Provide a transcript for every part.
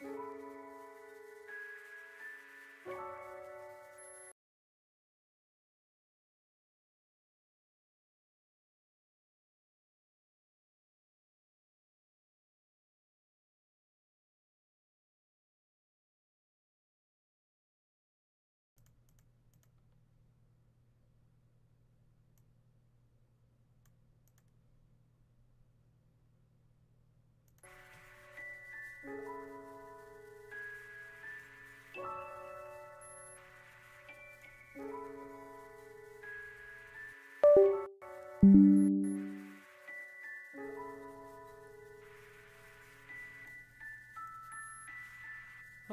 こ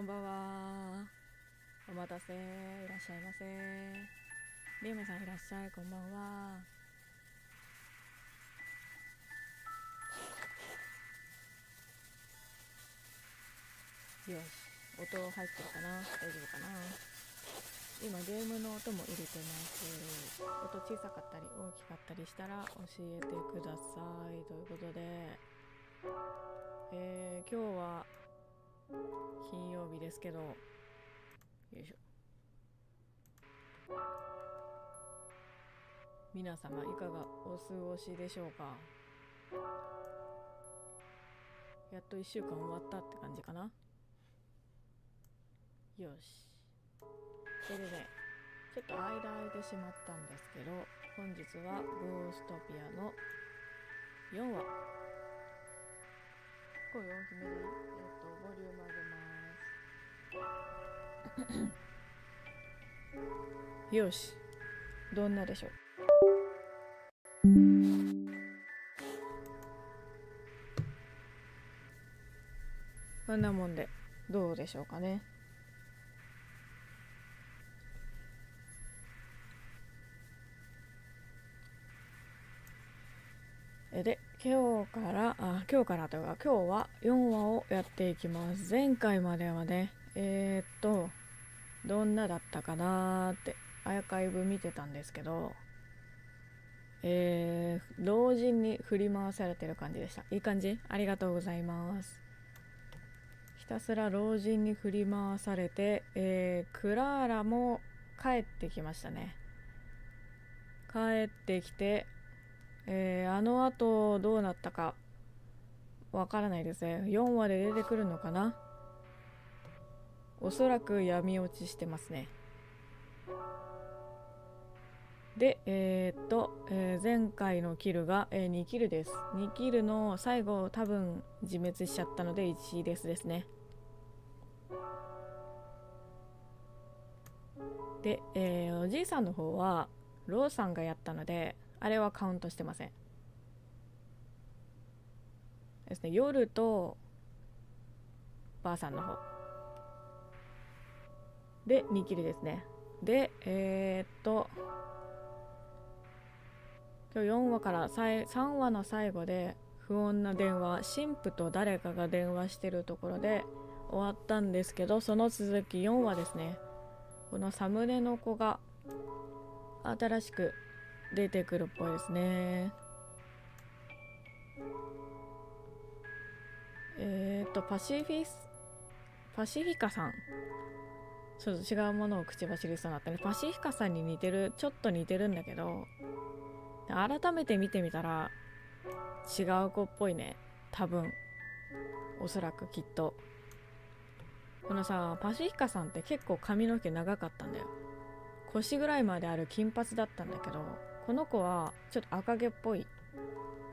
んばんは。お待たせ。いらっしゃいませ。リムさんいらっしゃい。こんばんは。よし。音入ってるかな？大丈夫かな？今ゲームの音も入れてます。音小さかったり大きかったりしたら教えてください。ということで、今日は金曜日ですけど、よいしょ。皆様いかがお過ごしでしょうか？やっと1週間終わったって感じかな。よし。それでね、ちょっと間空いてしまったんですけど、本日はゴーストピアの4話。声大きめでいい？ボリューム上げます。よし。どんなでしょう？こんなもんでどうでしょうかね。で、今日からというか今日は4話をやっていきます。前回まではね、どんなだったかなーってアーカイブ見てたんですけど、老人に振り回されてる感じでした。いい感じ？ありがとうございます。ひたすら老人に振り回されて、クラーラも帰ってきましたね。帰ってきて、あの後どうなったかわからないですね。4話で出てくるのかな。おそらく闇落ちしてますね。で、前回のキルが、2キルです。2キルの最後多分自滅しちゃったので1ですね。で、おじいさんの方はローさんがやったのであれはカウントしてませんですね。夜とばあさんの方で2キルですね。で今日4話から3話の最後で不穏な電話、神父と誰かが電話してるところで終わったんですけど、その続き4話ですね。このサムネの子が新しく出てくるっぽいですね。パシフィカさん、ちょっと違うものを口走りそうになったね。パシフィカさんにちょっと似てるんだけど、改めて見てみたら違う子っぽいね。多分、おそらくきっと。このさ、パシフィカさんって結構髪の毛長かったんだよ。腰ぐらいまである金髪だったんだけど、この子はちょっと赤毛っぽい。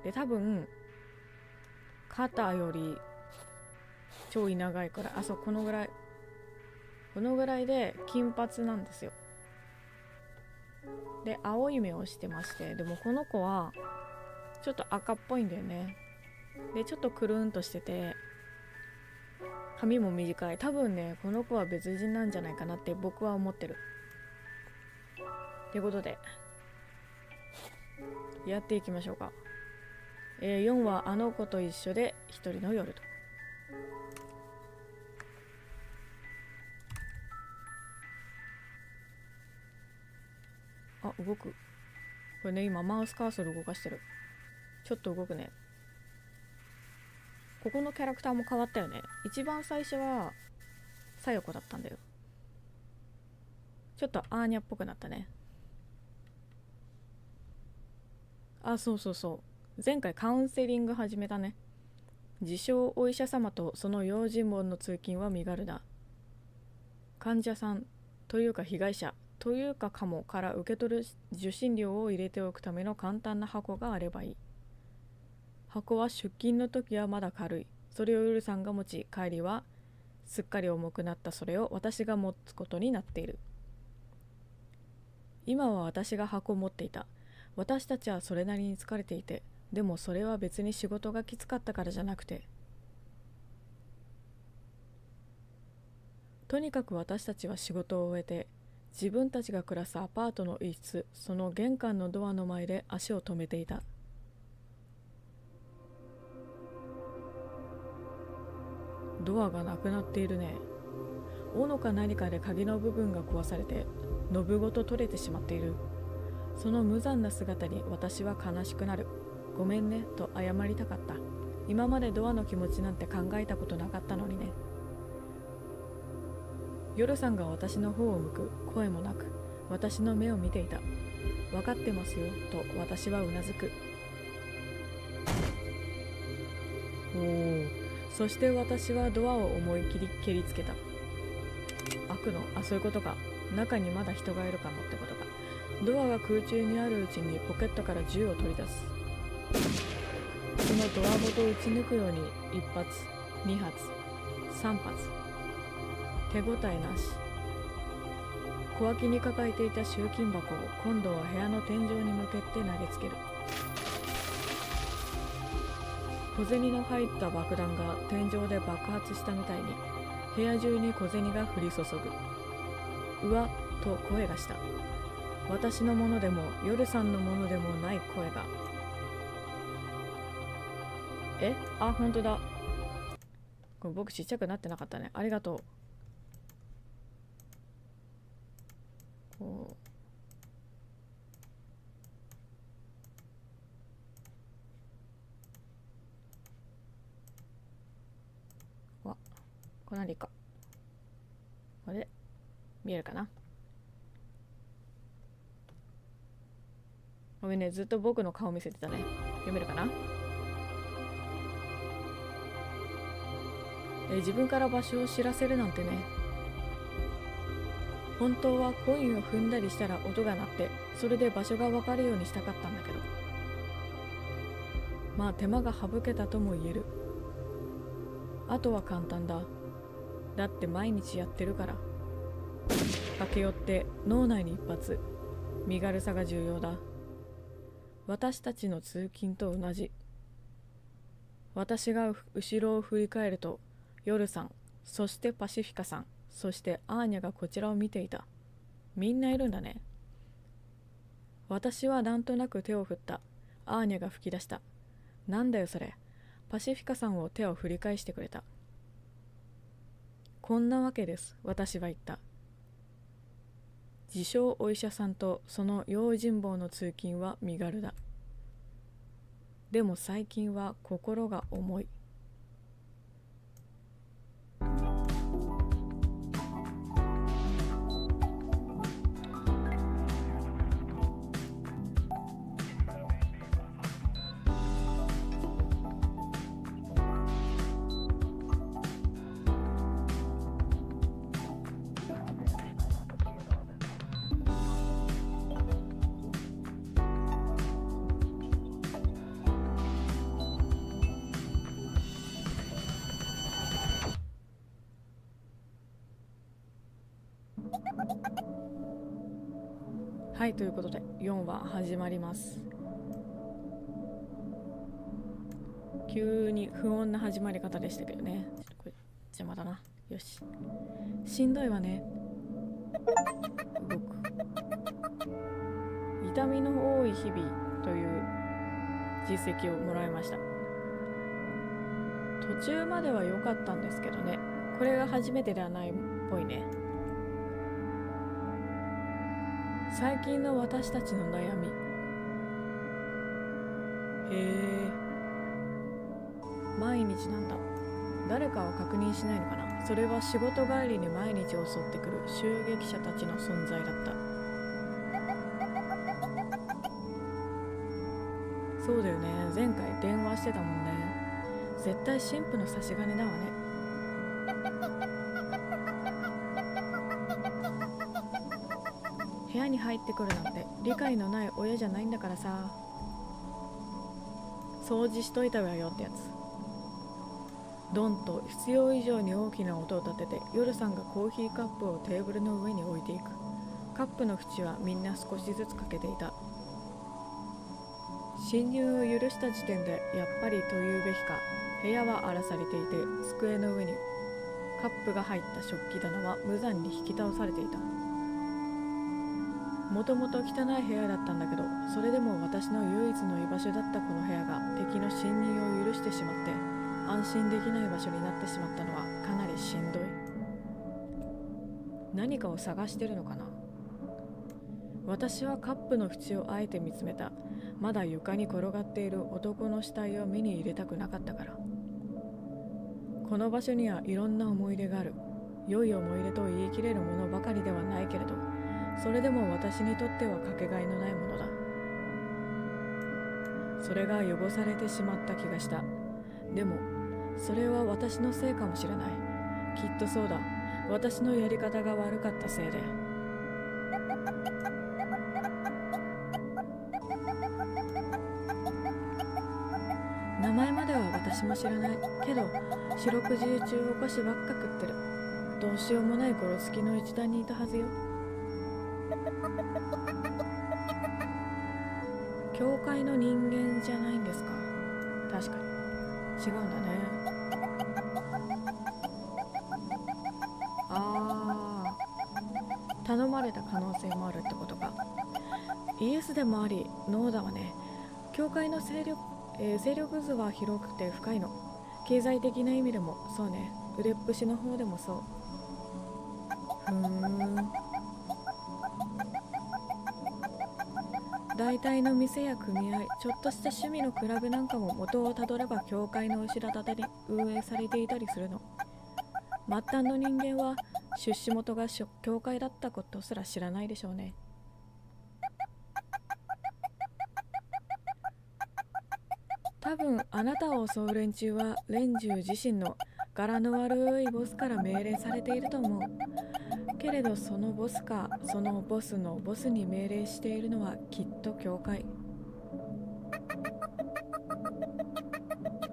で、多分肩よりちょい長いから、このぐらいで金髪なんですよ。で、青い目をしてまして、でもこの子はちょっと赤っぽいんだよね。で、ちょっとくるんとしてて、髪も短い。多分ね、この子は別人なんじゃないかなって僕は思ってる。ということでやっていきましょうか。4はあの子と一緒で一人の夜と。動く。これね、今マウスカーソル動かしてる。ちょっと動くね。ここのキャラクターも変わったよね。一番最初はさよこだったんだよ。ちょっとアーニャっぽくなったね。あ、そうそうそう。前回カウンセリング始めたね。自称お医者様とその用心棒の通勤は身軽だ。患者さんというか被害者というかかもから受け取る受信料を入れておくための簡単な箱があればいい。箱は出勤の時はまだ軽い。それをユルさんが持ち、帰りはすっかり重くなったそれを私が持つことになっている。今は私が箱を持っていた。私たちはそれなりに疲れていて、でもそれは別に仕事がきつかったからじゃなくて、とにかく私たちは仕事を終えて、自分たちが暮らすアパートの一室、その玄関のドアの前で足を止めていた。ドアがなくなっているね。斧か何かで鍵の部分が壊されて、ノブごと取れてしまっている。その無残な姿に私は悲しくなる。ごめんねと謝りたかった。今までドアの気持ちなんて考えたことなかったのにね。夜さんが私の方を向く。声もなく私の目を見ていた。分かってますよと私はうなずく。おお。そして私はドアを思い切り蹴りつけた。開くの？そういうことか。中にまだ人がいるかもってことか。ドアが空中にあるうちにポケットから銃を取り出す。そのドアごと撃ち抜くように1発、2発、3発。手応えなし。小脇に抱えていた集金箱を今度は部屋の天井に向けて投げつける。小銭の入った爆弾が天井で爆発したみたいに部屋中に小銭が降り注ぐ。うわっと声がした。私のものでも夜さんのものでもない声が。本当だ。これ僕ちっちゃくなってなかったね。ありがとう。これ何か。これ見えるかな。ごめんね、ずっと僕の顔見せてたね。読めるかな。自分から場所を知らせるなんてね。本当はコインを踏んだりしたら音が鳴って、それで場所がわかるようにしたかったんだけど、まあ手間が省けたとも言える。あとは簡単だ。だって毎日やってるから。駆け寄って脳内に一発。身軽さが重要だ。私たちの通勤と同じ。私が後ろを振り返ると、夜さん、そしてパシフィカさん、そしてアーニャがこちらを見ていた。みんないるんだね。私はなんとなく手を振った。アーニャが吹き出した。なんだよそれ。パシフィカさんを手を振り返してくれた。こんなわけです、私は言った。自称お医者さんとその用心棒の通勤は身軽だ。でも最近は心が重い。はい、ということで4話始まります。急に不穏な始まり方でしたけどね。ちょっとこれ邪魔だな。よし。しんどいわね。動く。痛みの多い日々という実績をもらいました。途中までは良かったんですけどね。これが初めてではないっぽいね。最近の私たちの悩み。へえ。毎日なんだ。誰かは確認しないのかな。それは仕事帰りに毎日襲ってくる襲撃者たちの存在だった。そうだよね、前回電話してたもんね。絶対神父の差し金だわね。部屋に入ってくるなんて理解のない親じゃないんだからさ。掃除しといたわよってやつ。ドンと必要以上に大きな音を立てて夜さんがコーヒーカップをテーブルの上に置いていく。カップの縁はみんな少しずつ欠けていた。侵入を許した時点でやっぱりというべきか。部屋は荒らされていて、机の上にカップが入った食器棚は無残に引き倒されていた。もともと汚い部屋だったんだけど、それでも私の唯一の居場所だったこの部屋が敵の侵入を許してしまって安心できない場所になってしまったのはかなりしんどい。何かを探してるのかな。私はカップの縁をあえて見つめた。まだ床に転がっている男の死体を目に入れたくなかったから。この場所にはいろんな思い出がある。良い思い出と言い切れるものばかりではないけれど、それでも私にとってはかけがえのないものだ。それが汚されてしまった気がした。でもそれは私のせいかもしれない。きっとそうだ。私のやり方が悪かったせいで。名前までは私も知らないけど、四六時中お菓子ばっか食ってる。どうしようもないゴロつきの一団にいたはずよ。教会の人間じゃないんですか。確かに違うんだね。頼まれた可能性もあるってことか。イエスでもありノーだわね。教会の勢力図は広くて深いの。経済的な意味でもそうね。腕っぷしの方でもそう。大体の店や組合、ちょっとした趣味のクラブなんかも元をたどれば教会の後ろ盾で運営されていたりするの。末端の人間は出資元が教会だったことすら知らないでしょうね。多分あなたを襲う連中は連中自身の柄の悪いボスから命令されていると思う。けれどそのボスかそのボスのボスに命令しているのはきっと教会。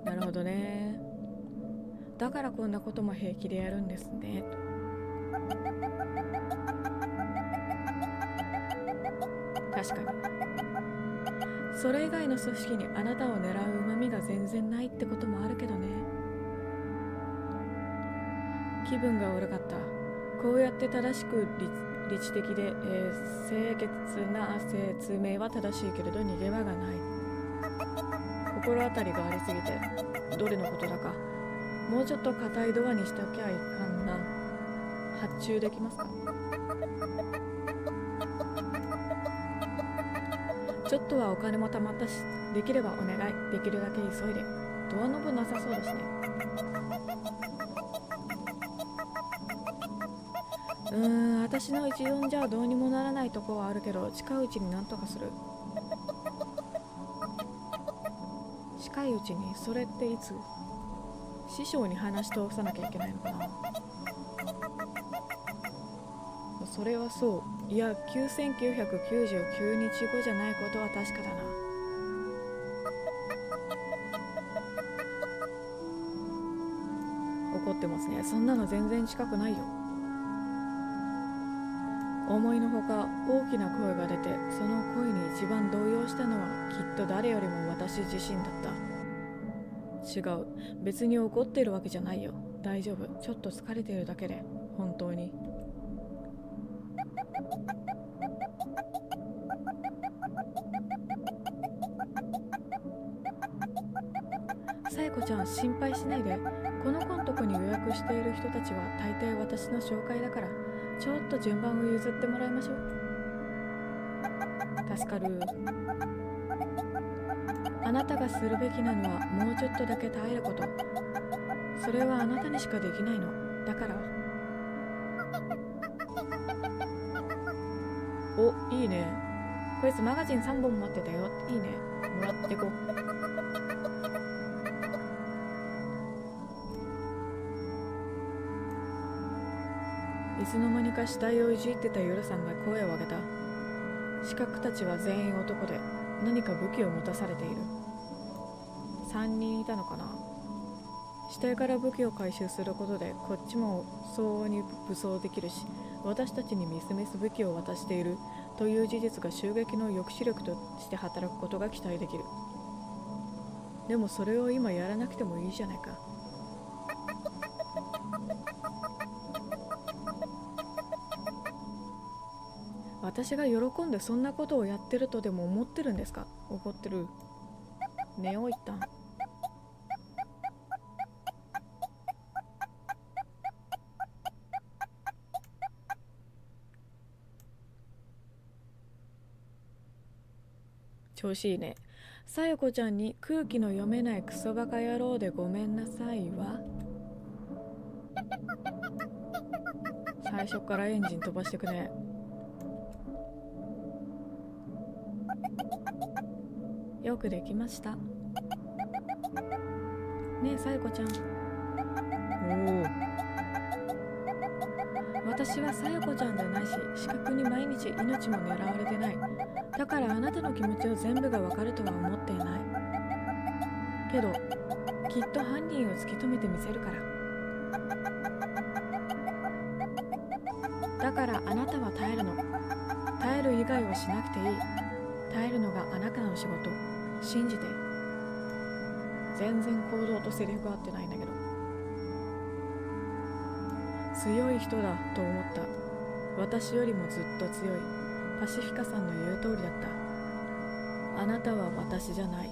なるほどね。だからこんなことも平気でやるんですね。確かにそれ以外の組織にあなたを狙う旨味が全然ないってこともあるけどね。気分が悪かった。こうやって正しく理知的で、清潔な説明は正しいけれど逃げ場がない。心当たりがありすぎてどれのことだか。もうちょっと硬いドアにしておきゃいかんな。発注できますか。ちょっとはお金も貯まったし、できればお願い。できるだけ急いで。ドアノブなさそうですね。私の一存じゃどうにもならないとこはあるけど、近いうちになんとかする。近いうちに、それっていつ？師匠に話し通さなきゃいけないのかな。それはそう。いや、9999日後じゃないことは確かだな。怒ってますね。そんなの全然近くないよ。思いのほか大きな声が出て、その声に一番動揺したのはきっと誰よりも私自身だった。違う。別に怒ってるわけじゃないよ。大丈夫。ちょっと疲れているだけで。本当に。さえこちゃん、心配しないで。この子のとこに予約している人たちは大抵私の紹介だから、ちょっと順番を譲ってもらいましょう。助かる。ああなたがするべきなのはもうちょっとだけ耐えること。それはあなたにしかできないの。だから。お、いいね。こいつマガジン3本持ってたよ。いいね。もらってこ。いつの間にか死体をいじってたユラさんが声を上げた。刺客たちは全員男で、何か武器を持たされている。3人いたのかな。死体から武器を回収することでこっちも相応に武装できるし、私たちにみすみす武器を渡しているという事実が襲撃の抑止力として働くことが期待できる。でもそれを今やらなくてもいいじゃないか。私が喜んでそんなことをやってるとでも思ってるんですか。怒ってる。寝よう一旦。調子いいね。さよこちゃんに空気の読めないクソバカ野郎でごめんなさいは。最初からエンジン飛ばしてくね。よくできました。ねえさよこちゃん。おお。私はさよこちゃんじゃないし、視覚に毎日命も狙われてない。だからあなたの気持ちを全部がわかるとは思っていない。けどきっと犯人を突き止めてみせるから。だからあなたは耐えるの。耐える以外はしなくていい。耐えるのがあなたの仕事。信じて。全然行動とセリフが合ってないんだけど。強い人だと思った。私よりもずっと強い。パシフィカさんの言う通りだった。あなたは私じゃない。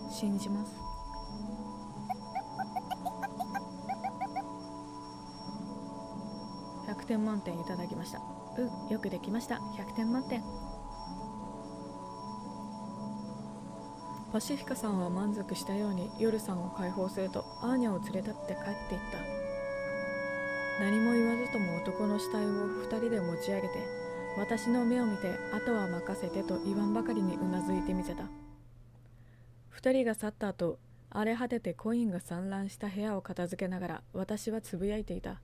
信じます。100点満点いただきました。よくできました。100点満点。パシフィカさんは満足したようにヨルさんを解放すると、アーニャを連れ立って帰っていった。何も言わずとも男の死体を2人で持ち上げて、私の目を見てあとは任せてと言わんばかりにうなずいてみせた。2人が去った後、荒れ果ててコインが散乱した部屋を片付けながら私はつぶやいていた。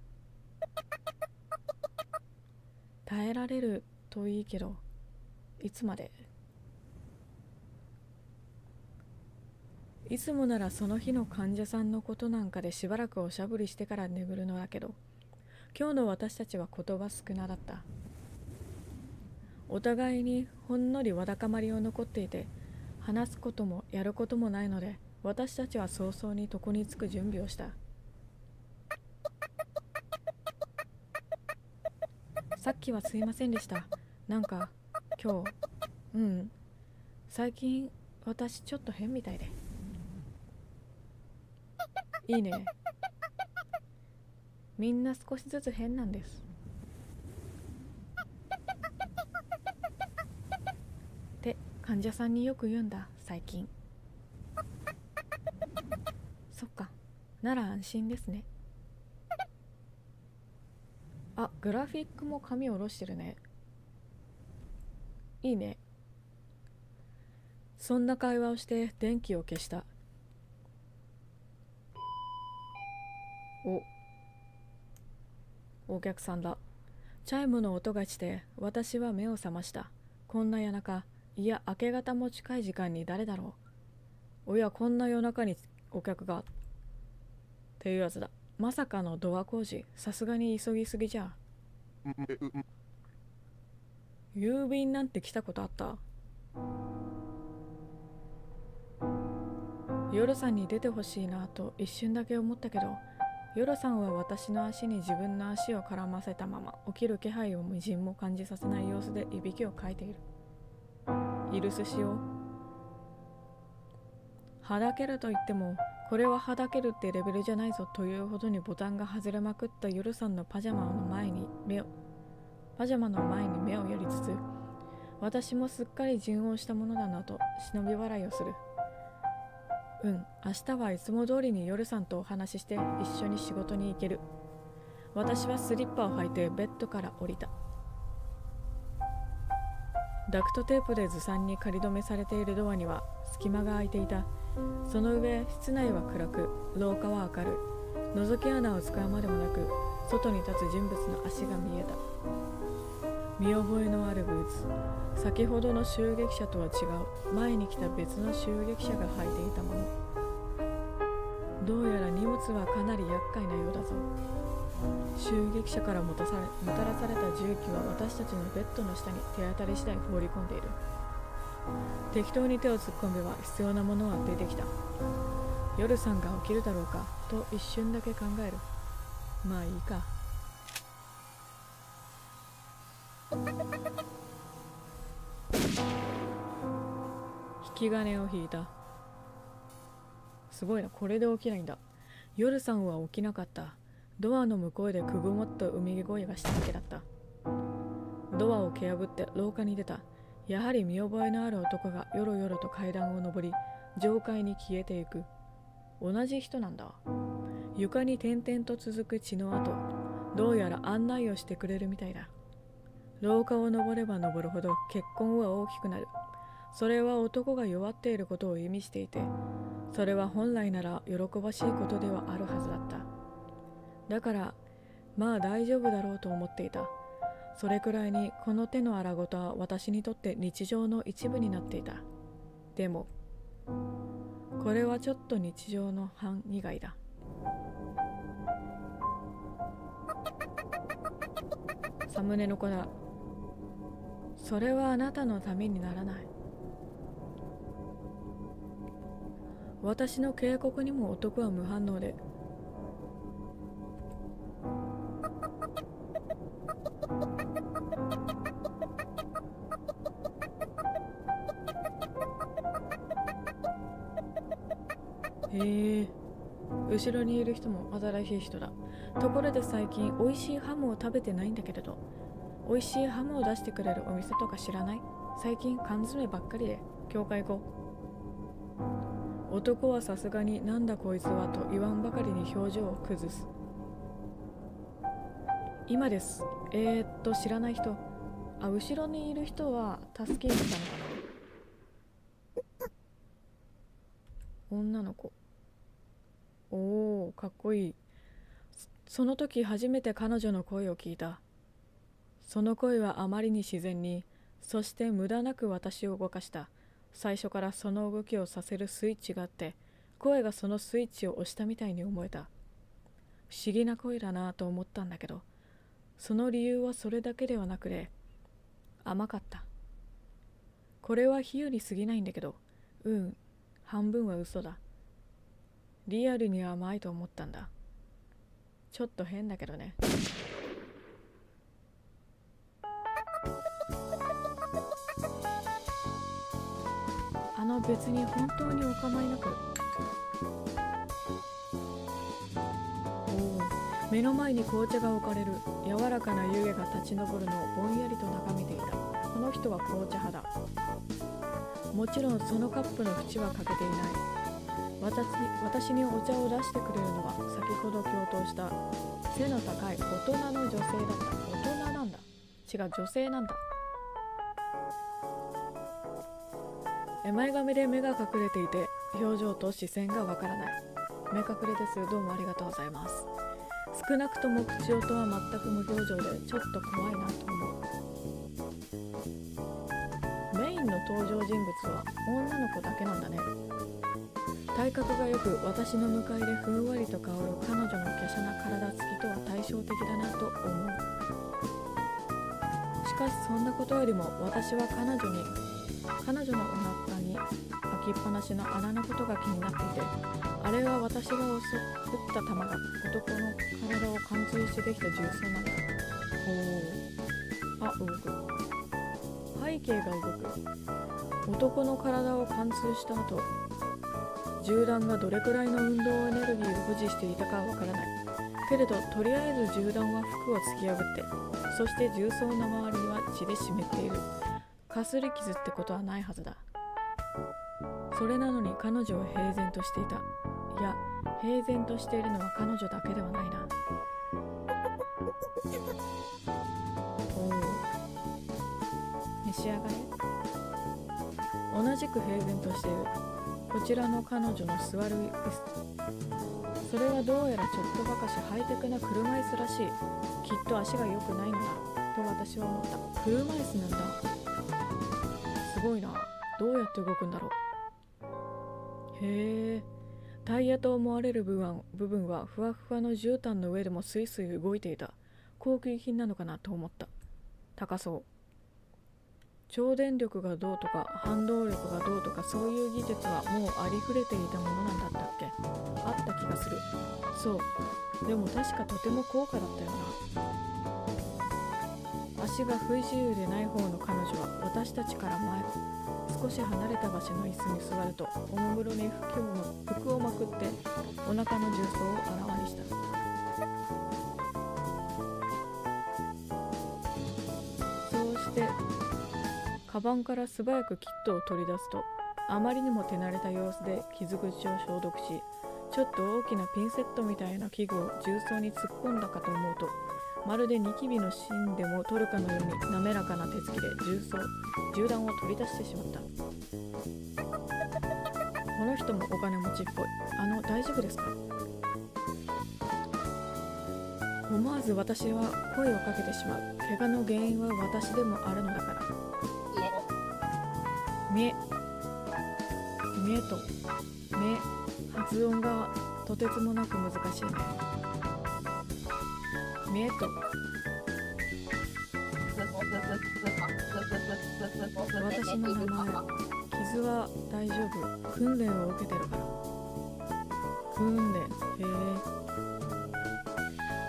耐えられるといいけど、いつまで。いつもならその日の患者さんのことなんかでしばらくおしゃぶりしてから眠るのだけど、今日の私たちは言葉少なだった。お互いにほんのりわだかまりを残っていて、話すこともやることもないので、私たちは早々に床につく準備をした。さっきはすいませんでした。なんか今日、最近私ちょっと変みたいで。いいね。みんな少しずつ変なんです。って患者さんによく言うんだ最近。そっか、なら安心ですね。あ、グラフィックも紙を下ろしてるね。いいね。そんな会話をして電気を消した。お客さんだ。チャイムの音がして私は目を覚ました。こんな夜中、いや明け方も近い時間に誰だろう。おや、こんな夜中にお客がっていうやつだ。まさかのドア工事。さすがに急ぎすぎじゃ。郵便なんて来たことあった？ヨロさんに出てほしいなと一瞬だけ思ったけど、ヨロさんは私の足に自分の足を絡ませたまま起きる気配をみじんも感じさせない様子でいびきをかいている。イルスしよう。はだけると言っても、これははだけるってレベルじゃないぞというほどにボタンが外れまくったヨルさんのパジャマの前に目をやりつつ、私もすっかり順応したものだなと忍び笑いをする。明日はいつも通りに夜さんとお話しして一緒に仕事に行ける。私はスリッパを履いてベッドから降りた。ダクトテープでずさんに仮止めされているドアには隙間が空いていた。その上、室内は暗く、廊下は明るい。覗き穴を使うまでもなく、外に立つ人物の足が見えた。見覚えのあるブーツ。先ほどの襲撃者とは違う、前に来た別の襲撃者が履いていたもの。どうやら荷物はかなり厄介なようだぞ。襲撃者からもたらされた重機は私たちのベッドの下に手当たり次第放り込んでいる。適当に手を突っ込めば必要なものは出てきた。夜さんが起きるだろうかと一瞬だけ考える。まあいいか。引き金を引いた。すごいな、これで起きないんだ。夜さんは起きなかった。ドアの向こうでくぐもっとうめき声がしただけだった。ドアを蹴破って廊下に出た。やはり見覚えのある男がよろよろと階段を上り、上階に消えていく。同じ人なんだ。床に点々と続く血の跡。どうやら案内をしてくれるみたいだ。廊下を登れば登るほど血痕は大きくなる。それは男が弱っていることを意味していて、それは本来なら喜ばしいことではあるはずだった。だからまあ大丈夫だろうと思っていた。それくらいにこの手の荒事は私にとって日常の一部になっていた。でもこれはちょっと日常の範囲外だ。サムネの子だ。それはあなたのためにならない。私の警告にも男は無反応で、後ろにいる人も新しい人だ。ところで最近美味しいハムを食べてないんだけれど、美味しいハムを出してくれるお店とか知らない？最近缶詰ばっかりで。教会後、男はさすがになんだこいつはと言わんばかりに表情を崩す。今です。知らない人。後ろにいる人は助けに来たのかな。女の子。おー、かっこいい。その時初めて彼女の声を聞いた。その声はあまりに自然に、そして無駄なく私を動かした。最初からその動きをさせるスイッチがあって、声がそのスイッチを押したみたいに思えた。不思議な声だなと思ったんだけど、その理由はそれだけではなくて、甘かった。これは比喩に過ぎないんだけど、半分は嘘だ。リアルに甘いと思ったんだ。ちょっと変だけどね。別に本当にお構いなく。目の前に紅茶が置かれる。柔らかな湯気が立ち上るのをぼんやりと眺めていた。この人は紅茶派だ。もちろんそのカップの縁は欠けていない。私にお茶を出してくれるのは先ほど共闘した背の高い大人の女性だった。大人なんだ。違う、女性なんだ。前髪で目が隠れていて、表情と視線がわからない。目隠れです。どうもありがとうございます。少なくとも口音は全く無表情でちょっと怖いなと思う。メインの登場人物は女の子だけなんだね。体格が良く、私の向かいでふんわりと香る彼女の華奢な体つきとは対照的だなと思う。しかしそんなことよりも私は彼女のお腹に開きっぱなしの穴のことが気になっていて、あれは私が撃った弾が男の体を貫通してできた銃創なんだ。動く。背景が動く。男の体を貫通した後、銃弾がどれくらいの運動エネルギーを保持していたかはわからないけれど、とりあえず銃弾は服を突き破って、そして銃創の周りには血で湿っている。かすり傷ってことはないはずだ。それなのに彼女は平然としていた。いや、平然としているのは彼女だけではないな。おお、召し上がれ。同じく平然としているこちらの彼女の座る椅子。それはどうやらちょっとばかしハイテクな車椅子らしい。きっと足が良くないのだと私は思った。車椅子なんだ。すごいな。どうやって動くんだろう。へえ。タイヤと思われる部分はふわふわの絨毯の上でもスイスイ動いていた。高級品なのかなと思った。高そう。超電力がどうとか反動力がどうとかそういう技術はもうありふれていたものなんだったっけ。あった気がする。そう。でも確かとても高価だったよな。足が不自由でない方の彼女は私たちから前少し離れた場所の椅子に座るとおもむろに服をまくってお腹の重曹をあらわにした。そうしてカバンから素早くキットを取り出すとあまりにも手慣れた様子で傷口を消毒し、ちょっと大きなピンセットみたいな器具を重曹に突っ込んだかと思うと、まるでニキビの芯でも取るかのように滑らかな手つきで銃弾を取り出してしまった。この人もお金持ちっぽい。大丈夫ですか？思わず私は声をかけてしまう。怪我の原因は私でもあるのだから。目と目、発音がとてつもなく難しいね。目と私の名前。傷は大丈夫。訓練を受けてるから。訓練。へ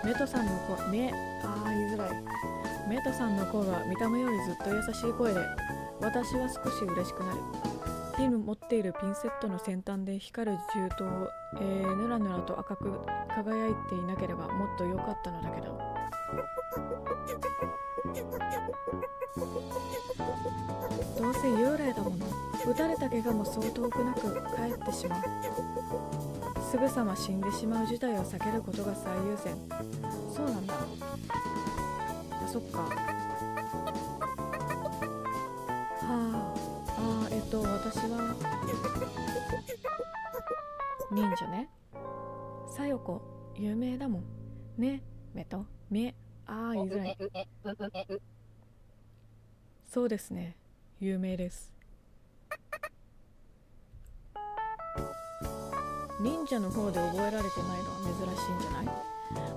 え。メトさんの声、言いづらい。メトさんの声は見た目よりずっと優しい声で、私は少し嬉しくなる。手に持っているピンセットの先端で光る銃刀を、ぬらぬらと赤く輝いていなければもっと良かったのだけど。どうせ幽霊だもの。撃たれた怪我もそう遠くなく帰ってしまう。すぐさま死んでしまう事態を避けることが最優先。そうなんだ。そっか。私は忍者ね。さよこ有名だもんね。目と目、言いづらい。そうですね、有名です。忍者の方で覚えられてないのは珍しいんじゃない？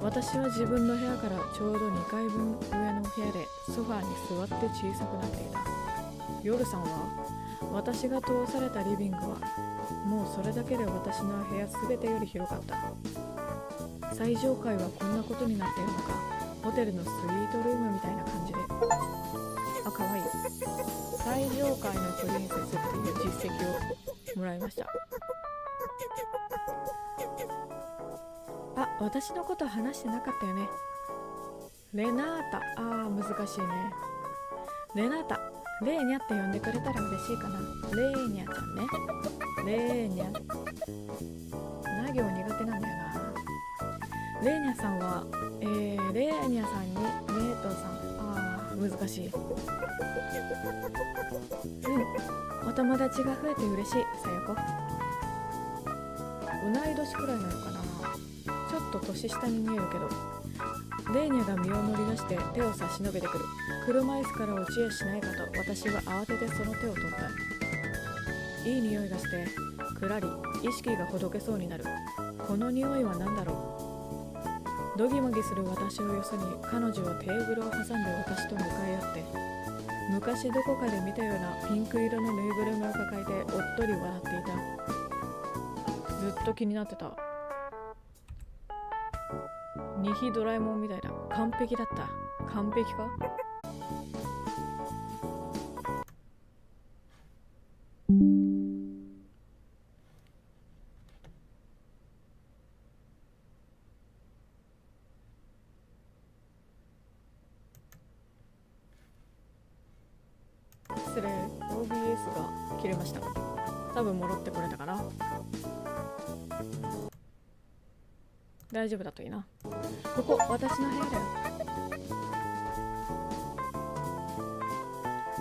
私は自分の部屋からちょうど2階分上の部屋でソファーに座って小さくなっていた。夜さんは私が通されたリビングはもうそれだけで私の部屋すべてより広かった。最上階はこんなことになっているのか。ホテルのスイートルームみたいな感じで。かわいい。最上階のプリンセスっていう実績をもらいました。私のこと話してなかったよね。レナータ。難しいね。レナータ、レーニャって呼んでくれたら嬉しいかな。レーニャちゃんね。レーニャ。な行苦手なんだよな。レーニャさんは、レーニャさんにメイトさん。難しい。お友達が増えて嬉しい。さよこ。同い年くらいなのかな。ちょっと年下に見えるけど。レーニャが身を乗り出して手を差し伸べてくる。車椅子から落ちやしないかと私は慌ててその手を取った。いい匂いがしてくらり意識がほどけそうになる。この匂いは何だろう。ドギマギする私をよそに彼女はテーブルを挟んで私と向かい合って、昔どこかで見たようなピンク色のぬいぐるみを抱えておっとり笑っていた。ずっと気になってた。ニヒドラえもんみたいな。完璧だった。完璧か？失礼。 OBS が切れました。多分戻ってこれたかな。大丈夫だといいな。ここ私の部屋だよ。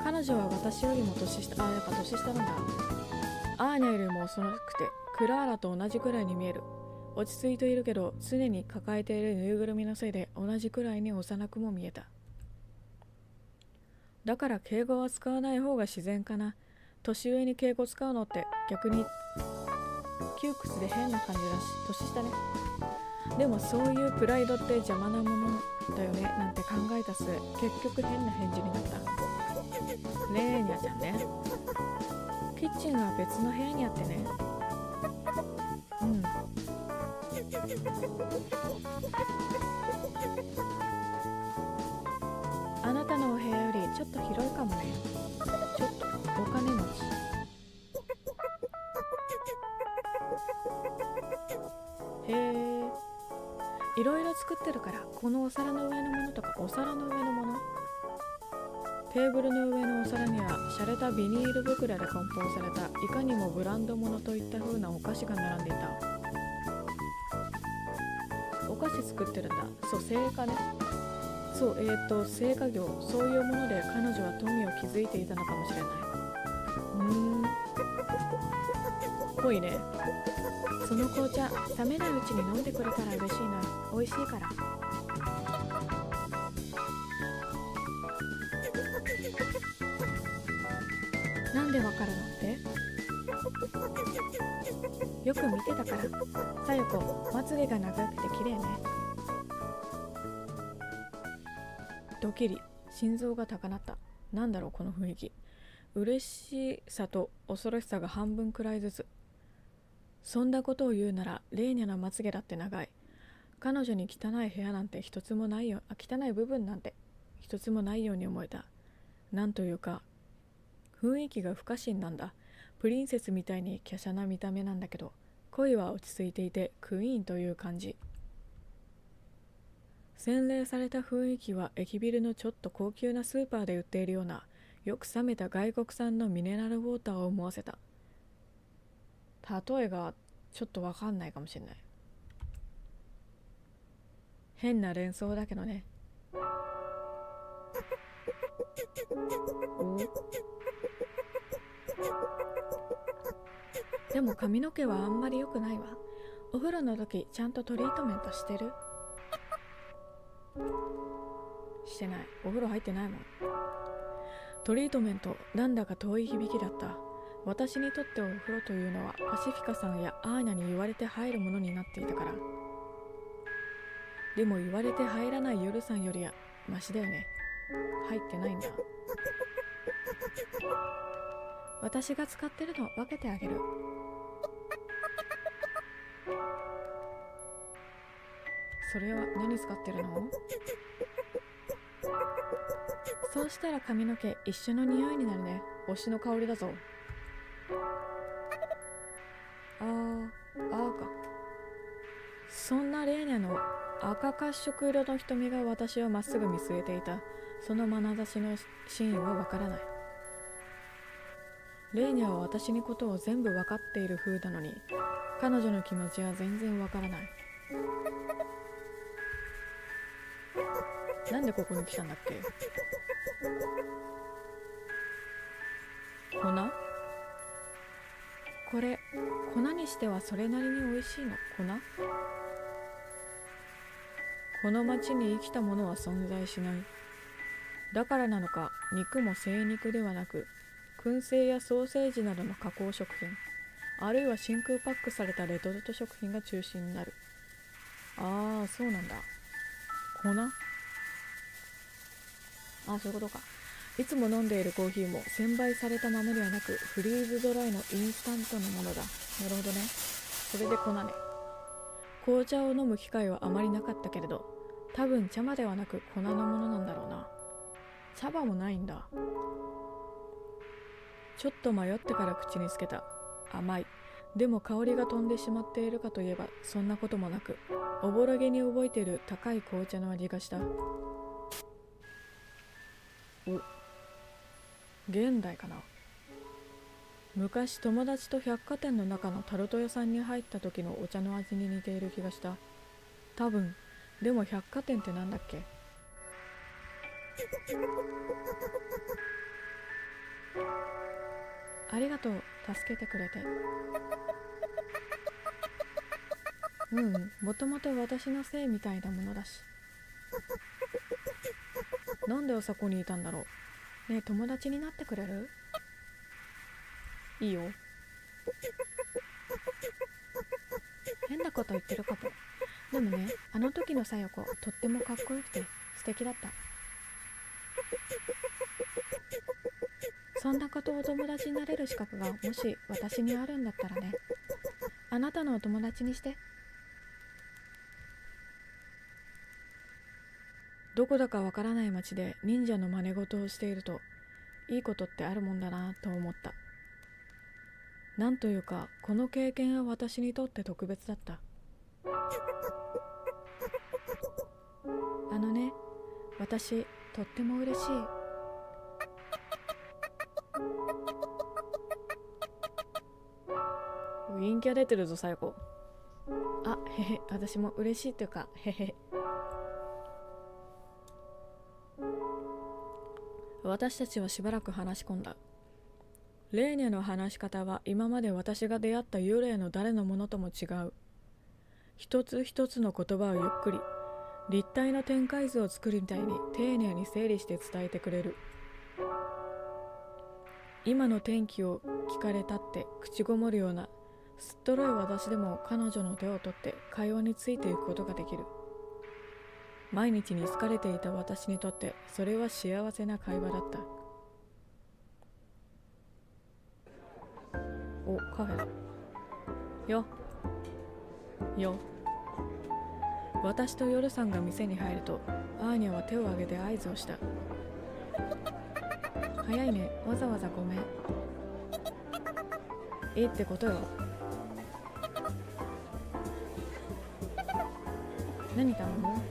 彼女は私よりも年下。やっぱ年下なんだ。アーニャよりも幼くてクラーラと同じくらいに見える。落ち着いているけど常に抱えているぬいぐるみのせいで同じくらいに幼くも見えた。だから敬語は使わない方が自然かな。年上に敬語使うのって逆に窮屈で変な感じだし、年下ね。でもそういうプライドって邪魔なものだよねなんて考えた末、結局変な返事になった。レーニャちゃんね。キッチンは別の部屋にあってね。うん。あなたのお部屋よりちょっと広いかもね。ちょっとお金持ち。へえ。いろいろ作ってるから、このお皿の上のものとか、お皿の上のもの。テーブルの上のお皿には洒落たビニール袋で梱包されたいかにもブランド物といった風なお菓子が並んでいた。お菓子作ってるんだ。そう、製菓ね。そう、製菓業、そういうもので彼女は富を築いていたのかもしれない。ぽいね。その紅茶、冷めないうちに飲んでくれたら嬉しいな。美味しいから。なんでわかるのって？よく見てたから。さよこ、まつげが長くて綺麗ね。ドキリ、心臓が高鳴った。なんだろうこの雰囲気。嬉しさと恐ろしさが半分くらいずつ。そんなことを言うならレーニャのまつげだって長い。彼女に汚い部屋なんて一つもないよ。汚い部分なんて一つもないように思えた。なんというか雰囲気が不可侵なんだ。プリンセスみたいに華奢な見た目なんだけど、声は落ち着いていてクイーンという感じ。洗練された雰囲気は駅ビルのちょっと高級なスーパーで売っているようなよく冷めた外国産のミネラルウォーターを思わせた。例えがちょっとわかんないかもしれない。変な連想だけどね。でも髪の毛はあんまり良くないわ。お風呂の時ちゃんとトリートメントしてる？してない。お風呂入ってないもん。トリートメント、なんだか遠い響きだった。私にとってお風呂というのはパシフィカさんやアーニャに言われて入るものになっていたから。でも言われて入らない夜さんよりはマシだよね。入ってないんだ。私が使ってるの分けてあげる。それは何使ってるの？そうしたら髪の毛一緒の匂いになるね。推しの香りだぞ。あーか。そんなレーニャの赤褐色色の瞳が私をまっすぐ見据えていた。その眼差しの真意はわからない。レーニャは私のことを全部わかっている風なのに、彼女の気持ちは全然わからない。なんでここに来たんだっけ？粉？これ、粉にしてはそれなりに美味しいの。粉？この町に生きたものは存在しない。だからなのか、肉も精肉ではなく、燻製やソーセージなどの加工食品、あるいは真空パックされたレトルト食品が中心になる。ああ、そうなんだ。粉？そういうことか。いつも飲んでいるコーヒーも洗焙された豆ではなくフリーズドライのインスタントのものだ。なるほどね。それで粉ね。紅茶を飲む機会はあまりなかったけれど、多分茶葉ではなく粉のものなんだろうな。茶葉もないんだ。ちょっと迷ってから口につけた。甘い。でも香りが飛んでしまっているかといえばそんなこともなく、おぼろげに覚えている高い紅茶の味がした。現代かな。昔友達と百貨店の中のタルト屋さんに入った時のお茶の味に似ている気がした。多分。でも百貨店ってなんだっけ。ありがとう、助けてくれて。もともと私のせいみたいなものだし。なんであそこにいたんだろう。ねえ、友達になってくれる？いいよ。変なこと言ってるかも。でもね、あの時のさよこ、とってもかっこよくて素敵だった。そんなことお友達になれる資格がもし私にあるんだったらね、あなたのお友達にして。どこだかわからない町で忍者の真似事をしていると、いいことってあるもんだなと思った。なんというか、この経験は私にとって特別だった。あのね、私とっても嬉しい。陰キャ出てるぞ最後。あ、へへ、私も嬉しいというか、へへ。私たちはしばらく話し込んだ。レーニャの話し方は今まで私が出会った幽霊の誰のものとも違う。一つ一つの言葉をゆっくり、立体の展開図を作るみたいに丁寧に整理して伝えてくれる。今の天気を聞かれたって口ごもるようなすっとろい私でも彼女の手を取って会話についていくことができる。毎日に疲れていた私にとってそれは幸せな会話だった。お、カフェだよ。私とヨルさんが店に入るとアーニャは手を挙げて合図をした。早いね、わざわざごめん。いいってことよ。何頼む？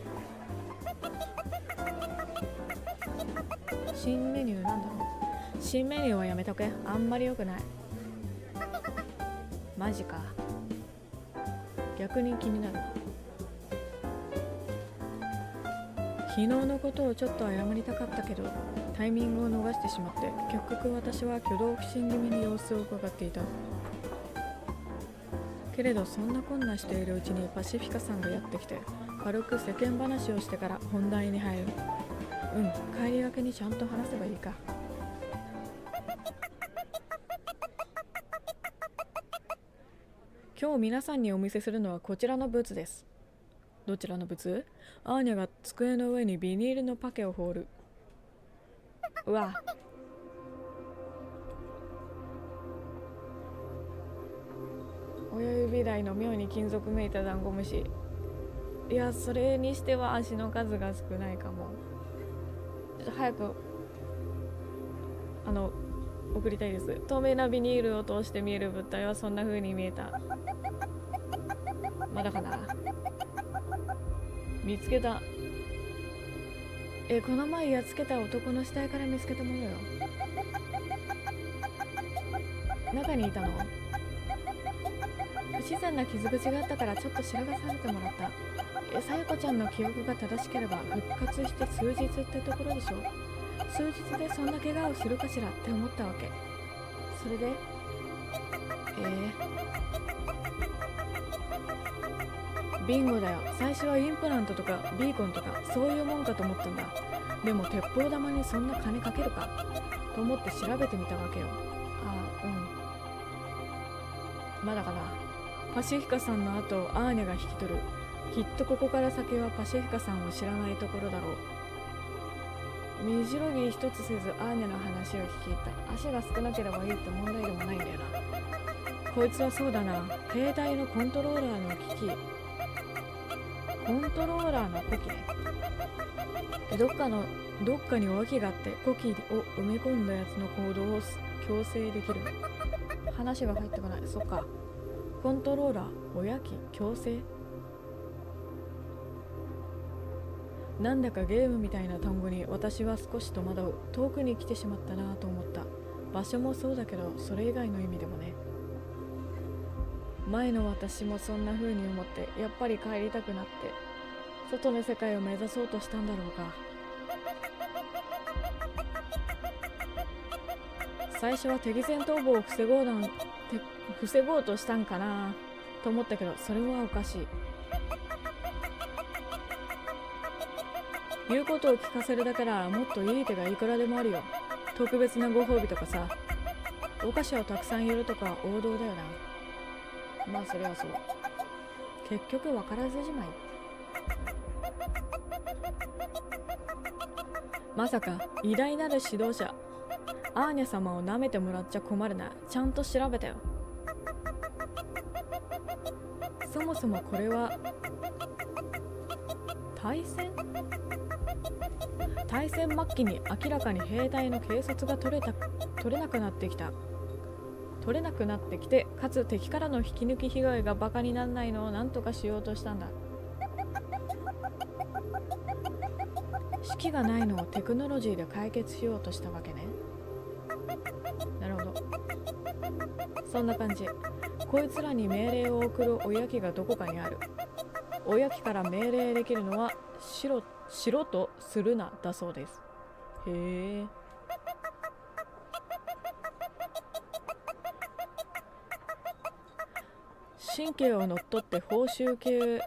新メニューなんだろう。新メニューはやめとけ、あんまり良くない。マジか。逆に気になるな。昨日のことをちょっと謝りたかったけどタイミングを逃してしまって結局私は挙動不審気味に様子を伺っていた。けれどそんなこんなしているうちにパシフィカさんがやってきて軽く世間話をしてから本題に入る。帰りがけにちゃんと話せばいいか。今日皆さんにお見せするのはこちらのブツです。どちらのブツ？アーニャが机の上にビニールのパケを放る。うわ。親指大の妙に金属めいたダンゴムシ。いや、それにしては足の数が少ないかも。ちょっと早く送りたいです。透明なビニールを通して見える物体はそんな風に見えた。まだかな。見つけた。この前やっつけた男の死体から見つけたものよ。中にいたの？不自然な傷口があったからちょっと調べさせてもらった。さやこちゃんの記憶が正しければ復活して数日ってところでしょ。数日でそんな怪我をするかしらって思ったわけ。それでビンゴだよ。最初はインプラントとかビーコンとかそういうもんかと思ったんだ。でも鉄砲玉にそんな金かけるかと思って調べてみたわけよ。まだかな。パシフィカさんの後をアーニャが引き取る。きっとここから先はパシフィカさんを知らないところだろう。身じろぎ一つせずアーニャの話を聞いた。足が少なければいいって問題でもないんだよな。こいつはそうだな、携帯のコントローラーの機器。コントローラーの呼気ね。どっかにお気があって呼気を埋め込んだやつの行動を強制できる。話が入ってこない。そっか。コントローラー、おやき、強制。なんだかゲームみたいな単語に私は少し戸惑う。遠くに来てしまったなと思った。場所もそうだけど、それ以外の意味でもね。前の私もそんな風に思って、やっぱり帰りたくなって、外の世界を目指そうとしたんだろうか。最初は敵前逃亡を防ごうとしたんかなと思ったけど、それはおかしい。言うことを聞かせるだけならもっといい手がいくらでもあるよ。特別なご褒美とかさ、お菓子をたくさん入れるとか王道だよな。まあそれはそう。結局分からずじまい。まさか偉大なる指導者アーニャ様を舐めてもらっちゃ困るな。ちゃんと調べたよ。そもそもこれは大戦末期に明らかに兵隊の軽率が取れなくなってきて、かつ敵からの引き抜き被害がバカにならないのを何とかしようとしたんだ。式がないのをテクノロジーで解決しようとしたわけね。なるほど。そんな感じ。こいつらに命令を送るおやきがどこかにある。おやきから命令できるのはしろとするなだそうです。へえ。神経を乗っ取って報酬系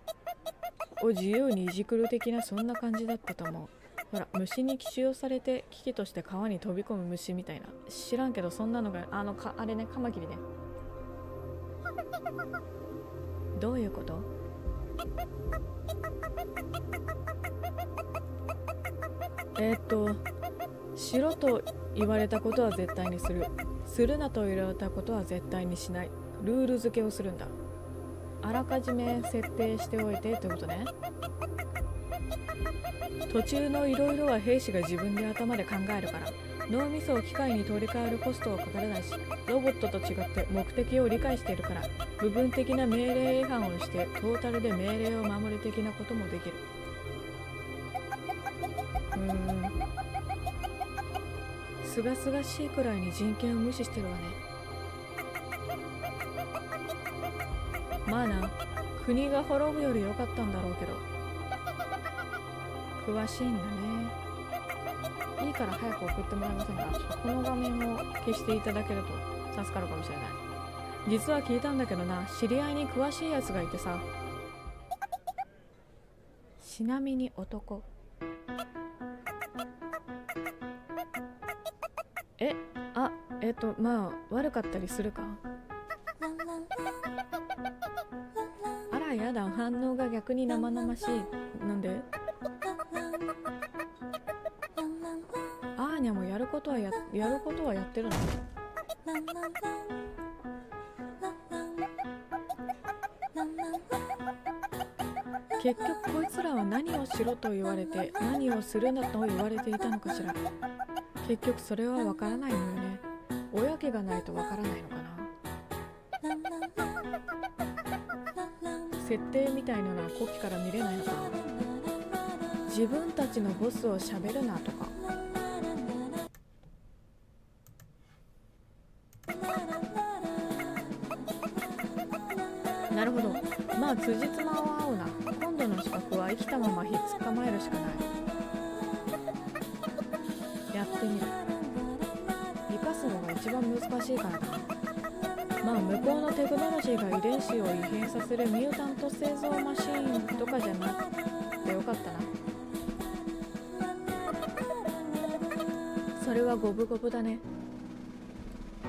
を自由にいじくる的な、そんな感じだったと思う。ほら、虫に奇襲されて危機として川に飛び込む虫みたいな。知らんけど、そんなのがあれね、カマキリね。どういうこと？しろと言われたことは絶対にする。するなと言われたことは絶対にしない。ルール付けをするんだ。あらかじめ設定しておいてってことね。途中のいろいろは兵士が自分で頭で考えるから、脳みそを機械に取り替えるコストはかからないし、ロボットと違って目的を理解しているから、部分的な命令違反をしてトータルで命令を守る的なこともできる。すがすがしいくらいに人権を無視してるわね。まあな、国が滅ぶより良かったんだろうけど。詳しいんだね。いいから早く送ってもらえませんか。この画面を消していただけると助かるかもしれない。実は聞いたんだけどな、知り合いに詳しいやつがいてさ。ちなみに男。まあ悪かったりするか。あらやだ、反応が逆に生々しい。なんで？アーニャもやることはやってるの？結局こいつらは何をしろと言われて何をするなと言われていたのかしら。結局それはわからないのよね。おやきがないとわからないのかな。設定みたいなのは古希から見れないのかな。自分たちのボスを喋るなとか。なるほど。まあ辻褄は合うな。今度の資格は生きたままひっ捕まえるしかない。やってみる。生かすのが一番難しいからな。まあ向こうのテクノロジーが遺伝子を異変させるミュータント製造マシーンとかじゃなくてよかったな。それは五分五分だね。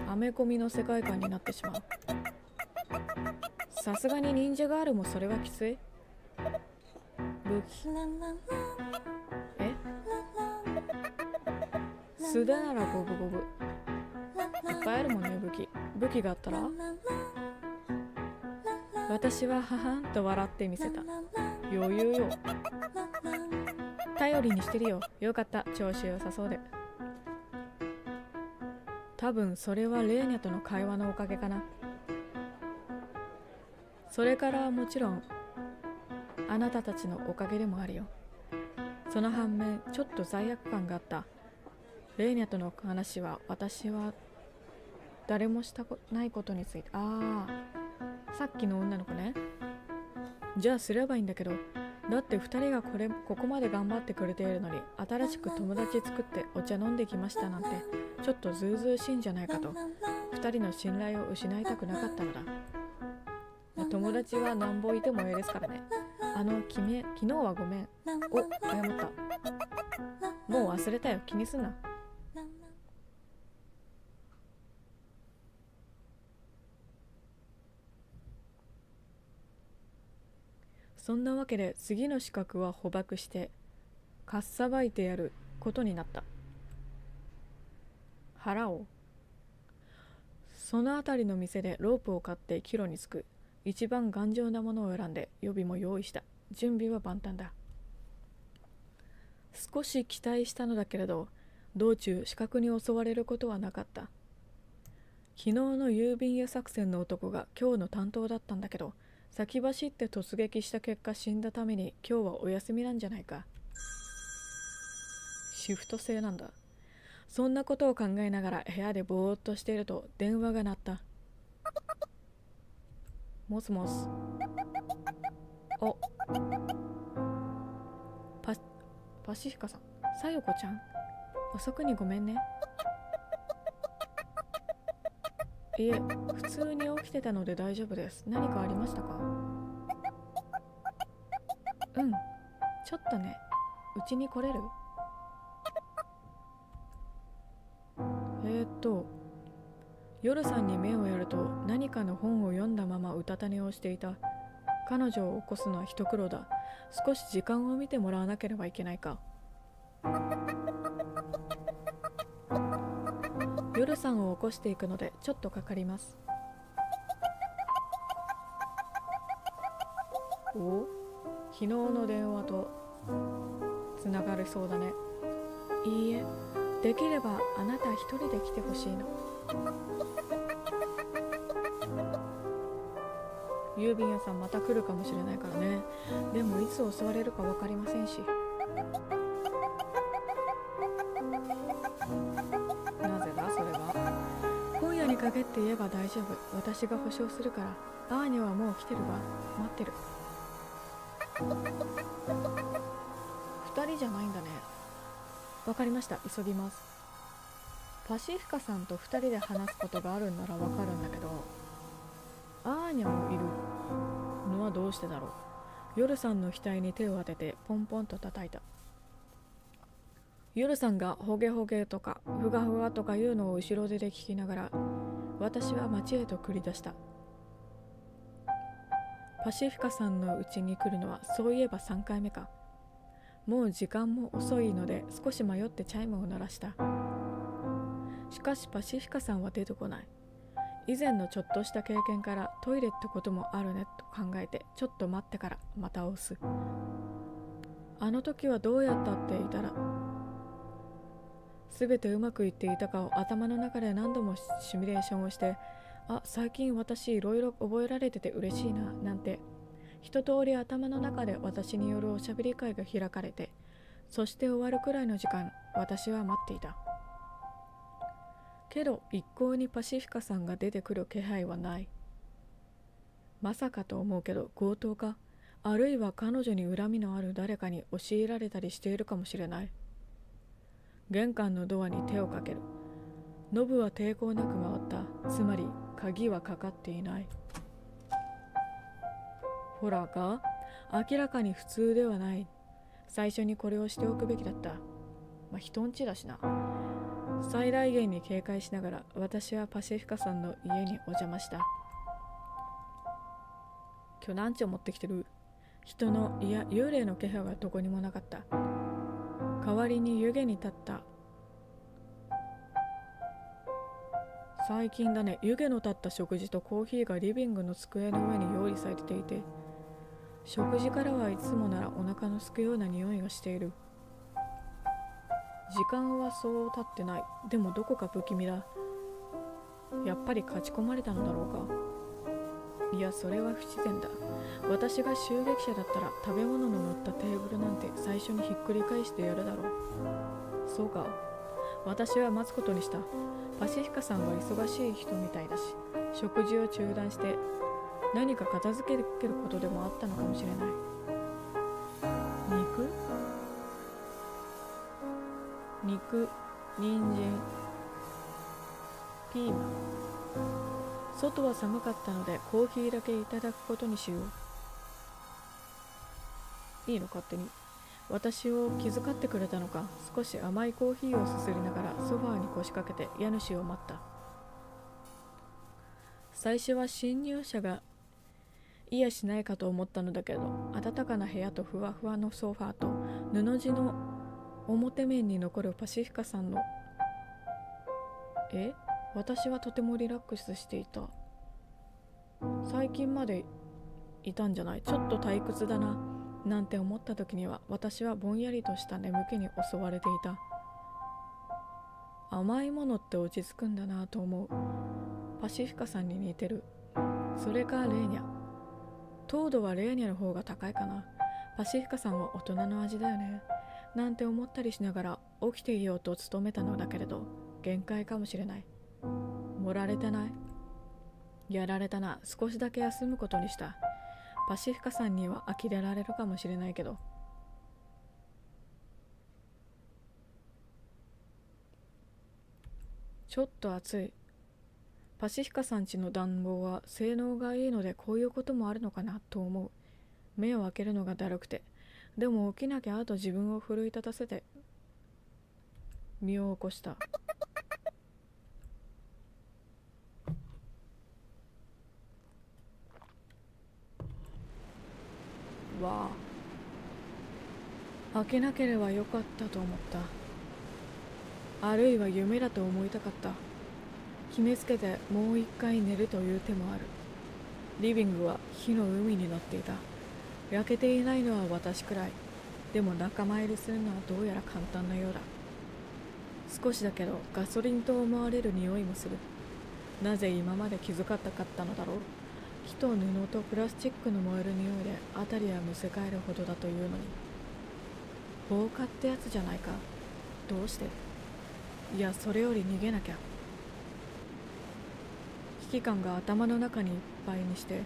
アメコミの世界観になってしまう。さすがに忍者ガールもそれはきつい。武器。素手なら五分五分。いっぱいあるもんね、武器があったら。私はははんと笑ってみせた。余裕よ。頼りにしてるよ。よかった、調子良さそうで。多分それはレーニャとの会話のおかげかな。それからもちろんあなたたちのおかげでもあるよ。その反面ちょっと罪悪感があった。レーニャとの話は私は誰もしたないことについて。さっきの女の子ね。じゃあすればいいんだけど、だって2人がここまで頑張ってくれているのに、新しく友達作ってお茶飲んできましたなんてちょっとずうずうしいんじゃないかと、2人の信頼を失いたくなかったのだ。友達はなんぼいてもええですからね。君、昨日はごめん。お、謝った。もう忘れたよ、気にすんな。そんなわけで次の資格は捕獲してかっさばいてやることになった。腹を。そのあたりの店でロープを買って帰路に着く。一番頑丈なものを選んで予備も用意した。準備は万端だ。少し期待したのだけれど、道中死角に襲われることはなかった。昨日の郵便屋作戦の男が今日の担当だったんだけど、先走って突撃した結果死んだために今日はお休みなんじゃないか。シフト制なんだ。そんなことを考えながら部屋でぼーっとしていると電話が鳴った。もしもし。お、パシフィカさん。さよこちゃん、遅くにごめんね。いえ、普通に起きてたので大丈夫です。何かありましたか？うん、ちょっとね。うちに来れる？夜さんに目をやると何かの本を読んだままうたた寝をしていた。彼女を起こすのは一苦労だ。少し時間を見てもらわなければいけないか。夜さんを起こしていくのでちょっとかかります。お？昨日の電話とつながれそうだね。いいえ、できればあなた一人で来てほしいの。郵便屋さんまた来るかもしれないからね。でもいつ襲われるか分かりませんし。なぜだそれは。今夜に限って言えば大丈夫。私が保証するから。アーニャはもう来てるわ。待ってる。2人じゃないんだね。わかりました、急ぎます。パシフィカさんと2人で話すことがあるんならわかるんだけど、アーニャもいるのはどうしてだろう。夜さんの額に手を当ててポンポンと叩いた。夜さんがホゲホゲとかふがふがとかいうのを後ろ手で聞きながら、私は街へと繰り出した。パシフィカさんの家に来るのはそういえば3回目か。もう時間も遅いので少し迷ってチャイムを鳴らした。しかしパシフィカさんは出てこない。以前のちょっとした経験からトイレってこともあるねと考えて、ちょっと待ってからまた押す。あの時はどうやったっていたら、すべてうまくいっていたかを頭の中で何度もシミュレーションをして、最近私いろいろ覚えられてて嬉しいななんて一通り頭の中で私によるおしゃべり会が開かれて、そして終わるくらいの時間、私は待っていた。けど一向にパシフィカさんが出てくる気配はない。まさかと思うけど強盗か、あるいは彼女に恨みのある誰かに押し入られたりしているかもしれない。玄関のドアに手をかける。ノブは抵抗なく回った。つまり鍵はかかっていない。ほらか、明らかに普通ではない。最初にこれをしておくべきだった。人んちだしな。最大限に警戒しながら私はパシフィカさんの家にお邪魔した。今日何丁持ってきてる？人の、いや幽霊の気配はどこにもなかった。代わりに湯気に立った。最近だね。湯気の立った食事とコーヒーがリビングの机の上に用意されていて、食事からはいつもならお腹のすくような匂いがしている。時間はそう経ってない。でもどこか不気味だ。やっぱり勝ち込まれたのだろうか。いや、それは不自然だ。私が襲撃者だったら食べ物の乗ったテーブルなんて最初にひっくり返してやるだろう。そうか。私は待つことにした。パシフィカさんは忙しい人みたいだし、食事を中断して何か片付けることでもあったのかもしれない。肉、人参、ピーマン。外は寒かったのでコーヒーだけいただくことにしよう。いいの、勝手に。私を気遣ってくれたのか、少し甘いコーヒーをすすりながらソファーに腰掛けて家主を待った。最初は侵入者がいやしないかと思ったのだけど、暖かな部屋とふわふわのソファーと布地の表面に残るパシフィカさんの私はとてもリラックスしていた。最近までいたんじゃない？ちょっと退屈だななんて思った時には、私はぼんやりとした眠気に襲われていた。甘いものって落ち着くんだなと思う。パシフィカさんに似てる。それかレーニャ。糖度はレーニャの方が高いかな。パシフィカさんは大人の味だよねなんて思ったりしながら起きていようと努めたのだけれど、限界かもしれない。盛られてない？やられたな。少しだけ休むことにした。パシフィカさんには呆れられるかもしれないけど。ちょっと暑い。パシフィカさん家の暖房は性能がいいので、こういうこともあるのかなと思う。目を開けるのがだるくて、でも起きなきゃと自分を奮い立たせて身を起こした。わあ、開けなければよかったと思った。あるいは夢だと思いたかった。決めつけてもう一回寝るという手もある。リビングは火の海になっていた。焼けていないのは私くらい。でも仲間入りするのはどうやら簡単なようだ。少しだけどガソリンと思われる匂いもする。なぜ今まで気づかなかったのだろう。木と布とプラスチックの燃える匂いで辺りはむせ返るほどだというのに。放火ってやつじゃないか。どうして？いや、それより逃げなきゃ。危機感が頭の中にいっぱいにして、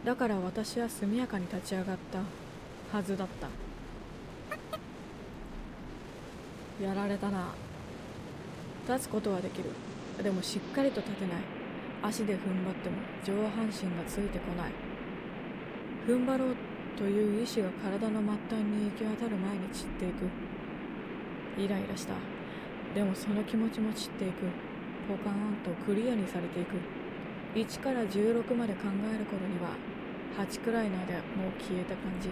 だから私は速やかに立ち上がったはずだった。やられたな。立つことはできる。でもしっかりと立てない。足で踏ん張っても上半身がついてこない。踏ん張ろうという意志が体の末端に行き渡る前に散っていく。イライラした。でもその気持ちも散っていく。ポカーンとクリアにされていく。1から16まで考える頃には8くらいまでもう消えた感じ。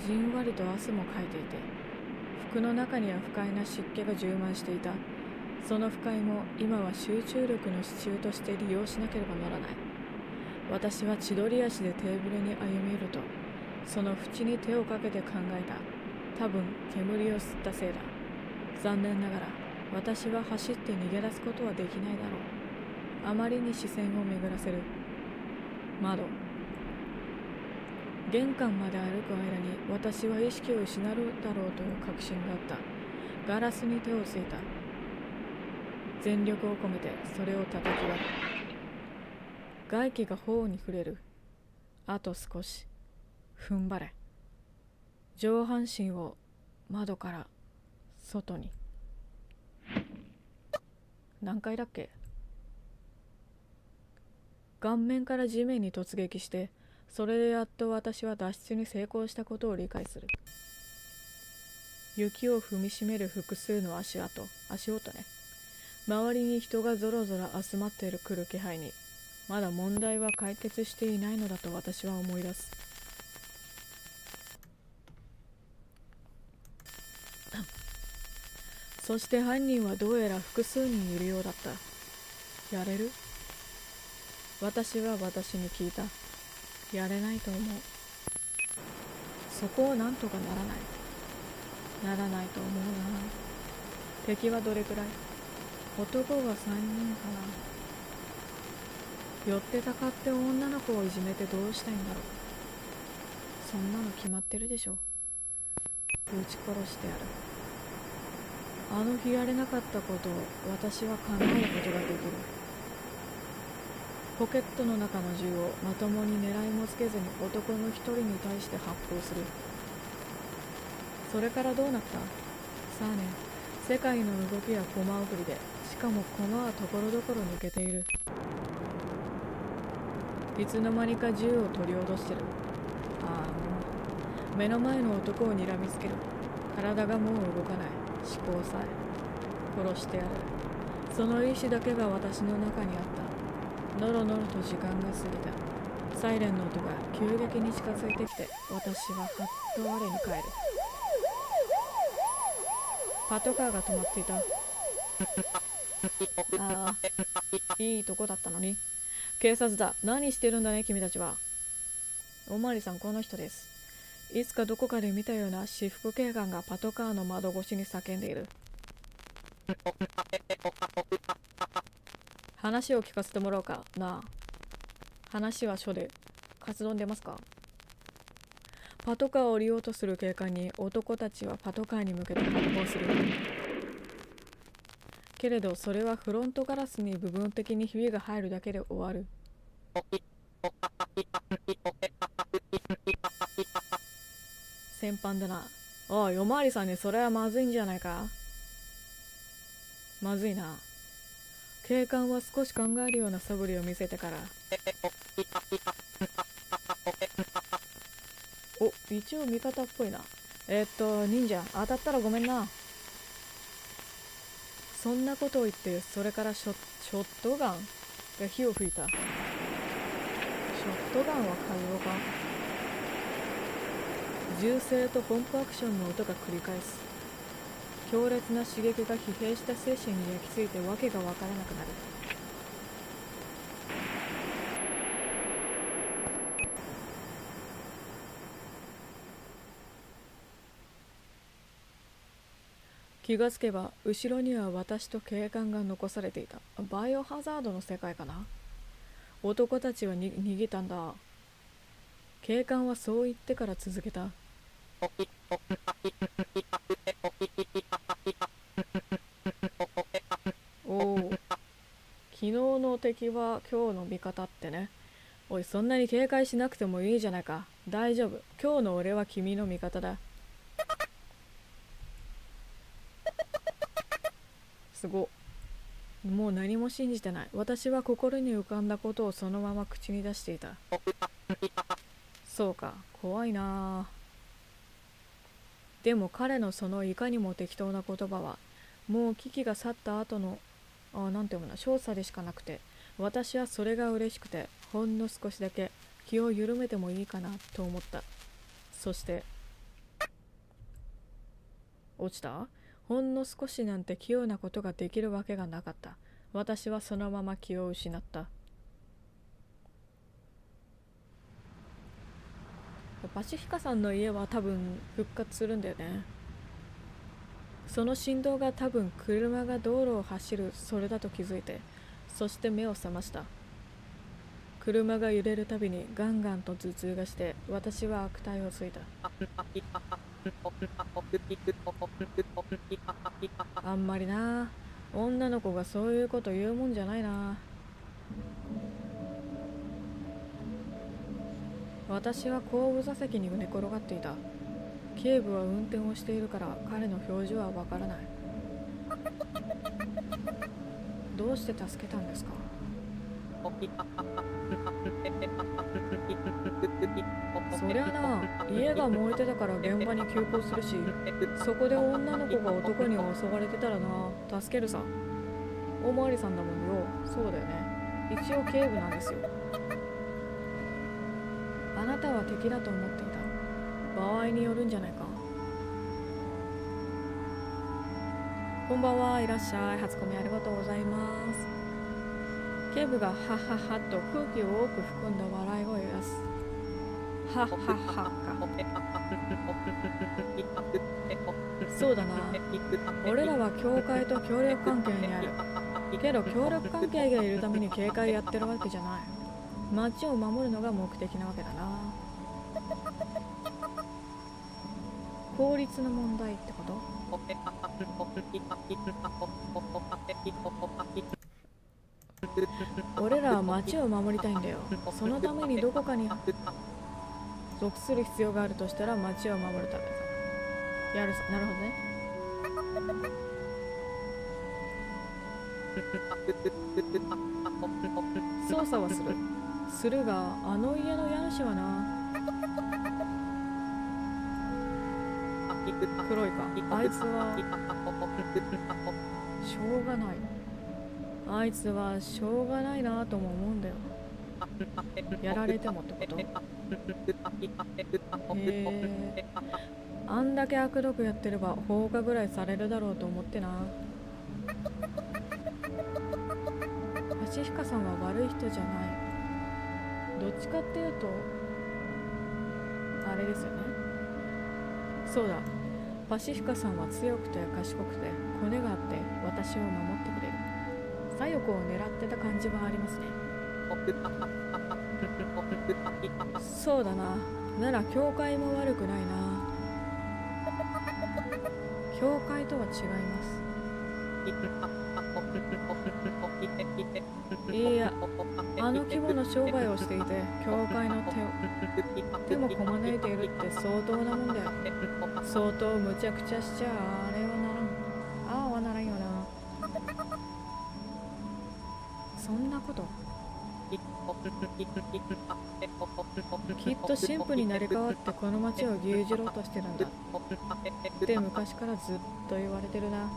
じんわりと汗もかいていて、服の中には不快な湿気が充満していた。その不快も今は集中力の支柱として利用しなければならない。私は千鳥足でテーブルに歩み寄ると、その縁に手をかけて考えた。多分煙を吸ったせいだ。残念ながら私は走って逃げ出すことはできないだろう。あまりに視線を巡らせる。窓。玄関まで歩く間に私は意識を失うだろうという確信があった。ガラスに手をついた。全力を込めてそれを叩き割る。外気が頬に触れる。あと少し。踏ん張れ。上半身を窓から外に。何回だっけ？顔面から地面に突撃して、それでやっと私は脱出に成功したことを理解する。雪を踏みしめる複数の足音ね。周りに人がぞろぞろ集まってくる気配に、まだ問題は解決していないのだと私は思い出す。そして犯人はどうやら複数人いるようだった。やれる？私は私に聞いた。やれないと思う。そこをなんとかならない。ならないと思うな。敵はどれくらい？男が3人か寄ってたかって女の子をいじめてどうしたいんだろう。そんなの決まってるでしょ。撃ち殺してやる。あの日やれなかったことを私は叶えることができる。ポケットの中の銃をまともに狙いもつけずに男の一人に対して発砲する。それからどうなった？さあね、世界の動きは駒送りで、しかも駒はところどころ抜けている。いつの間にか銃を取り脅してる。ああ、もう目の前の男を睨みつける。体がもう動かない。思考さえ殺してやる。その意志だけが私の中にあった。のろのろと時間が過ぎた。サイレンの音が急激に近づいてきて、私ははっと我に返る。パトカーが止まっていた。ああ、いいとこだったのに。警察だ。何してるんだね、君たちは。おまわりさん、この人です。いつかどこかで見たような私服警官がパトカーの窓越しに叫んでいる。話を聞かせてもらおうかなあ。話は署で。カツ丼出ますか？パトカーを降りようとする警官に男たちはパトカーに向けて発砲する。けれどそれはフロントガラスに部分的にひびが入るだけで終わる。先般だな。おい、おまわりさんにそれはまずいんじゃないか？まずいな。警官は少し考えるような素振りを見せてから、お、一応味方っぽいな。忍者、当たったらごめんな。そんなことを言って、それからショットガンが火を吹いた。ショットガンは海洋か。銃声とポンプアクションの音が繰り返す。強烈な刺激が疲弊した精神に焼き付いてわけがわからなくなる。気がつけば後ろには私と警官が残されていた。バイオハザードの世界かな。男たちは逃げたんだ。警官はそう言ってから続けた。おお、昨日の敵は今日の味方ってね。おい、そんなに警戒しなくてもいいじゃないか。大丈夫。今日の俺は君の味方だ。すご。もう何も信じてない。私は心に浮かんだことをそのまま口に出していた。そうか、怖いな。でも彼のそのいかにも適当な言葉は、もう危機が去った後の、なんていうのかな、少佐でしかなくて、私はそれが嬉しくて、ほんの少しだけ気を緩めてもいいかなと思った。そして、落ちた？ほんの少しなんて器用なことができるわけがなかった。私はそのまま気を失った。パシフィカさんの家は多分復活するんだよね。その振動が多分車が道路を走るそれだと気づいて、そして目を覚ました。車が揺れるたびにガンガンと頭痛がして、私は悪態をついた。あんまりな。女の子がそういうこと言うもんじゃないな。私は後部座席に寝転がっていた。警部は運転をしているから彼の表情はわからない。どうして助けたんですか？そりゃな、家が燃えてたから現場に急行するし、そこで女の子が男に襲われてたらな、助けるさ。おまわりさんだもんよ。そうだよね。一応警部なんですよ。あなたは敵だと思っていた。場合によるんじゃないか。こんばんは、いらっしゃい。初コメありがとうございます。警部がハッハッハッと空気を多く含んだ笑い声を出す。ハッハッハッか。そうだな。俺らは教会と協力関係にある。けど協力関係がいるために警戒やってるわけじゃない。町を守るのが目的なわけだな。効率の問題ってこと？俺らは町を守りたいんだよ。そのためにどこかに属する必要があるとしたら町を守るためさ。なるほどね。操作はするが、あの家の家主はな。黒いか。あいつはしょうがない。あいつはしょうがないなとも思うんだよ。やられてもってこと？あんだけ悪毒やってれば放火ぐらいされるだろうと思ってな。パシフィカさんは悪い人じゃない。どっちかっていうとあれですよね。そうだ、パシフィカさんは強くて賢くてコネがあって私を守ってくれる。左翼を狙ってた感じはありますね。そうだな。なら教会も悪くないな。教会とは違います。いや、あの規模の商売をしていて教会の手もこまねいているって相当なもんだよ。相当むちゃくちゃしちゃあれはならん。ああはならんよな。そんなこときっと神父になり変わってこの町を牛耳ろうとしてるんだって昔からずっと言われてるな。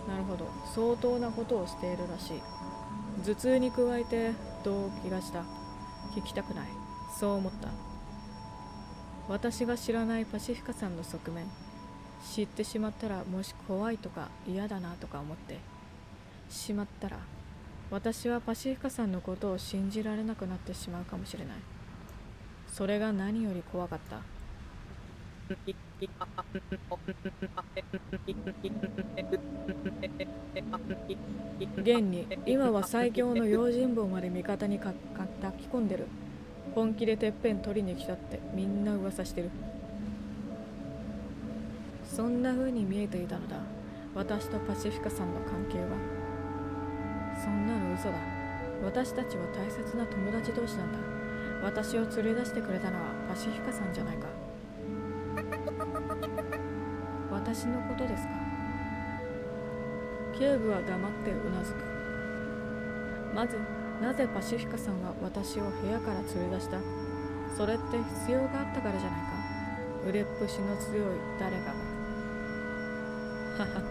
なるほど、相当なことをしているらしい。頭痛に加えて動悸がした。聞きたくない。そう思った。私が知らないパシフィカさんの側面知ってしまったら、もし怖いとか嫌だなとか思ってしまったら、私はパシフィカさんのことを信じられなくなってしまうかもしれない。それが何より怖かった。現に今は最強の用心棒まで味方に抱き込んでる。本気でてっぺん取りに来たってみんな噂してる。そんな風に見えていたのだ、私とパシフィカさんの関係は。そんなの嘘だ。私たちは大切な友達同士なんだ。私を連れ出してくれたのはパシフィカさんじゃないか。私のことですか？警部は黙ってうなずく。まず、なぜパシフィカさんが私を部屋から連れ出した？それって必要があったからじゃないか。腕っぷしの強い誰かが。はは、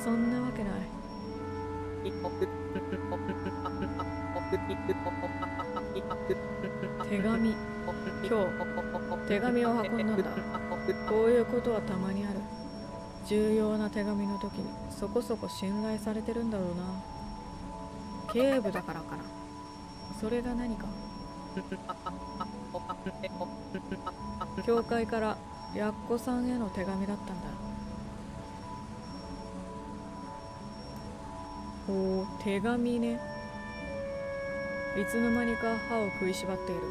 そんなわけない。手紙。今日、手紙を運んだんだ。こういうことはたまにある。重要な手紙の時にそこそこ信頼されてるんだろうな。警部だからかな。それが何か。教会からやっこさんへの手紙だったんだ。おお、手紙ね。いつの間にか歯を食いしばっている。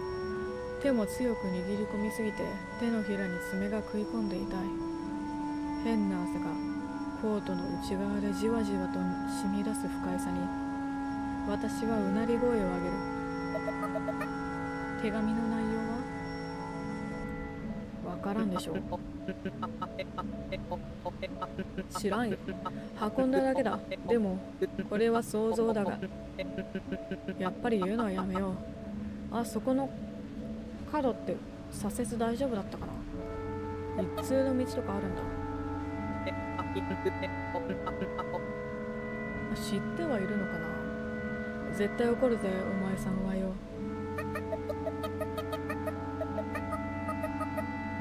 手も強く握り込みすぎて手のひらに爪が食い込んでいたい。変な汗がコートの内側でじわじわと染み出す不快さに私はうなり声を上げる。手紙の内容はわからんでしょう。知らんよ。運んだだけだ。でもこれは想像だが、やっぱり言うのはやめよう。あそこの角って左折大丈夫だったかな。一通の道とかあるんだ。知ってはいるのかな。絶対怒るぜお前さんはよ。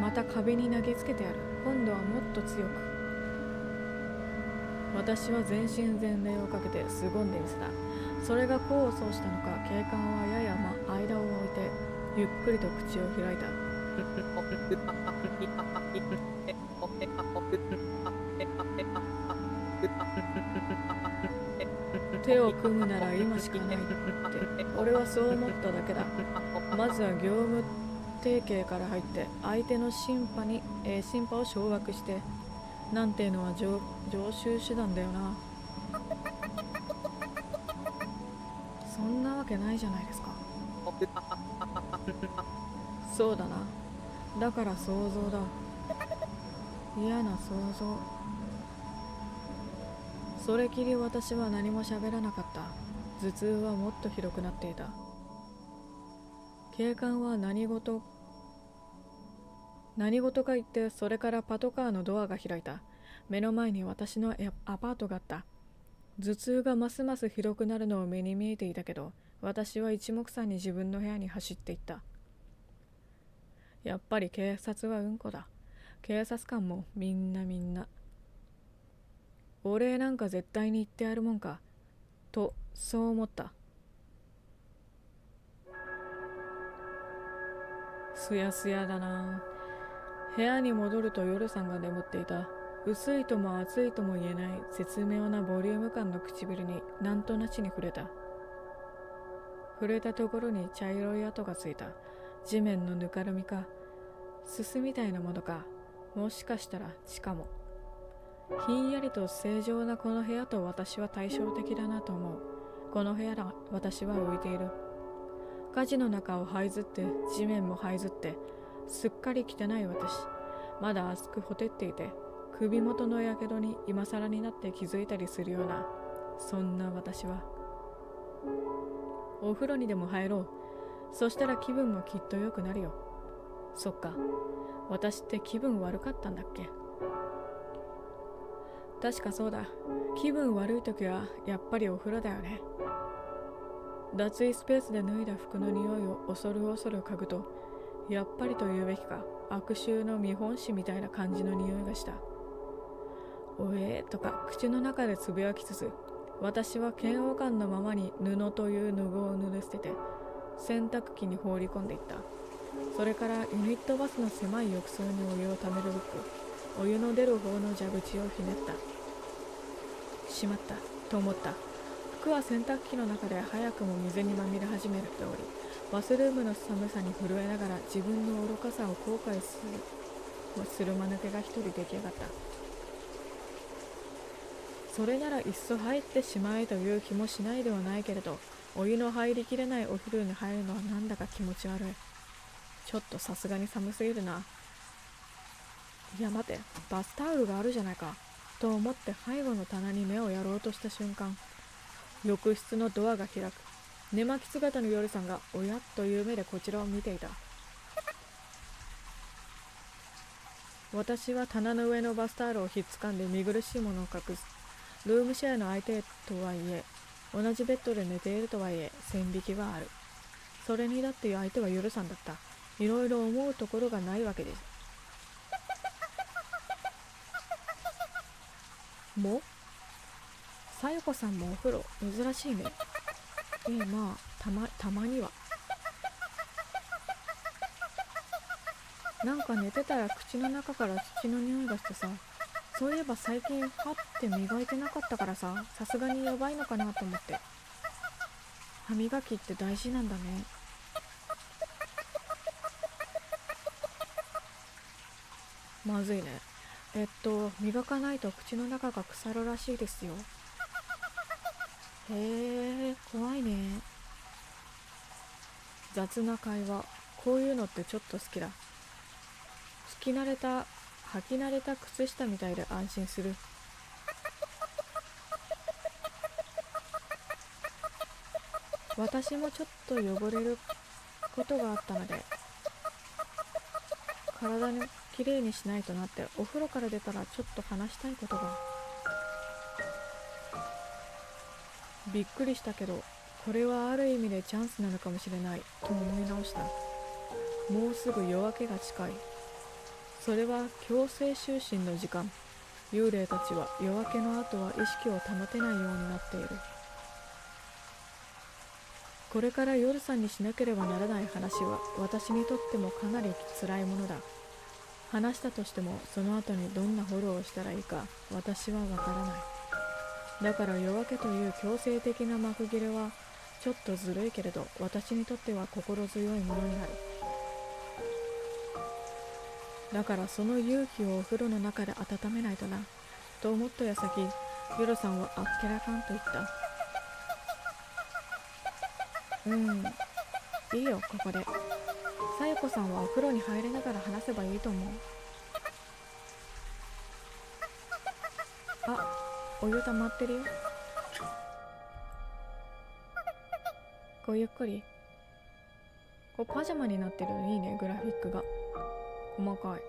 また壁に投げつけてやる。今度はもっと強く。私は全身全霊をかけて凄んでみせた。それが功を奏したのか、警官はやや間を置いてゆっくりと口を開いた。手を組むなら今しかないって俺はそう思っただけだ。まずは業務提携から入って相手の審判を掌握してなんていうのは常習手段だよな。そんなわけないじゃないですか。そうだな。だから想像だ。嫌な想像。それきり私は何も喋らなかった。頭痛はもっとひどくなっていた。警官は何事か言って、それからパトカーのドアが開いた。目の前に私のアパートがあった。頭痛がますますひどくなるのを目に見えていたけど、私は一目散に自分の部屋に走っていった。やっぱり警察はうんこだ。警察官もみんな。お礼なんか絶対に言ってやるもんか。と、そう思った。すやすやだな。部屋に戻ると夜さんが眠っていた。薄いとも厚いとも言えない絶妙なボリューム感の唇になんとなしに触れた。触れたところに茶色い跡がついた。地面のぬかるみか、すすみたいなものか、もしかしたら地下も。ひんやりと正常なこの部屋と私は対照的だなと思う。この部屋だ私は浮いている。火事の中を這いずって地面も這いずってすっかり汚い私。まだ熱くほてっていて首元のやけどに今更になって気づいたりするような、そんな私は。お風呂にでも入ろう。そしたら気分もきっと良くなるよ。そっか、私って気分悪かったんだっけ。確かそうだ。気分悪い時はやっぱりお風呂だよね。脱衣スペースで脱いだ服の匂いを恐る嗅ぐと、やっぱりと言うべきか、悪臭の見本紙みたいな感じの匂いがした。おえーとか口の中でつぶやきつつ、私は嫌悪感のままに布という布を脱ぎ捨てて洗濯機に放り込んでいった。それからユニットバスの狭い浴槽にお湯をためるべくお湯の出る方の蛇口をひねった。しまったと思った。服は洗濯機の中で早くも水にまみれ始めており、バスルームの寒さに震えながら自分の愚かさを後悔する間抜けが一人出来上がった。それならいっそ入ってしまえという気もしないではないけれど、お湯の入りきれないお昼に入るのはなんだか気持ち悪い。ちょっとさすがに寒すぎるな。いや待て、バスタオルがあるじゃないかと思って背後の棚に目をやろうとした瞬間、浴室のドアが開く。寝巻き姿の夜さんがおやっという目でこちらを見ていた。私は棚の上のバスタオルをひっつかんで見苦しいものを隠す。ルームシェアの相手とはいえ、同じベッドで寝ているとはいえ線引きはある。それにだって相手は夜さんだった。いろいろ思うところがないわけです。もさよこさんもお風呂珍しいね。まあたまには。なんか寝てたら口の中から土の匂いがしてさ、そういえば最近歯って磨いてなかったからさ、さすがにやばいのかなと思って。歯磨きって大事なんだね。まずいね。磨かないと口の中が腐るらしいですよ。へえ、怖いね。雑な会話、こういうのってちょっと好きだ。履き慣れた靴下みたいで安心する。私もちょっと汚れることがあったので、体にきれいにしないとなって、お風呂から出たらちょっと話したいことが。びっくりしたけど、これはある意味でチャンスなのかもしれないと思い直した。もうすぐ夜明けが近い。それは強制就寝の時間。幽霊たちは夜明けの後は意識を保てないようになっている。これから夜さんにしなければならない話は私にとってもかなり辛いものだ。話したとしてもその後にどんなフォローをしたらいいか私はわからない。だから夜明けという強制的な幕切れはちょっとずるいけれど、私にとっては心強いものになる。だからその勇気をお風呂の中で温めないとな、と思った矢先、ヨロさんはあっけらかんと言った。いいよ、ここで。さゆこさんはお風呂に入りながら話せばいいと思う。あ、お湯溜まってるよ。ごゆっくり。パジャマになってる。いいね、グラフィックが細かい。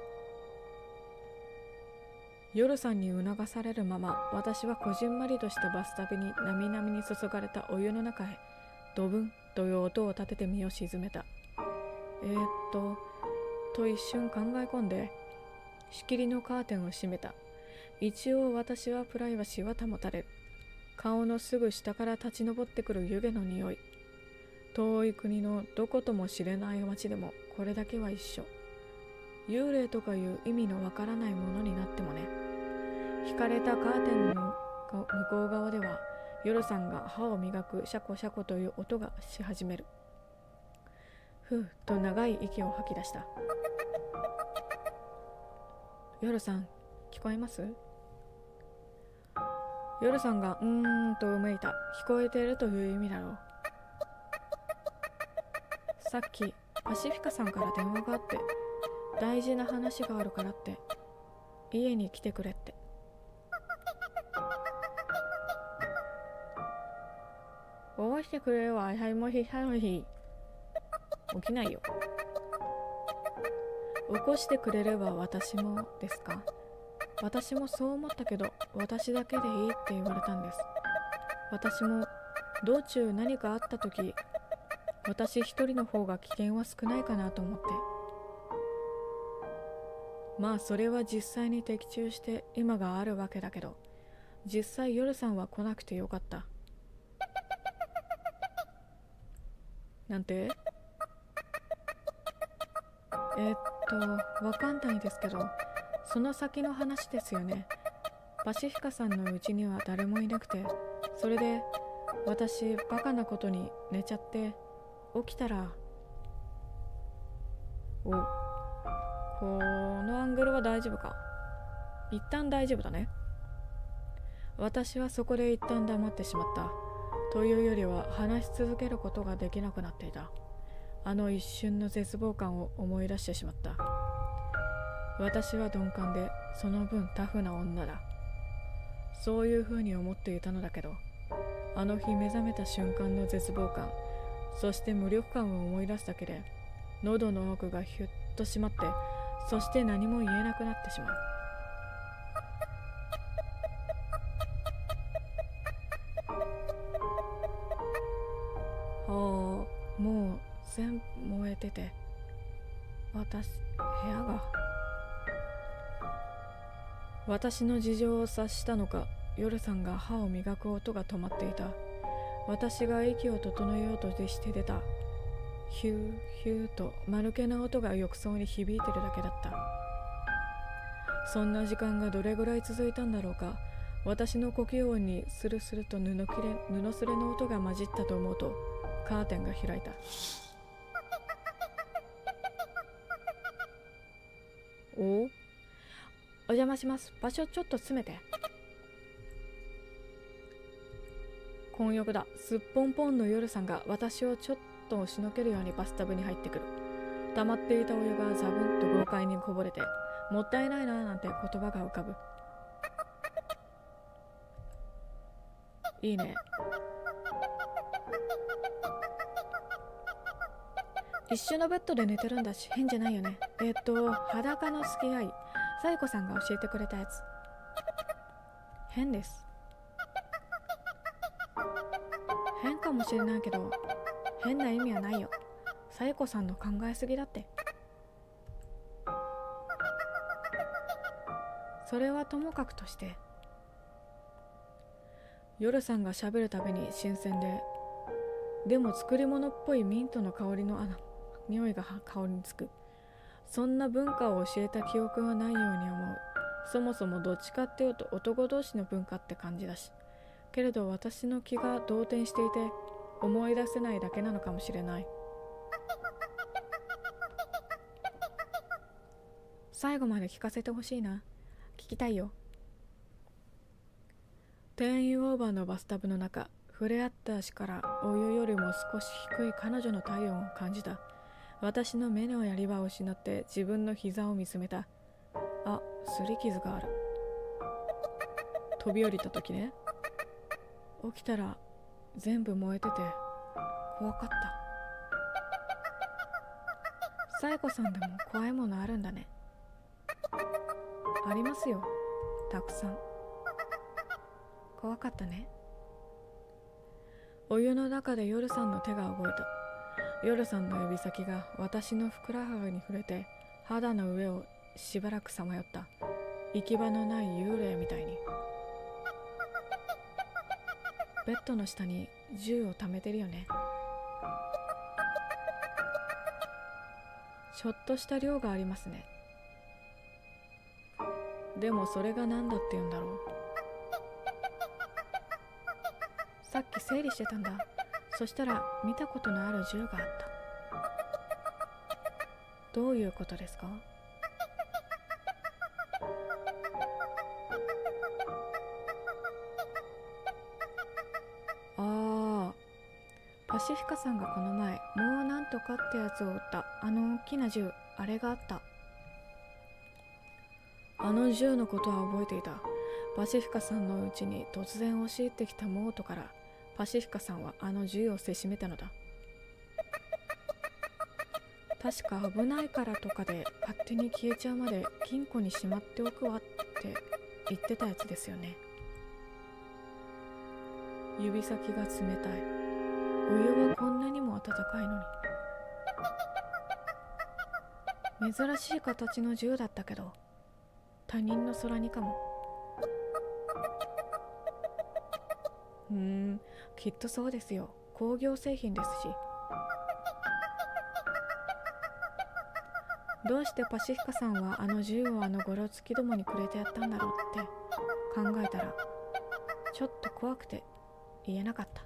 夜さんに促されるまま、私はこじんまりとしたバスタブになみなみに注がれたお湯の中へドブンという音を立てて身を沈めた。と一瞬考え込んで仕切りのカーテンを閉めた。一応私はプライバシーは保たれる。顔のすぐ下から立ち上ってくる湯気の匂い。遠い国のどことも知れない町でもこれだけは一緒。幽霊とかいう意味のわからないものになってもね。引かれたカーテンの向こう側では夜さんが歯を磨くシャコシャコという音がし始める。ふうと長い息を吐き出した。夜さん、聞こえます？夜さんがとうめいた。聞こえているという意味だろう。さっきパシフィカさんから電話があって、大事な話があるからって家に来てくれって。起こしてくれるわ。はいもひはの日起きないよ。起こしてくれれば私もですか？私もそう思ったけど、私だけでいいって言われたんです。私も道中何かあった時、私一人の方が危険は少ないかなと思って。まあそれは実際に的中して今があるわけだけど、実際夜さんは来なくてよかった。なんて？わかんないですけど、その先の話ですよね。パシフィカさんのうちには誰もいなくて、それで私バカなことに寝ちゃって、起きたら、このアングルは大丈夫か？一旦大丈夫だね。私はそこで一旦黙ってしまった。というよりは話し続けることができなくなっていた。あの一瞬の絶望感を思い出してしまった。私は鈍感でその分タフな女だ。そういうふうに思っていたのだけど、あの日目覚めた瞬間の絶望感、そして無力感を思い出すだけで喉の奥がヒュッと締まって、そして何も言えなくなってしまう。もう全部燃えてて、私の事情を察したのか、夜さんが歯を磨く音が止まっていた。私が息を整えようとして出た。ヒューヒューと丸けな音が浴槽に響いてるだけだった。そんな時間がどれぐらい続いたんだろうか。私の呼吸音にスルスルと布すれの音が混じったと思うと、カーテンが開いた。お邪魔します。場所ちょっと詰めて。混浴だ。すっぽんぽんの夜さんが私をちょっと押しのけるようにバスタブに入ってくる。溜まっていたお湯がザブンと豪快にこぼれて、もったいないななんて言葉が浮かぶ。いいね。一緒のベッドで寝てるんだし変じゃないよね。裸の付き合い、さゆこさんが教えてくれたやつ。変です。変かもしれないけど、変な意味はないよ。さゆこさんの考えすぎだって。それはともかくとして、夜さんがしゃべるたびに新鮮でも作り物っぽいミントの香りの匂いが顔につく。そんな文化を教えた記憶はないように思う。そもそもどっちかっていうと男同士の文化って感じだし、けれど私の気が動転していて思い出せないだけなのかもしれない。最後まで聞かせてほしいな。聞きたいよ。定員オーバーのバスタブの中、触れ合った足からお湯よりも少し低い彼女の体温を感じた。私の目のやり場を失って自分の膝を見つめた。あ、擦り傷がある。飛び降りた時ね。起きたら全部燃えてて怖かった。サエコさんでも怖いものあるんだね。ありますよ、たくさん。怖かったね。お湯の中で夜さんの手が動いた。夜さんの指先が私のふくらはぎに触れて肌の上をしばらくさまよった。行き場のない幽霊みたいに。ベッドの下に銃を溜めてるよね。ちょっとした量がありますね。でもそれが何だって言うんだろう。さっき整理してたんだ。そしたら見たことのある銃があった。どういうことですか？ああ、パシフィカさんがこの前もうなんとかってやつを撃ったあの大きな銃、あれがあった。あの銃のことは覚えていた。パシフィカさんのうちに突然押し入ってきたモートからパシフィカさんはあの銃をせしめたのだ。確か危ないからとかで勝手に消えちゃうまで金庫にしまっておくわって言ってたやつですよね。指先が冷たい。お湯はこんなにも温かいのに。珍しい形の銃だったけど他人の空にかも。きっとそうですよ。工業製品ですし。どうしてパシフィカさんはあの銃をあのゴロつきどもにくれてやったんだろうって考えたらちょっと怖くて言えなかった。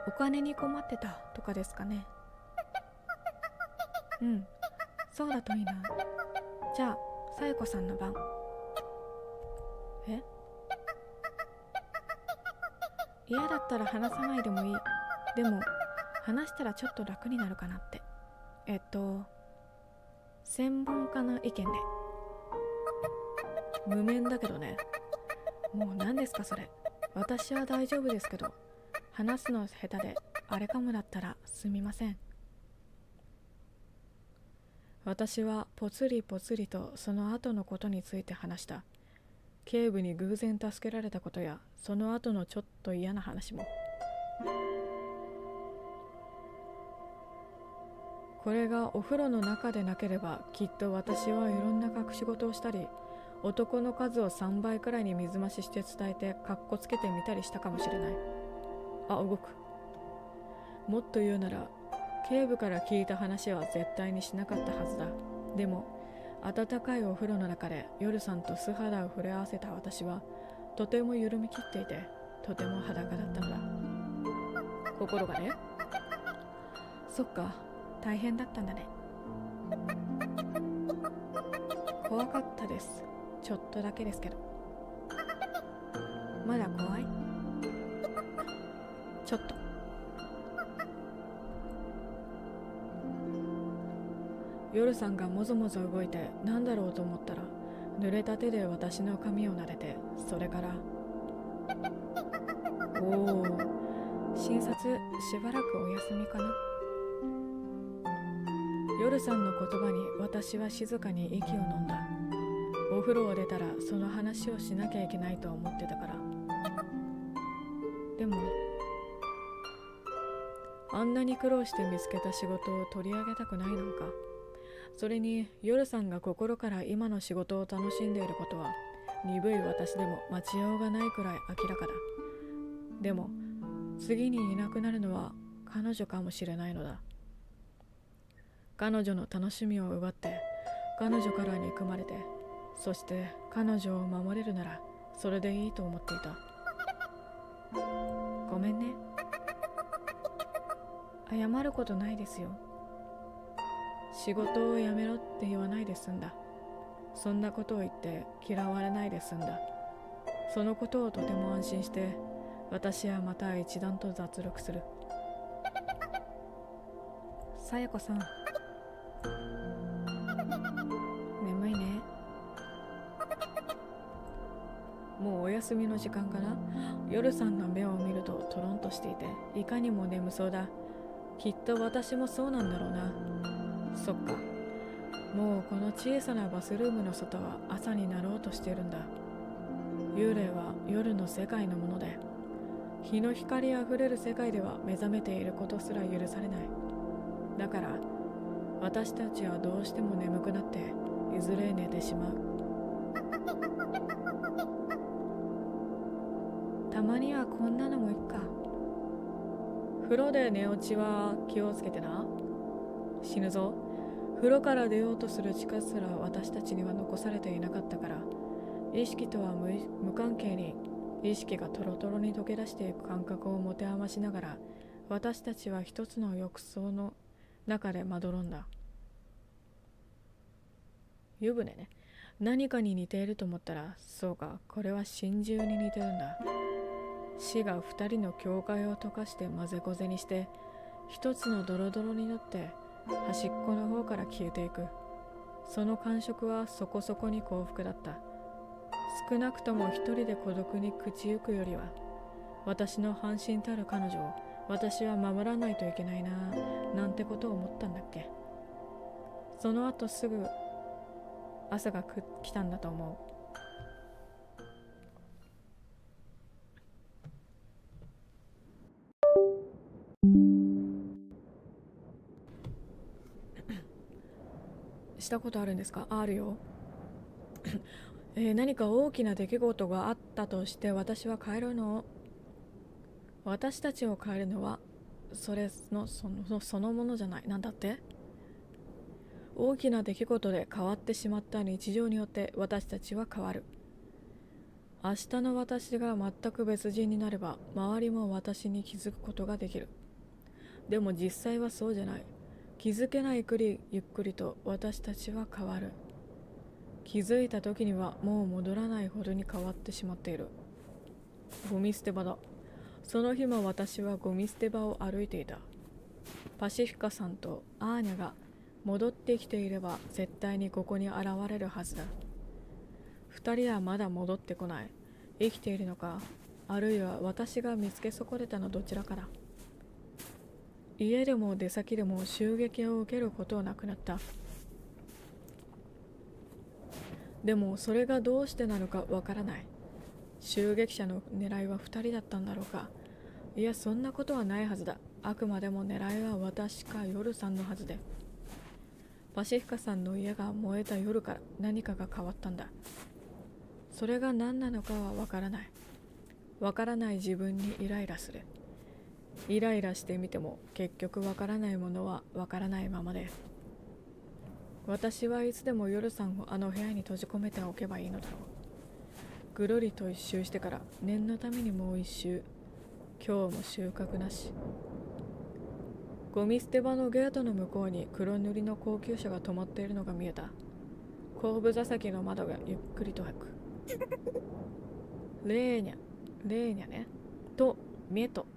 お金に困ってたとかですかね。そうだといいな。じゃあサエコさんの番。え？嫌だったら話さないでもいい。でも話したらちょっと楽になるかなって。専門家の意見で。無面だけどね。もう何ですかそれ。私は大丈夫ですけど、話すの下手であれかもだったらすみません。私はぽつりぽつりとその後のことについて話した。警部に偶然助けられたことやその後のちょっと嫌な話も。これがお風呂の中でなければきっと私はいろんな隠し事をしたり、男の数を3倍くらいに水増しして伝えてカッコつけてみたりしたかもしれない。あ、動く。もっと言うなら警部から聞いた話は絶対にしなかったはずだ。でも暖かいお風呂の中で夜さんと素肌を触れ合わせた私はとても緩み切っていてとても裸だったのだ。心がね。そっか、大変だったんだね。怖かったです。ちょっとだけですけど。まだ怖い？ちょっと。夜さんがもぞもぞ動いて何だろうと思ったら濡れた手で私の髪を撫でて、それからおお、診察しばらくお休みかな。夜さんの言葉に私は静かに息を飲んだ。お風呂を出たらその話をしなきゃいけないと思ってたから。でもあんなに苦労して見つけた仕事を取り上げたくないのか。それに夜さんが心から今の仕事を楽しんでいることは鈍い私でも待ちようがないくらい明らかだ。でも次にいなくなるのは彼女かもしれないのだ。彼女の楽しみを奪って彼女から憎まれて、そして彼女を守れるならそれでいいと思っていた。ごめんね。謝ることないですよ。仕事を辞めろって言わないで済んだ。そんなことを言って嫌われないで済んだ。そのことをとても安心して、私はまた一段と脱力する。さやこさん、眠いね。もうお休みの時間かな。夜さんの目を見るとトロンとしていて、いかにも眠そうだ。きっと私もそうなんだろうな。そっか。もうこの小さなバスルームの外は朝になろうとしているんだ。幽霊は夜の世界のもので、日の光あふれる世界では目覚めていることすら許されない。だから私たちはどうしても眠くなっていずれ寝てしまう。たまにはこんなのもいっか。風呂で寝落ちは気をつけてな。死ぬぞ。風呂から出ようとする力すら私たちには残されていなかったから、意識とは無関係に意識がトロトロに溶け出していく感覚を持て余しながら、私たちは一つの浴槽の中でまどろんだ。湯船ね。何かに似ていると思ったら、そうか、これは心中に似てるんだ。死が二人の境界を溶かして混ぜこぜにして、一つのドロドロになって端っこの方から消えていく。その感触はそこそこに幸福だった。少なくとも一人で孤独に朽ちゆくよりは、私の半身たる彼女を私は守らないといけないな、なんてことを思ったんだっけ。その後すぐ朝が来たんだと思う。したことあるんですか？あるよ。何か大きな出来事があったとして私たちを変えるのはそのものじゃない。なんだって？大きな出来事で変わってしまった日常によって私たちは変わる。明日の私が全く別人になれば周りも私に気づくことができる。でも実際はそうじゃない。気づけないゆっくりと私たちは変わる。気づいた時にはもう戻らないほどに変わってしまっている。ゴミ捨て場だ。その日も私はゴミ捨て場を歩いていた。パシフィカさんとアーニャが戻ってきていれば絶対にここに現れるはずだ。二人はまだ戻ってこない。生きているのか、あるいは私が見つけ損ねたのどちらかだ。家でも出先でも襲撃を受けることはなくなった。でもそれがどうしてなのかわからない。襲撃者の狙いは2人だったんだろうか。いや、そんなことはないはずだ。あくまでも狙いは私か夜さんのはずで。パシフィカさんの家が燃えた夜から何かが変わったんだ。それが何なのかはわからない。わからない自分にイライラする。イライラしてみても結局わからないものはわからないままで、私はいつでも夜さんをあの部屋に閉じ込めておけばいいのだろう。ぐるりと一周してから念のためにもう一周。今日も収穫なし。ゴミ捨て場のゲートの向こうに黒塗りの高級車が止まっているのが見えた。後部座席の窓がゆっくりと開く。レーニャね。とメト。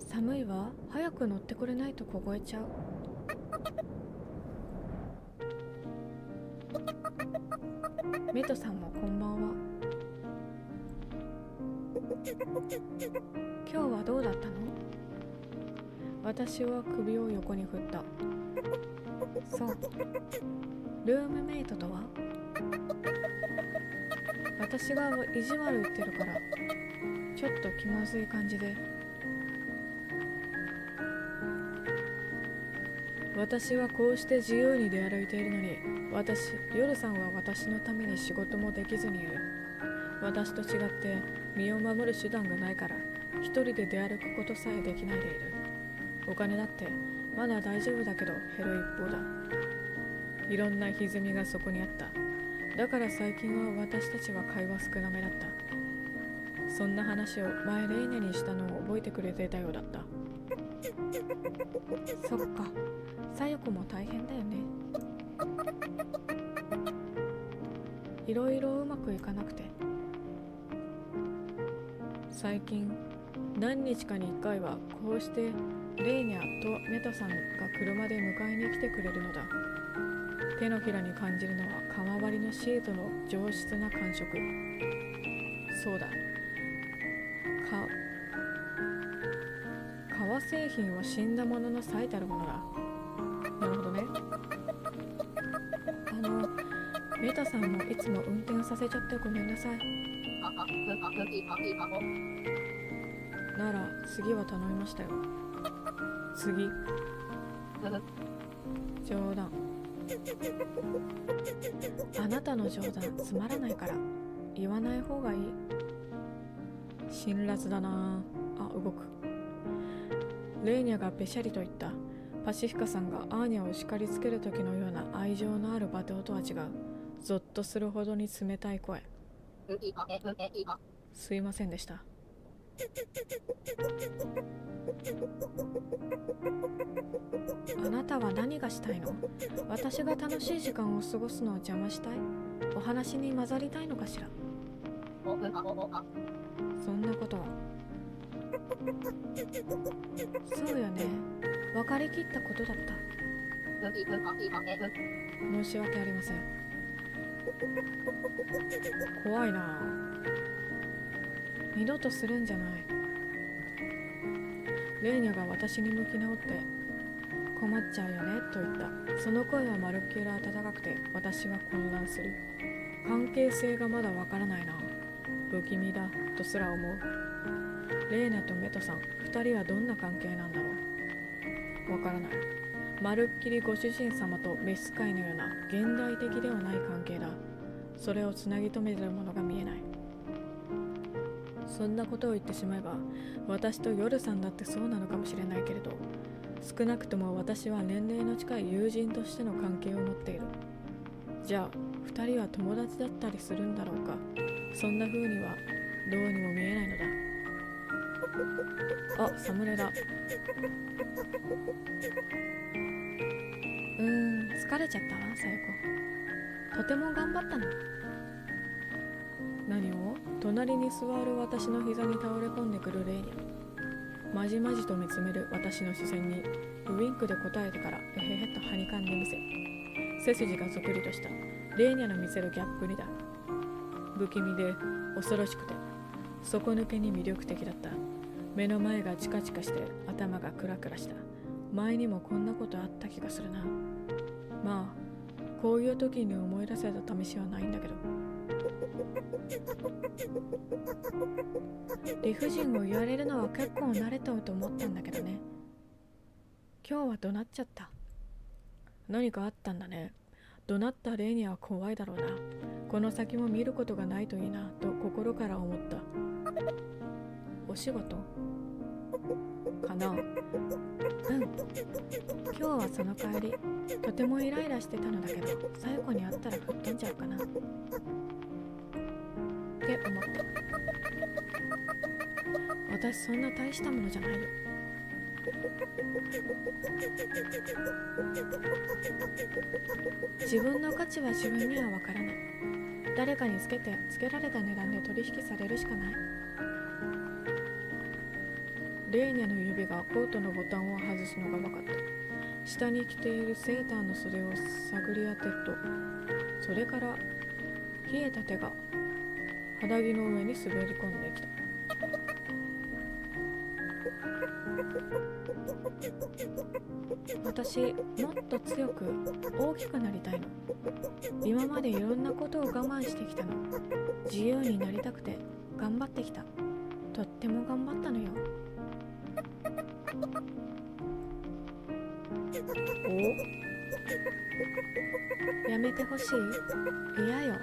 寒いわ。早く乗ってくれないと凍えちゃう。メトさんもこんばんは。今日はどうだったの？私は首を横に振った。そう。ルームメイトとは？私が意地悪言ってるからちょっと気まずい感じで。私はこうして自由に出歩いているのに、夜さんは私のために仕事もできずにいる。私と違って身を守る手段がないから一人で出歩くことさえできないでいる。お金だってまだ大丈夫だけど減る一方だ。いろんな歪みがそこにあった。だから最近は私たちは会話少なめだった。そんな話を前レイナにしたのを覚えてくれていたようだった。そっか、さよこも大変だよね。いろいろうまくいかなくて。最近何日かに1回はこうしてレイニャとメタさんが車で迎えに来てくれるのだ。手のひらに感じるのは革張りのシートの上質な感触。そうだ、革製品は死んだものの最たるものだ。なるほどね。メタさんもいつも運転させちゃってごめんなさい。なら次は頼みましたよ。次。冗談。あなたの冗談つまらないから言わない方がいい。辛辣だなあ。動く。レーニャがべしゃりと言った。パシフィカさんがアーニャを叱りつける時のような愛情のある罵倒とは違う。ゾッとするほどに冷たい声。すいませんでした。あなたは何がしたいの？私が楽しい時間を過ごすのを邪魔したい？お話に混ざりたいのかしら？そんなことは。そうよね。分かりきったことだった。申し訳ありません。怖いな。二度とするんじゃない。レーニャが私に向き直って困っちゃうよねと言った。その声はまるっきり温かくて私は混乱する。関係性がまだわからないな。不気味だとすら思う。レーナとメトさん、二人はどんな関係なんだろう。わからない。まるっきりご主人様と召使いのような現代的ではない関係だ。それをつなぎ止めているものが見えない。そんなことを言ってしまえば私とヨルさんだってそうなのかもしれないけれど、少なくとも私は年齢の近い友人としての関係を持っている。じゃあ二人は友達だったりするんだろうか。そんな風にはどうにも見えないのだ。あ、サムネだ。疲れちゃったわ、さよこ。とても頑張ったの。何を？隣に座る私の膝に倒れ込んでくるレイニャ。まじまじと見つめる私の視線にウインクで答えてからえへへとはにかんでみせ、背筋がぞくりとした。レイニャの見せるギャップにだ。不気味で恐ろしくて底抜けに魅力的だった。目の前がチカチカして頭がクラクラした。前にもこんなことあった気がするな。まあこういう時に思い出せた試しはないんだけど。理不尽を言われるのは結構慣れとうと思ったんだけどね。今日は怒鳴っちゃった。何かあったんだね。怒鳴ったレイには怖いだろうな。この先も見ることがないといいなと心から思った。お仕事かな。今日はその帰りとてもイライラしてたのだけど、さよこに会ったら吹っ飛んじゃうかなって思った。私そんな大したものじゃないよ。自分の価値は自分にはわからない。誰かにつけられた値段で取引されるしかない。レーニャの指がコートのボタンを外すのが分かった。下に着ているセーターの袖を探り当てると、それから冷えた手が肌着の上に滑り込んできた。私もっと強く大きくなりたいの。今までいろんなことを我慢してきたの。自由になりたくて頑張ってきた。とっても頑張ったのよ。お？やめてほしい？嫌よ。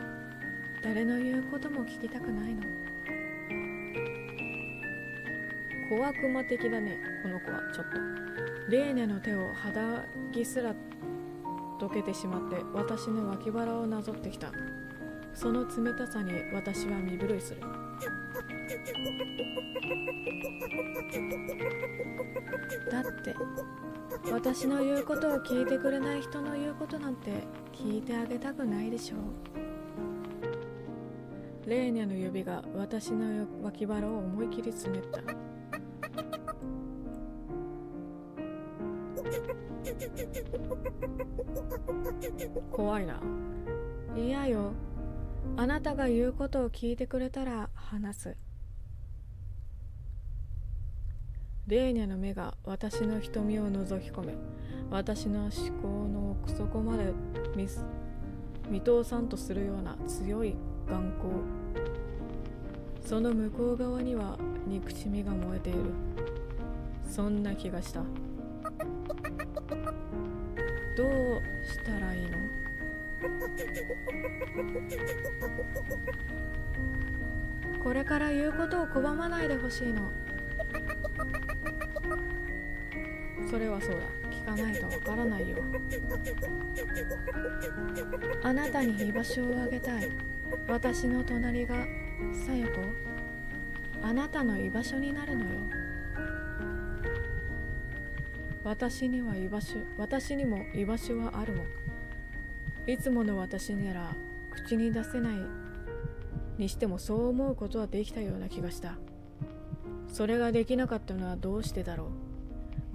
誰の言うことも聞きたくないの。小悪魔的だね、この子はちょっと。レーニャの手を肌着すら溶けてしまって私の脇腹をなぞってきた。その冷たさに私は身震いする。だって私の言うことを聞いてくれない人の言うことなんて聞いてあげたくないでしょう。レーニャの指が私の脇腹を思い切りつねった。怖いな。いやよ、あなたが言うことを聞いてくれたら話す。レーニャの目が私の瞳を覗き込め、私の思考の奥底まで見通さんとするような強い眼光。その向こう側には憎しみが燃えている。そんな気がした。どうしたらいいの？これから言うことを拒まないでほしいの。それはそうだ、聞かないとわからないよ。あなたに居場所をあげたい。私の隣がさよこ、あなたの居場所になるのよ。私にも居場所はあるもん。いつもの私なら口に出せないにしてもそう思うことはできたような気がした。それができなかったのはどうしてだろう。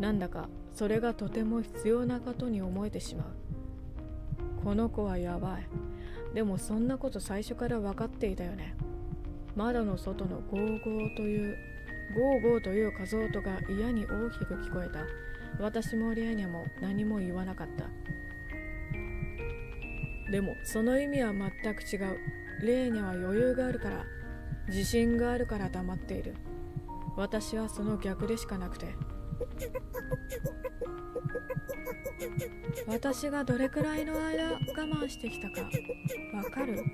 なんだかそれがとても必要なことに思えてしまう。この子はやばい。でもそんなこと最初から分かっていたよね。窓の外のゴーゴーという数音が嫌に大きく聞こえた。私もレーニャも何も言わなかった。でもその意味は全く違う。レーニャは余裕があるから、自信があるから黙っている。私はその逆でしかなくて。私がどれくらいの間我慢してきたかわかる？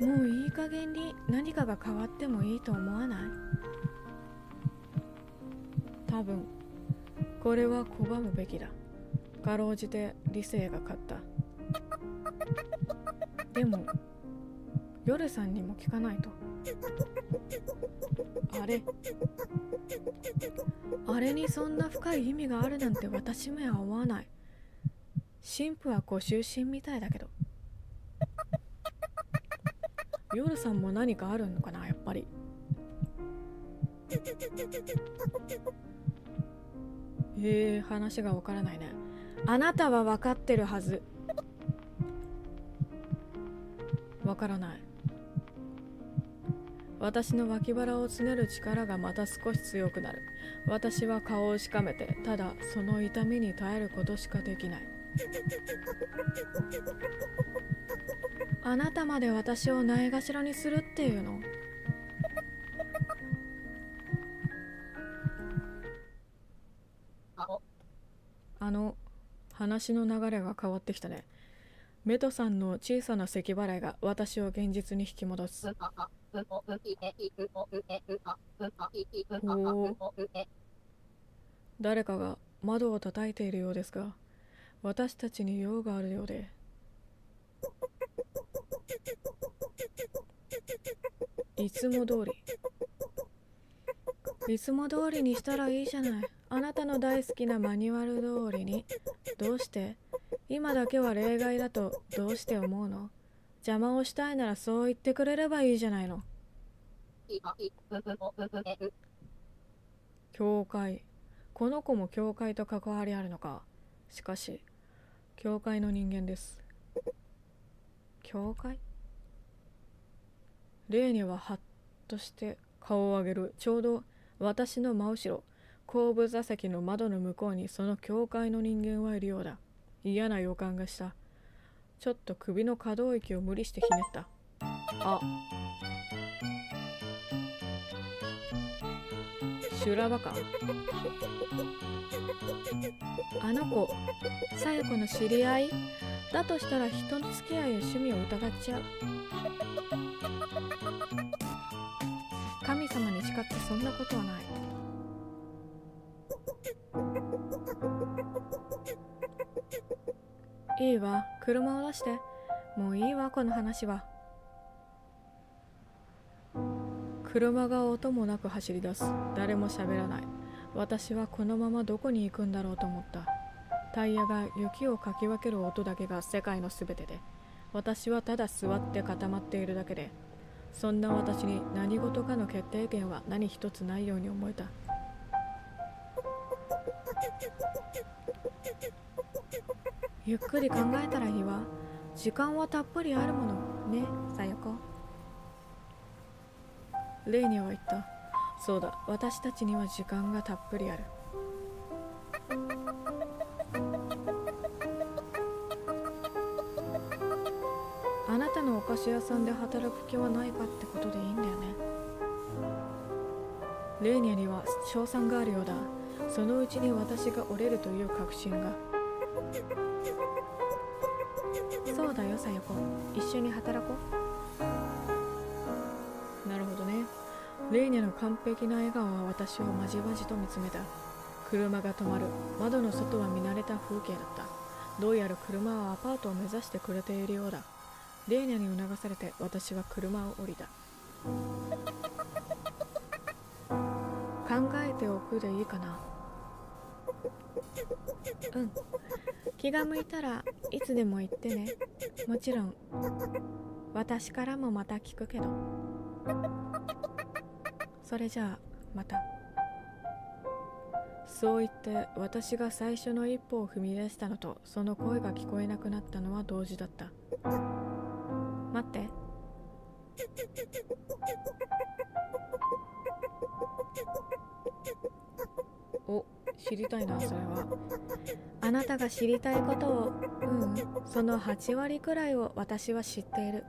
もういい加減に何かが変わってもいいと思わない？多分これは拒むべきだ。かろうじて理性が勝った。でも夜さんにも聞かないと。あれにそんな深い意味があるなんて私もは思わない。神父はご出身みたいだけど。夜さんも何かあるのかな、やっぱり。話がわからないね。あなたは分かってるはず。わからない。私の脇腹をつねる力がまた少し強くなる。私は顔をしかめて、ただその痛みに耐えることしかできない。あなたまで私をないがしろにするっていうの？話の流れが変わってきたね。メトさんの小さな咳払いが私を現実に引き戻す。誰かが窓を叩いているようですが、私たちに用があるようで。いつも通りにしたらいいじゃない。あなたの大好きなマニュアル通りに。どうして？今だけは例外だとどうして思うの？邪魔をしたいならそう言ってくれればいいじゃないの。教会。この子も教会と関わりあるのか。しかし教会の人間です。教会？レーニャはハッとして顔を上げる。ちょうど私の真後ろ、後部座席の窓の向こうにその教会の人間はいるようだ。嫌な予感がした。ちょっと首の可動域を無理してひねった。修羅場か。あの子、さよこの知り合い？だとしたら人の付き合いや趣味を疑っちゃう。神様に誓ってそんなことはない。いいわ、車を出して。もういいわ、この話は。車が音もなく走り出す。誰も喋らない。私はこのままどこに行くんだろうと思った。タイヤが雪をかき分ける音だけが世界のすべてで、私はただ座って固まっているだけで、そんな私に何事かの決定権は何一つないように思えた。ゆっくり考えたらいいわ。時間はたっぷりあるものね、さよこ。レイニャは言った。そうだ、私たちには時間がたっぷりある。あなたのお菓子屋さんで働く気はないかってことでいいんだよね。レイニャには賞賛があるようだ。そのうちに私が折れるという確信が。そうだよ、さよこ。一緒に働こう。なるほどね。レイニャの完璧な笑顔は私をまじまじと見つめた。車が止まる。窓の外は見慣れた風景だった。どうやら車はアパートを目指してくれているようだ。レイニャに促されて私は車を降りた。考えておくでいいかな。うん。気が向いたらいつでも言ってね。もちろん私からもまた聞くけど。それじゃあまた。そう言って私が最初の一歩を踏み出したのとその声が聞こえなくなったのは同時だった。待って。お、知りたいな、それは。あなたが知りたいことを、その8割くらいを私は知っている。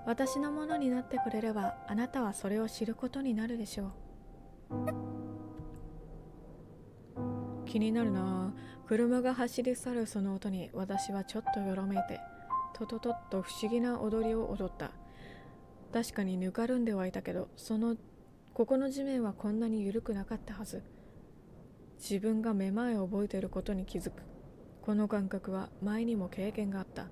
私のものになってくれればあなたはそれを知ることになるでしょう。気になるな。車が走り去るその音に私はちょっとよろめいて、トトトッと不思議な踊りを踊った。確かにぬかるんではいたけど、ここの地面はこんなに緩くなかったはず。自分がめまいを覚えていることに気づく。この感覚は前にも経験があった。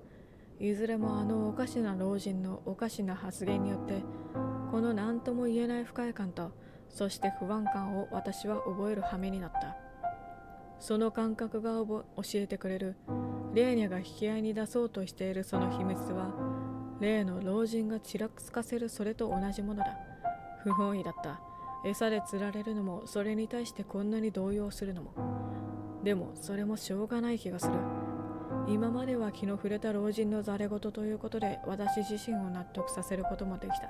いずれもあのおかしな老人のおかしな発言によって、この何とも言えない不快感と、そして不安感を私は覚える羽目になった。その感覚が教えてくれる、レーニャが引き合いに出そうとしているその秘密は、例の老人がちらつかせるそれと同じものだ。不本意だった。餌で釣られるのも、それに対してこんなに動揺するのも。でもそれもしょうがない気がする。今までは気の触れた老人のざれ言ということで私自身を納得させることもできた。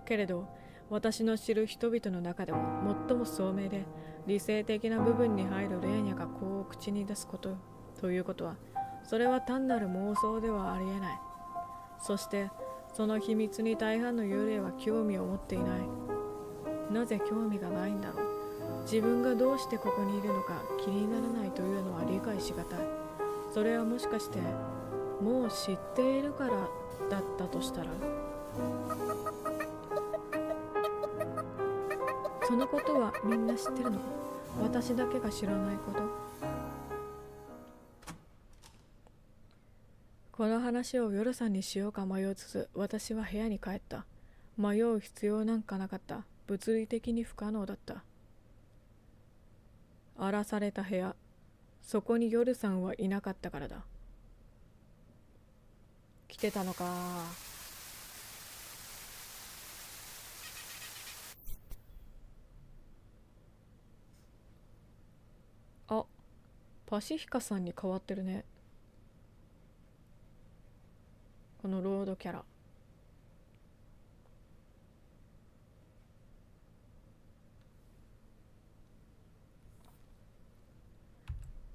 けれど私の知る人々の中でも最も聡明で理性的な部分に入るレーニャがこう口に出すことということは、それは単なる妄想ではありえない。そしてその秘密に大半の幽霊は興味を持っていない。なぜ興味がないんだろう。自分がどうしてここにいるのか気にならないというのは理解しがたい。それはもしかしてもう知っているからだったとしたら、そのことはみんな知ってるの？私だけが知らないこと？この話を夜さんにしようか迷いつつ私は部屋に帰った。迷う必要なんかなかった。物理的に不可能だった。荒らされた部屋、そこに夜さんはいなかったからだ。来てたのか。あ、パシフィカさんに変わってるね、このロードキャラ。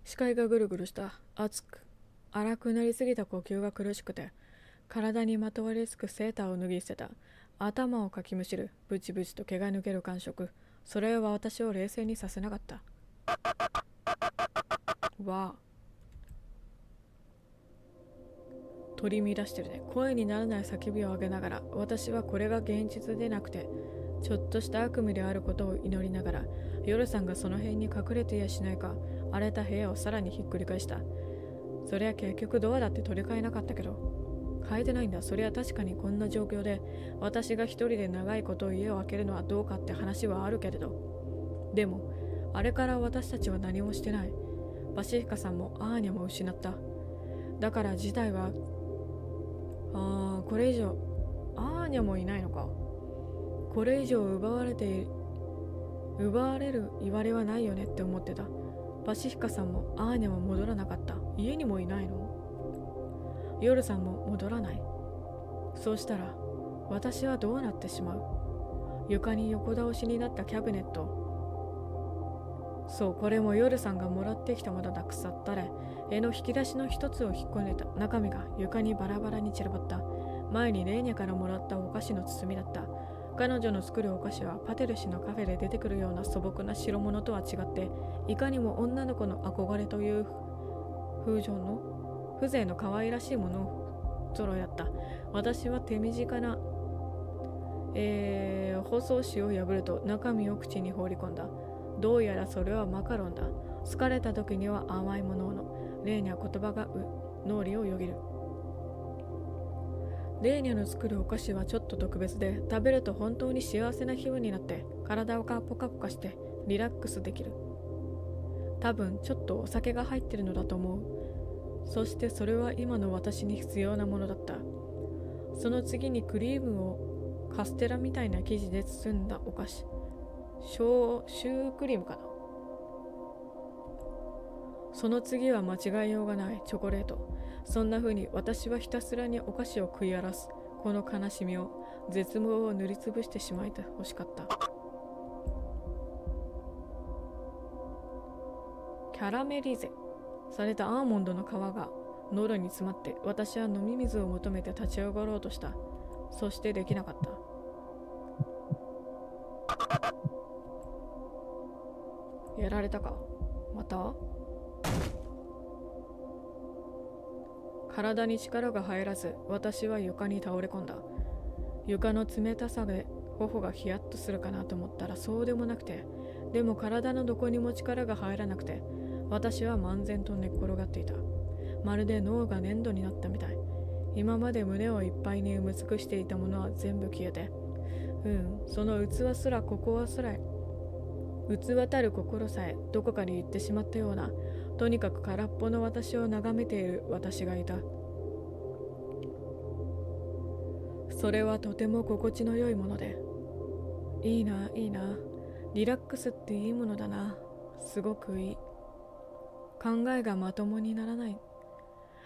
視界がぐるぐるした。熱く荒くなりすぎた呼吸が苦しくて、体にまとわりつくセーターを脱ぎ捨てた。頭をかきむしる。ブチブチと毛が抜ける感触。それは私を冷静にさせなかった。わあ、取り乱してるね。声にならない叫びを上げながら、私はこれが現実でなくてちょっとした悪夢であることを祈りながら、夜さんがその辺に隠れてやしないか、荒れた部屋をさらにひっくり返した。そりゃ結局ドアだって取り替えなかったけど、変えてないんだ。そりゃ確かにこんな状況で私が一人で長いこと家を開けるのはどうかって話はあるけれど、でもあれから私たちは何もしてない。パシフィカさんもアーニャも失った。だから事態はこれ以上アーニャもいないのか。これ以上奪われる言われはないよねって思ってた。パシフィカさんもアーニャも戻らなかった。家にもいないの？夜さんも戻らない。そうしたら私はどうなってしまう？床に横倒しになったキャビネット。そう、これも夜さんがもらってきたものだ。腐ったれ。絵の引き出しの一つを引っ込んでた。中身が床にバラバラに散らばった。前にレーニャからもらったお菓子の包みだった。彼女の作るお菓子はパテル氏のカフェで出てくるような素朴な白物とは違って、いかにも女の子の憧れという風情の可愛らしいもの揃いだった。私は手短な、包装紙を破ると中身を口に放り込んだ。どうやらそれはマカロンだ。疲れた時には甘いものの。レーニャ言葉が脳裏をよぎる。レーニャの作るお菓子はちょっと特別で、食べると本当に幸せな気分になって体がポカポカしてリラックスできる。多分ちょっとお酒が入ってるのだと思う。そしてそれは今の私に必要なものだった。その次にクリームをカステラみたいな生地で包んだお菓子。シュークリームかな。その次は間違いようがないチョコレート。そんな風に私はひたすらにお菓子を食い荒らす。この悲しみを、絶望を塗りつぶしてしまいてほしかった。キャラメリゼされたアーモンドの皮が喉に詰まって、私は飲み水を求めて立ち上がろうとした。そしてできなかった。やられたか？また？体に力が入らず、私は床に倒れ込んだ。床の冷たさで頬がヒヤッとするかなと思ったらそうでもなくて、でも体のどこにも力が入らなくて、私は漫然と寝っ転がっていた。まるで脳が粘土になったみたい。今まで胸をいっぱいに埋め尽くしていたものは全部消えて、その器すらここはすら器たる心さえどこかに行ってしまったような、とにかく空っぽの私を眺めている私がいた。それはとても心地の良いもので、いいな、いいな。リラックスっていいものだな。すごくいい。考えがまともにならない。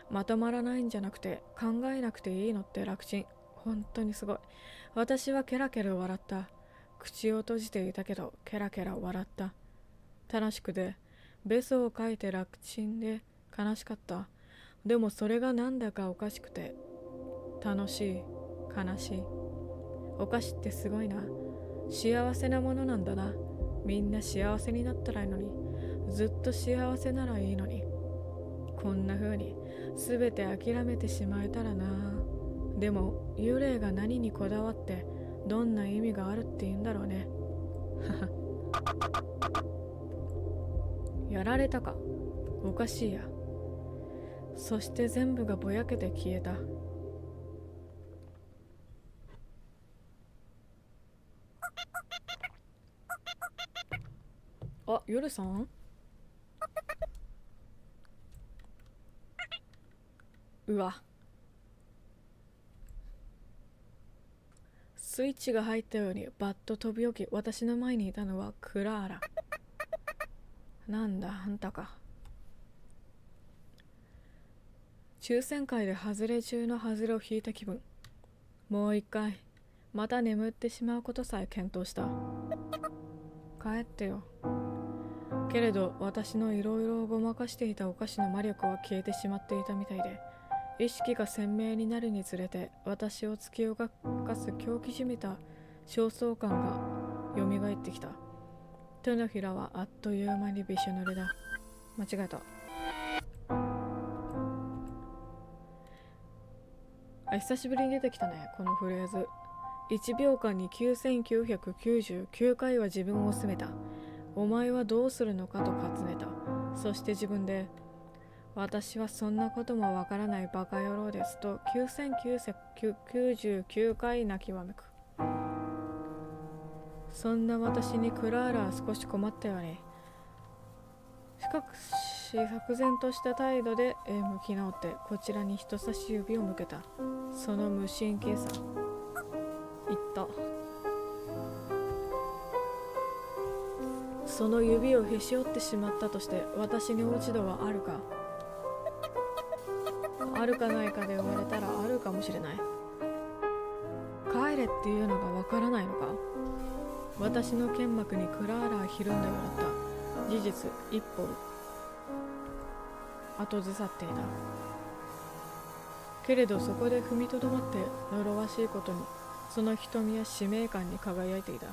まとまらないんじゃなくて、考えなくていいのって楽ちん。本当にすごい。私はケラケラ笑った。口を閉じていたけどケラケラ笑った。楽しくてベソを書いて楽ちんで悲しかった。でもそれがなんだかおかしくて楽しい、悲しい。お菓子ってすごいな。幸せなものなんだな。みんな幸せになったらいいのに。ずっと幸せならいいのに。こんな風に全て諦めてしまえたらな。でも幽霊が何にこだわってどんな意味があるって言うんだろうね。やられたか？おかしいや。そして全部がぼやけて消えた。あ、夜さん？うわ。スイッチが入ったようにバッと飛び起き、私の前にいたのはクラーラ。なんだあんたか。抽選会で外れ中の外れを引いた気分。もう一回また眠ってしまうことさえ検討した。帰ってよ。けれど私のいろいろごまかしていたお菓子の魔力は消えてしまっていたみたいで、意識が鮮明になるにつれて私を突き動かす狂気じみた焦燥感がよみがえってきた。手のひらはあっという間にびしょ濡れだ。間違えた。久しぶりに出てきたね、このフレーズ。1秒間に9999回は自分を責めた。お前はどうするのかと尋ねた。そして自分で、私はそんなこともわからないバカ野郎ですと9999回泣きわめく。そんな私にクラーラは少し困ったよね。しかし釈然とした態度で向き直ってこちらに人差し指を向けた。その無神経さ。言った。その指をへし折ってしまったとして私に落ち度はあるか。あるかないかで言われたらあるかもしれない。帰れっていうのがわからないのか。私の剣幕にクラーラはひるんだようだった。事実一歩後ずさっていた。けれどそこで踏みとどまって呪わしいことにその瞳は使命感に輝いていた。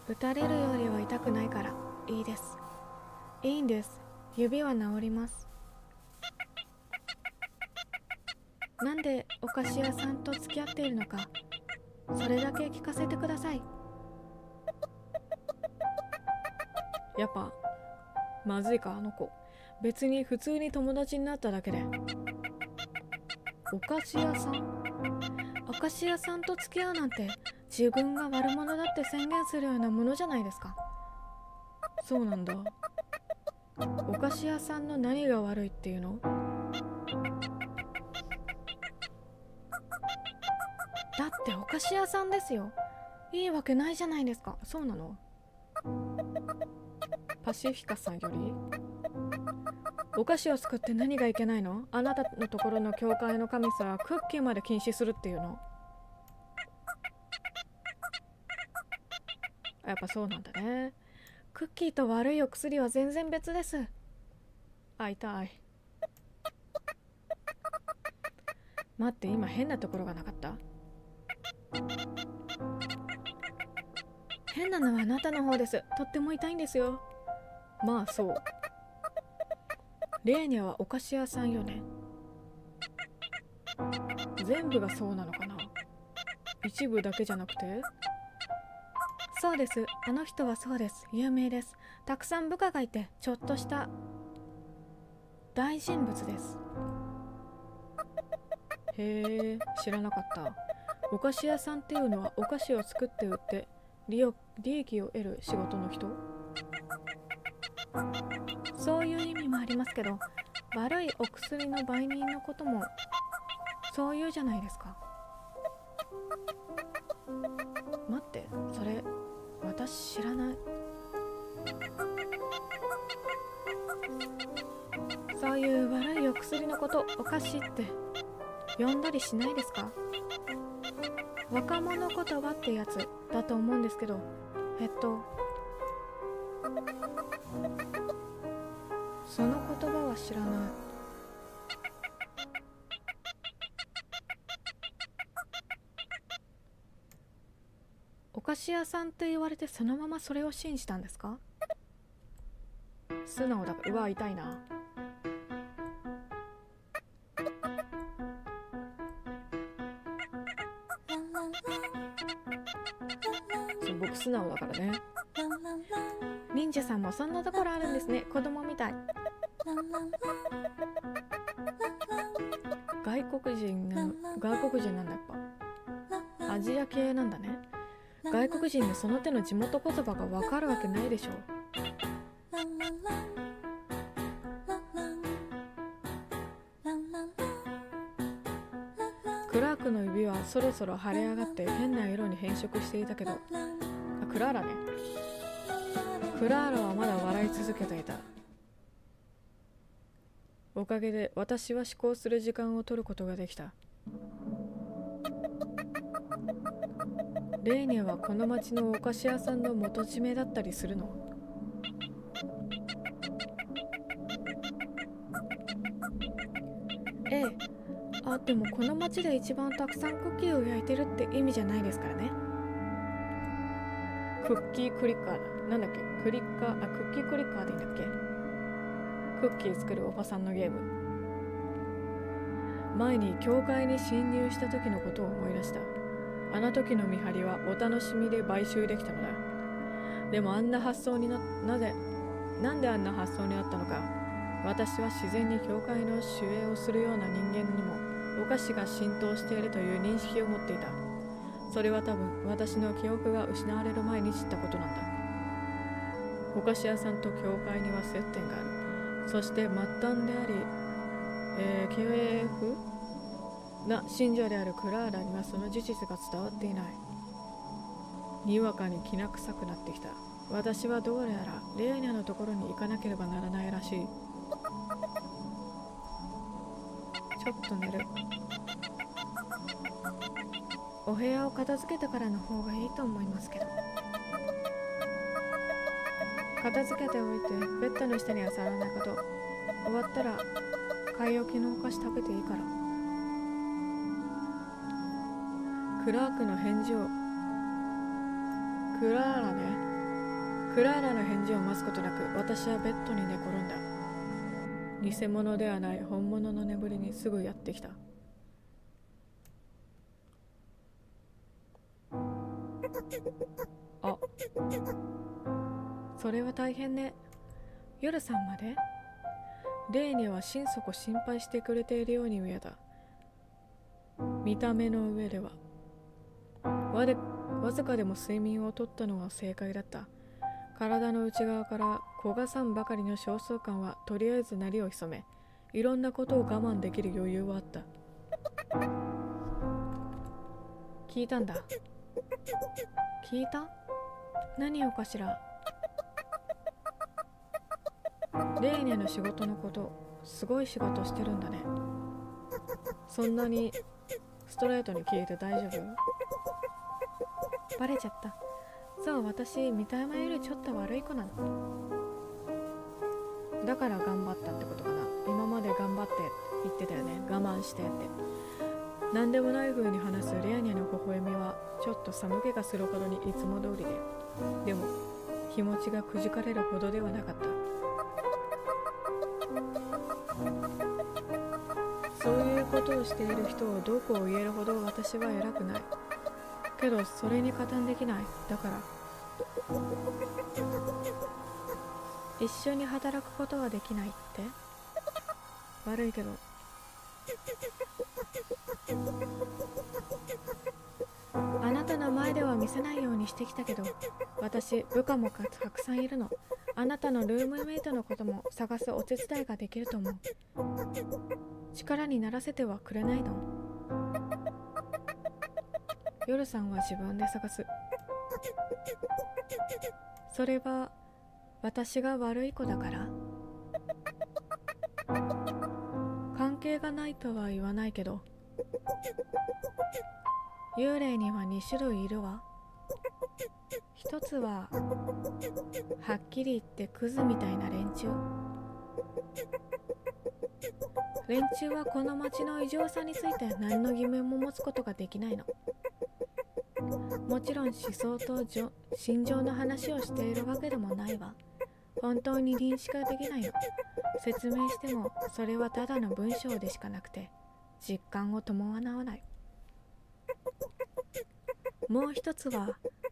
打たれるよりは痛くないからいいです。いいんです。指は治ります。なんでお菓子屋さんと付き合っているのか、それだけ聞かせてください。やっぱまずいかあの子。別に普通に友達になっただけで。お菓子屋さん？お菓子屋さんと付き合うなんて自分が悪者だって宣言するようなものじゃないですか。そうなんだ。お菓子屋さんの何が悪いっていうの？だってお菓子屋さんですよ。いいわけないじゃないですか。そうなの？パシフィカさんよりお菓子を作って何がいけないの？あなたのところの教会の神様はクッキーまで禁止するっていうの？やっぱそうなんだね。クッキーと悪いお薬は全然別です。会いたい。待って、今変なところがなかった？変なのはあなたの方です。とっても痛いんですよ。まあそう。レーニャはお菓子屋さんよね。全部がそうなのかな？一部だけじゃなくて？そうです。あの人はそうです。有名です。たくさん部下がいて、ちょっとした大人物です。へえ、知らなかった。お菓子屋さんっていうのはお菓子を作って売って利益を得る仕事の人？そういう意味もありますけど、悪いお薬の売人のこともそういうじゃないですか。待って、それ私知らない。そういう悪いお薬のことお菓子って呼んだりしないですか？若者言葉ってやつだと思うんですけど、その言葉は知らない。お菓子屋さんって言われてそのままそれを信じたんですか？素直だから。うわ、痛いな。そう、僕素直だからね。忍者さんもそんなところあるんですね。子供みたい。外国人なんだ。やっぱアジア系なんだね。外国人でその手の地元言葉がわかるわけないでしょ。クラークの指はそろそろ腫れ上がって変な色に変色していたけど、クラーラね。クラーラはまだ笑い続けていた。おかげで私は思考する時間を取ることができた。レーニャはこの町のお菓子屋さんの元締めだったりするの？ええ。でもこの町で一番たくさんクッキーを焼いてるって意味じゃないですからね。クッキークリッカーだ。なんだっけ？クッキークリッカーでいいんだっけ？クッキー作るおばさんのゲーム。前に教会に侵入した時のことを思い出した。あの時の見張りはお楽しみで買収できたのだ。でもあんな発想になんであんな発想になったのか。私は自然に教会の守衛をするような人間にもお菓子が浸透しているという認識を持っていた。それは多分私の記憶が失われる前に知ったことなんだ。お菓子屋さんと教会には接点がある。そして末端であり、経営な信者であるクラーラにはその事実が伝わっていない。にわかにきな臭くなってきた。私はどうやらレーニャのところに行かなければならないらしい。ちょっと寝る。お部屋を片付けてからの方がいいと思いますけど。片付けておいてベッドの下には触らないこと。終わったら買い置きのお菓子食べていいから。クラークの返事をクラーラの返事を待つことなく私はベッドに寝転んだ。偽物ではない本物の眠りにすぐやってきた。あ、それは大変ね。夜3まで？レイには心底心配してくれているように見えた。見た目の上ではわずかでも睡眠をとったのは正解だった。体の内側から焦がさんばかりの焦燥感はとりあえず鳴りを潜め、いろんなことを我慢できる余裕はあった。聞いたんだ。聞いた？何をかしら。レーニャの仕事のこと、すごい仕事してるんだね。そんなにストレートに聞いて大丈夫？バレちゃった。そう、私見た目よりちょっと悪い子なの。だから頑張ったってことかな。今まで頑張って言ってたよね。我慢してって。何でもない風に話すレアニャの微笑みはちょっと寒気がするほどにいつも通りでも気持ちがくじかれるほどではなかった。そういうことをしている人をどうこう言えるほど私は偉くない。けどそれに加担できない。だから一緒に働くことはできないって。悪いけど。あなたの前では見せないようにしてきたけど、私部下もたくさんいるの。あなたのルームメイトのことも探すお手伝いができると思う。力にならせてはくれないの？夜さんは自分で探す。それは私が悪い子だから？関係がないとは言わないけど、幽霊には2種類いるわ。一つははっきり言ってクズみたいな連中。連中はこの町の異常さについて何の疑問も持つことができないの。もちろん思想と心情の話をしているわけでもないわ。本当に認識ができないの。説明してもそれはただの文章でしかなくて実感を伴わない。もう一つは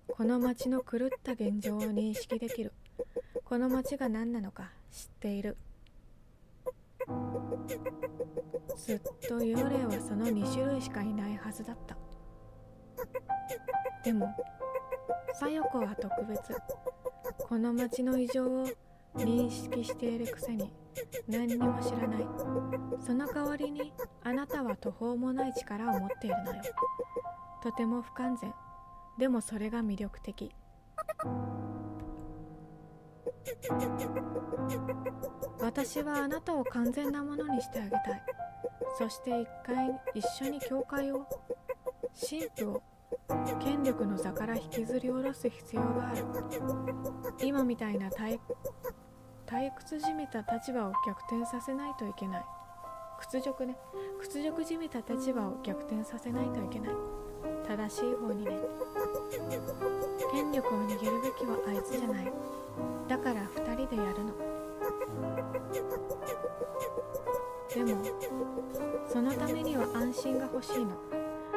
この町の狂った現状を認識できる。この町が何なのか知っている。ずっと幽霊はその2種類しかいないはずだった。でもさよこは特別。この町の異常を認識しているくせに何にも知らない。その代わりにあなたは途方もない力を持っているのよ。とても不完全。でもそれが魅力的。私はあなたを完全なものにしてあげたい。そして一緒に教会を、神父を権力の座から引きずり下ろす必要がある。今みたいな退屈じみた立場を逆転させないといけない。屈辱じみた立場を逆転させないといけない。正しい方にね。権力を握るべきはあいつじゃない。だから2人でやるの。でもそのためには安心が欲しいの。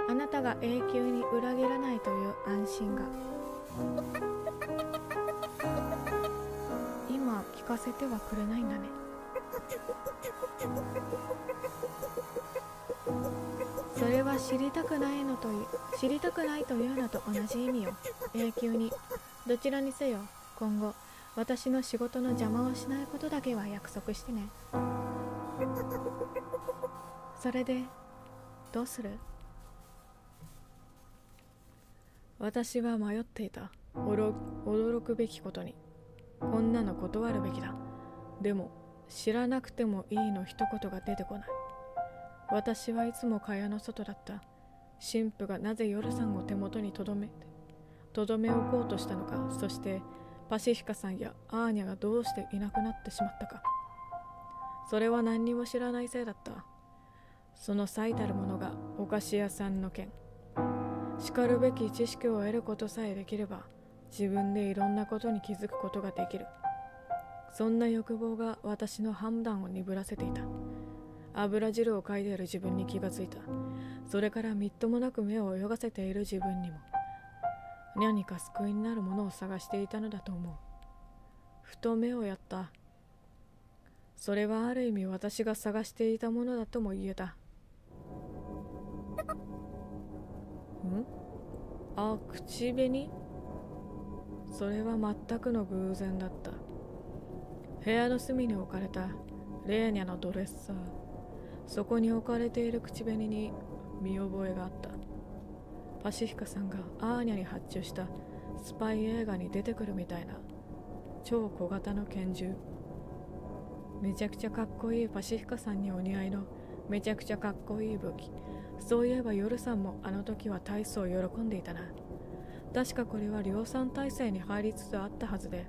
あなたが永久に裏切らないという安心が。今聞かせてはくれないんだね。それは知りたくないというのと同じ意味よ。永久に。どちらにせよ今後私の仕事の邪魔をしないことだけは約束してね。それでどうする？私は迷っていた。驚くべきことに、こんなの断るべきだ。でも知らなくてもいいの一言が出てこない。私はいつも蚊帳の外だった。神父がなぜ夜さんを手元にとどめ置こうとしたのか、そしてパシフィカさんやアーニャがどうしていなくなってしまったか。それは何にも知らないせいだった。その最たるものがお菓子屋さんの件。しかるべき知識を得ることさえできれば、自分でいろんなことに気づくことができる。そんな欲望が私の判断を鈍らせていた。油汁をかいている自分に気がついた。それからみっともなく目を泳がせている自分にも何か救いになるものを探していたのだと思う。ふと目をやった。それはある意味私が探していたものだとも言えた。口紅？それは全くの偶然だった。部屋の隅に置かれたレーニャのドレッサー。そこに置かれている口紅に見覚えがあった。パシフィカさんがアーニャに発注したスパイ映画に出てくるみたいな超小型の拳銃。めちゃくちゃかっこいいパシフィカさんにお似合いのめちゃくちゃかっこいい武器。そういえば夜さんもあの時は大層喜んでいたな。確かこれは量産体制に入りつつあったはずで、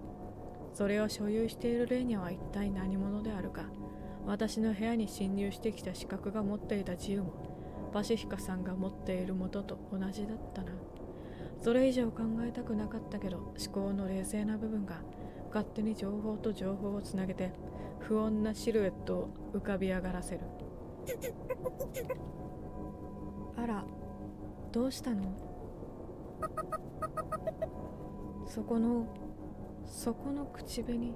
それを所有しているレーニャは一体何者であるか。私の部屋に侵入してきた資格が持っていた自由もパシフィカさんが持っているもとと同じだったな。それ以上考えたくなかったけど、思考の冷静な部分が勝手に情報と情報をつなげて不穏なシルエットを浮かび上がらせる。あら、どうしたの？そこの口紅。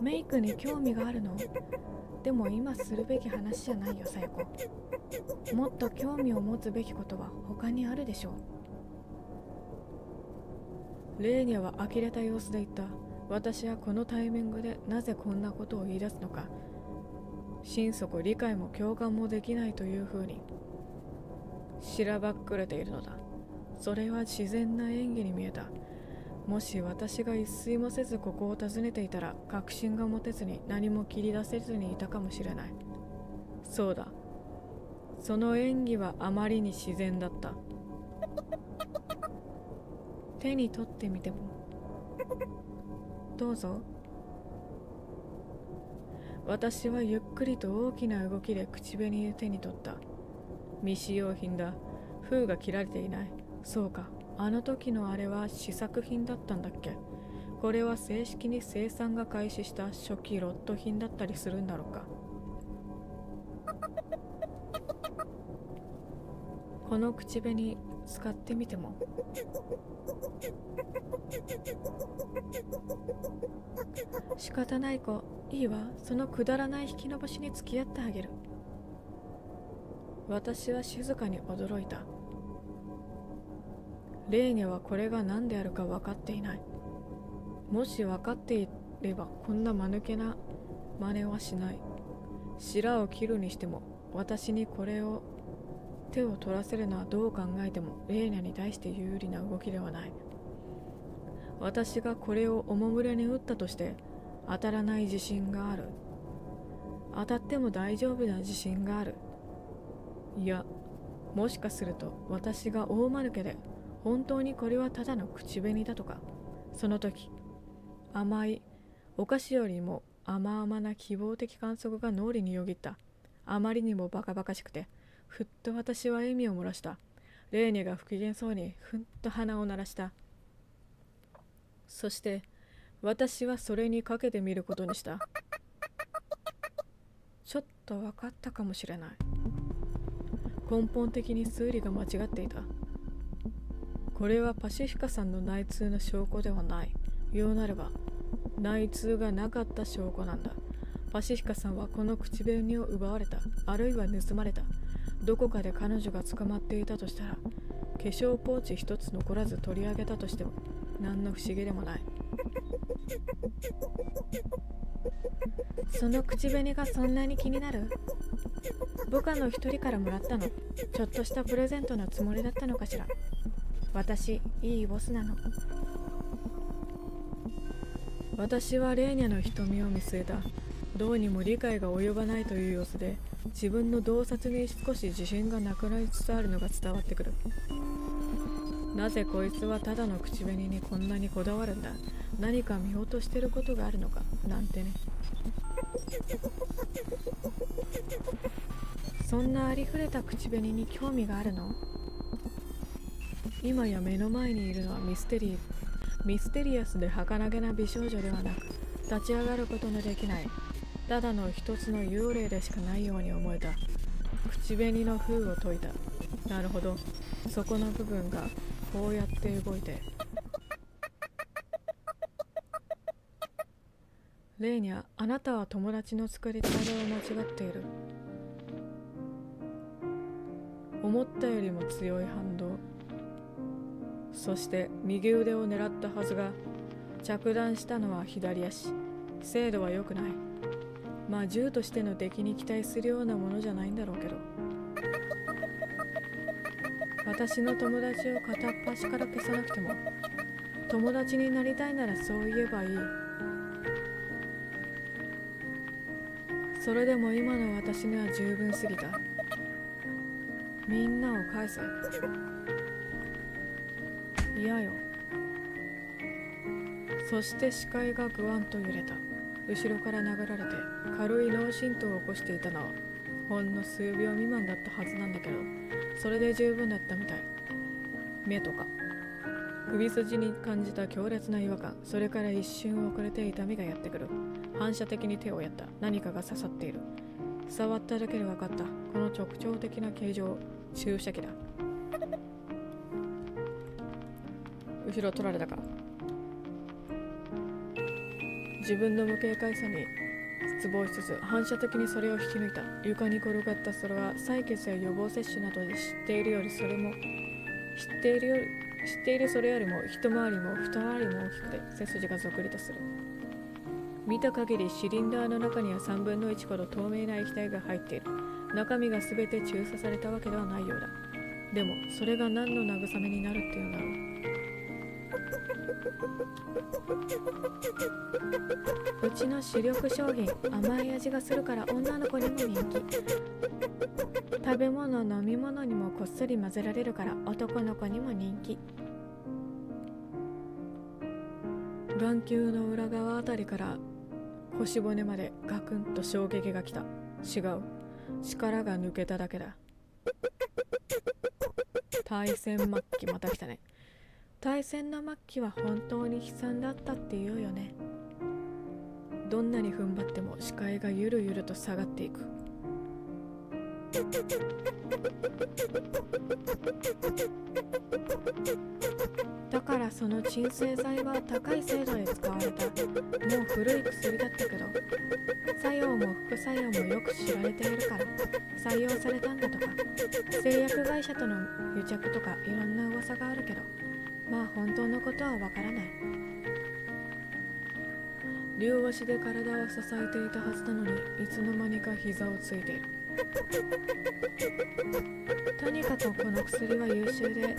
メイクに興味があるの？でも今するべき話じゃないよ、さやこ。もっと興味を持つべきことは他にあるでしょう。レーニャは呆れた様子で言った。私はこのタイミングでなぜこんなことを言い出すのか、心底理解も共感もできないというふうにしらばっくれているのだ。それは自然な演技に見えた。もし私が一睡もせずここを訪ねていたら、確信が持てずに何も切り出せずにいたかもしれない。そうだ、その演技はあまりに自然だった。手に取ってみても？どうぞ。私はゆっくりと大きな動きで口紅を手に取った。未使用品だ。封が切られていない。そうか、あの時のあれは試作品だったんだっけ。これは正式に生産が開始した初期ロット品だったりするんだろうか。この口紅使ってみても？仕方ない子、いいわ。そのくだらない引き延ばしに付き合ってあげる。私は静かに驚いた。レーニャはこれが何であるか分かっていない。もし分かっていればこんな間抜けな真似はしない。白を切るにしても私にこれを手を取らせるのはどう考えてもレーニャに対して有利な動きではない。私がこれをおもむれに打ったとして当たらない自信がある。当たっても大丈夫な自信がある。いや、もしかすると私が大間抜けで本当にこれはただの口紅だとか。その時、甘いお菓子よりも甘々な希望的観測が脳裏によぎった。あまりにもバカバカしくて、ふっと私は笑みを漏らした。レーニャが不機嫌そうにふんと鼻を鳴らした。そして私はそれにかけてみることにした。ちょっと分かったかもしれない。根本的に推理が間違っていた。これはパシフィカさんの内通の証拠ではない。言うなれば内通がなかった証拠なんだ。パシフィカさんはこの口紅を奪われた、あるいは盗まれた。どこかで彼女が捕まっていたとしたら、化粧ポーチ一つ残らず取り上げたとしても何の不思議でもない。その口紅がそんなに気になる？部下の一人からもらったの。ちょっとしたプレゼントのつもりだったのかしら。私、いいボスなの。私はレーニャの瞳を見据えた。どうにも理解が及ばないという様子で、自分の洞察に少し自信がなくなりつつあるのが伝わってくる。なぜこいつはただの口紅にこんなにこだわるんだ。何か見落としてることがあるのかなんてね。そんなありふれた口紅に興味があるの？今や目の前にいるのはミステリアスで儚げな美少女ではなく、立ち上がることのできないただの一つの幽霊でしかないように思えた。口紅の封を解いた。なるほど、そこの部分がこうやって動いて。レーニャ、あなたは友達の作り方を間違っている。思ったよりも強い反動。そして右腕を狙ったはずが、着弾したのは左足。精度は良くない。まあ銃としての出来に期待するようなものじゃないんだろうけど。私の友達を片っ端から消さなくても、友達になりたいならそう言えばいい。それでも今の私には十分すぎた。みんなを返せ。嫌よ。そして視界がぐわんと揺れた。後ろから殴られて軽い脳震盪を起こしていたのはほんの数秒未満だったはずなんだけど、それで十分だったみたい。目とか首筋に感じた強烈な違和感、それから一瞬遅れて痛みがやってくる。反射的に手をやった。何かが刺さっている。触っただけで分かった。この直腸的な形状、注射器だ。後ろ取られたか。自分の無警戒さに失望しつつ反射的にそれを引き抜いた。床に転がったそれは採血や予防接種などで知っているそれよりも一回りも二回りも大きくて背筋がぞくりとする。見た限りシリンダーの中には3分の1ほど透明な液体が入っている。中身が全て注射されたわけではないようだ。でもそれが何の慰めになるっていうんだろう。うちの主力商品、甘い味がするから女の子にも人気。食べ物飲み物にもこっそり混ぜられるから男の子にも人気。眼球の裏側あたりから腰骨までガクンと衝撃が来た。違う、力が抜けただけだ。大戦末期、また来たね。大戦の末期は本当に悲惨だったって言うよね。どんなに踏ん張っても視界がゆるゆると下がっていく。だからその鎮静剤は高い精度で使われた。もう古い薬だったけど、作用も副作用もよく知られているから採用されたんだとか、製薬会社との癒着とかいろんな噂があるけど、まあ本当のことはわからない。両足で体を支えていたはずなのに、いつの間にか膝をついている。とにかくこの薬は優秀で、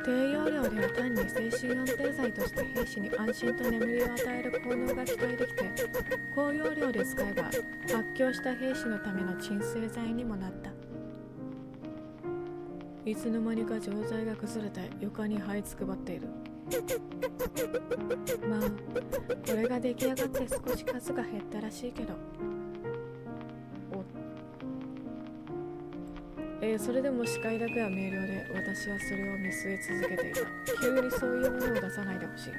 低用量では単に精神安定剤として兵士に安心と眠りを与える効能が期待できて、高用量で使えば発狂した兵士のための鎮静剤にもなった。いつの間にか錠剤が崩れて床に這いつくばっている。まあこれが出来上がって少し数が減ったらしいけど、それでも視界だけは明瞭で、私はそれを見据え続けていた。急にそういうものを出さないでほしい。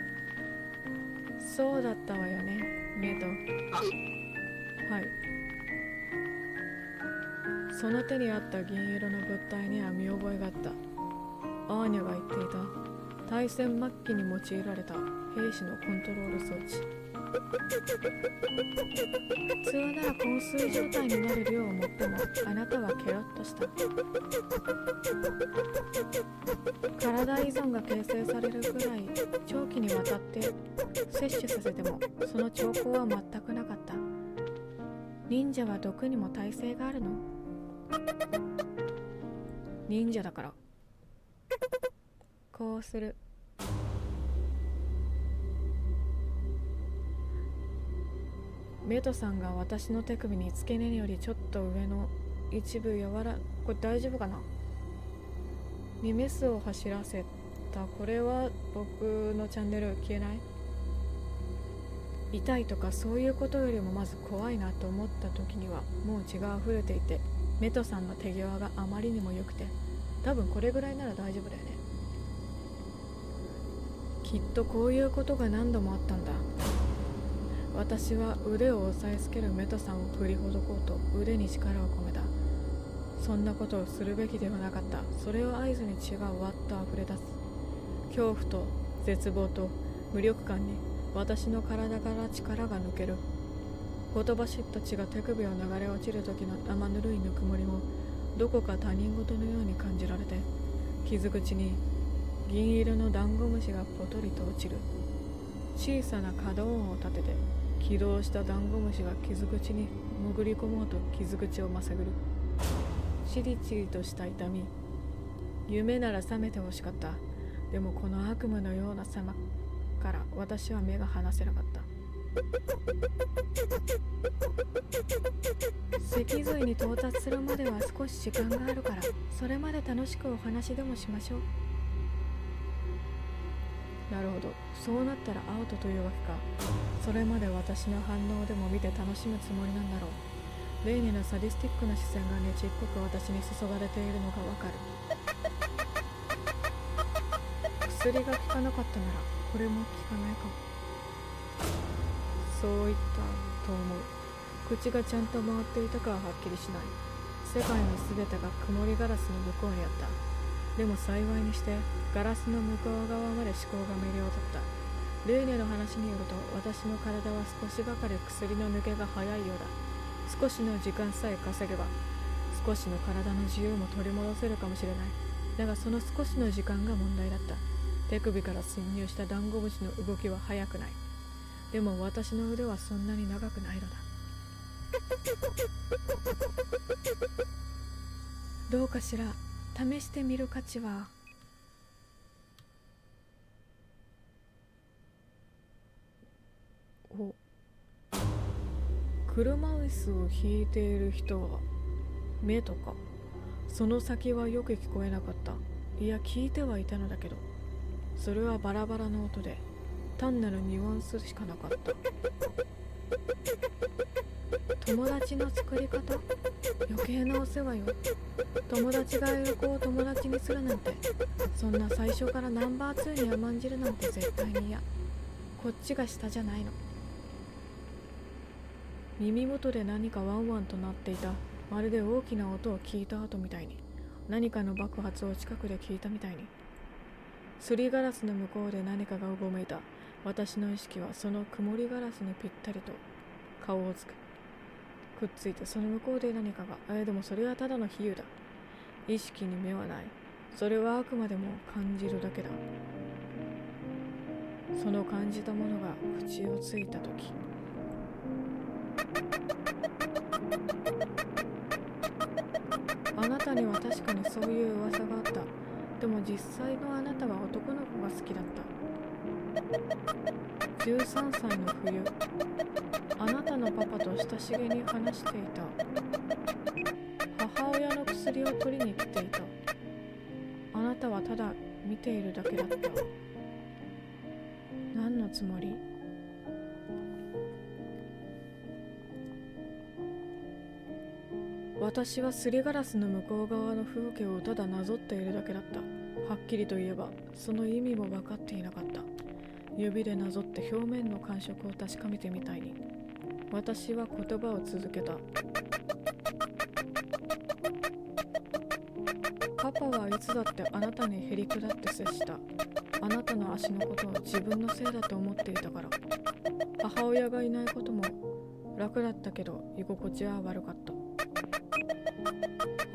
そうだったわよね、メト。はい。その手にあった銀色の物体には見覚えがあった。アーニャが言っていた大戦末期に用いられた兵士のコントロール装置。普通なら昏睡状態になる量を持っても、あなたはケロッとした。体依存が形成されるくらい長期にわたって摂取させても、その兆候は全くなかった。忍者は毒にも耐性があるの？忍者だから。こうする。メトさんが私の手首に付け根よりちょっと上の一部これ大丈夫かな？にメスを走らせた。これは僕のチャンネル消えない？痛いとかそういうことよりもまず怖いなと思った時にはもう血が溢れていて、メトさんの手際があまりにも良くて、多分これぐらいなら大丈夫だよね。きっとこういうことが何度もあったんだ。私は腕を押さえつけるメトさんを振りほどこうと腕に力を込めた。そんなことをするべきではなかった。それを合図に血がわっと溢れ出す。恐怖と絶望と無力感に私の体から力が抜ける。ほとばしった血が手首を流れ落ちる時の生ぬるいぬくもりもどこか他人事のように感じられて、傷口に銀色のダンゴムシがポトリと落ちる。小さな可動音を立てて起動したダンゴムシが傷口に潜り込もうと傷口をまさぐる。チリチリとした痛み。夢なら覚めてほしかった。でもこの悪夢のような様から私は目が離せなかった。脊髄に到達するまでは少し時間があるから、それまで楽しくお話でもしましょう。なるほど、そうなったらアウトというわけか。それまで私の反応でも見て楽しむつもりなんだろう。レイネのサディスティックな視線がねちっこく私に注がれているのがわかる。薬が効かなかったならこれも効かないかも。そう言ったと思う。口がちゃんと回っていたかははっきりしない。世界のすべてが曇りガラスの向こうにあった。でも幸いにしてガラスの向こう側まで思考がメリを取った。レイネの話によると、私の体は少しばかり薬の抜けが早いようだ。少しの時間さえ稼げば少しの体の自由も取り戻せるかもしれない。だがその少しの時間が問題だった。手首から侵入したダンゴムシの動きは速くない。でも私の腕はそんなに長くないのだ。どうかしら、試してみる価値は。お、車椅子を引いている人は目とか。その先はよく聞こえなかった。いや聞いてはいたのだけど、それはバラバラの音で単なるニュアンスしかなかった。友達の作り方、余計なお世話よ。友達がいる子を友達にするなんて、そんな最初からナンバー2に甘んじるなんて絶対に嫌。こっちが下じゃないの。耳元で何かワンワンと鳴っていた。まるで大きな音を聞いた後みたいに、何かの爆発を近くで聞いたみたいに。すりガラスの向こうで何かがうごめいた。私の意識はその曇りガラスにぴったりと顔をくっついて、その向こうで何かが、でもそれはただの比喩だ。意識に目はない。それはあくまでも感じるだけだ。その感じたものが口をついたとき、あなたには確かにそういう噂があった。でも実際のあなたは男の子が好きだった。13歳の冬、あなたのパパと親しげに話していた。母親の薬を取りに来ていた。あなたはただ見ているだけだった。何のつもり？私はすりガラスの向こう側の風景をただなぞっているだけだった。はっきりと言えばその意味も分かっていなかった。指でなぞって表面の感触を確かめてみたいに、私は言葉を続けた。パパはいつだってあなたにへりくだって接した。あなたの足のことを自分のせいだと思っていたから。母親がいないことも楽だったけど居心地は悪かった。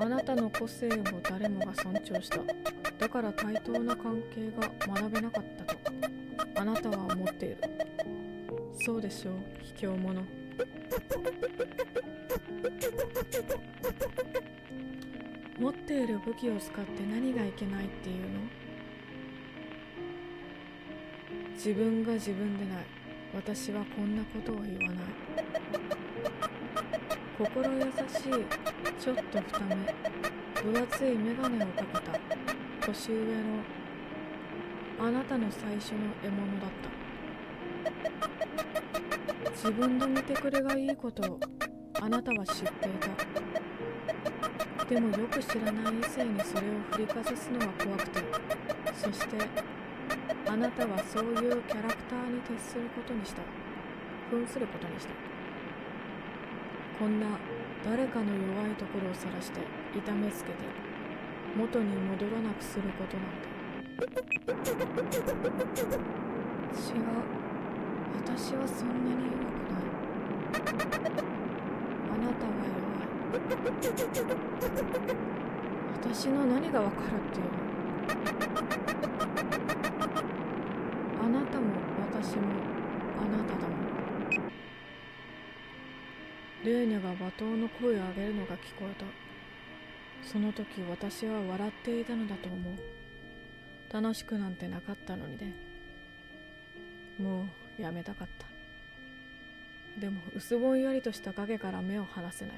あなたの個性を誰もが尊重した。だから対等な関係が学べなかったとあなたは思っている。そうでしょう、卑怯者。持っている武器を使って何がいけないっていうの？自分が自分でない。私はこんなことを言わない。心優しい、ちょっと二目、分厚い眼鏡をかけた年上のあなたの最初の獲物だった。自分の見てくれがいいことをあなたは知っていた。でもよく知らない異性にそれを振りかざすのが怖くて、そしてあなたはそういうキャラクターに徹することにした。扮することにした。こんな誰かの弱いところを晒して痛めつけて元に戻らなくすることなんて。違う、私はそんなに弱くない。あなたは弱い。私の何がわかるっていうの？あなたも私もあなただもん。レーニャが罵倒の声を上げるのが聞こえた。その時私は笑っていたのだと思う。楽しくなんてなかったのにね。もうやめたかった。でも薄ぼんやりとした影から目を離せない。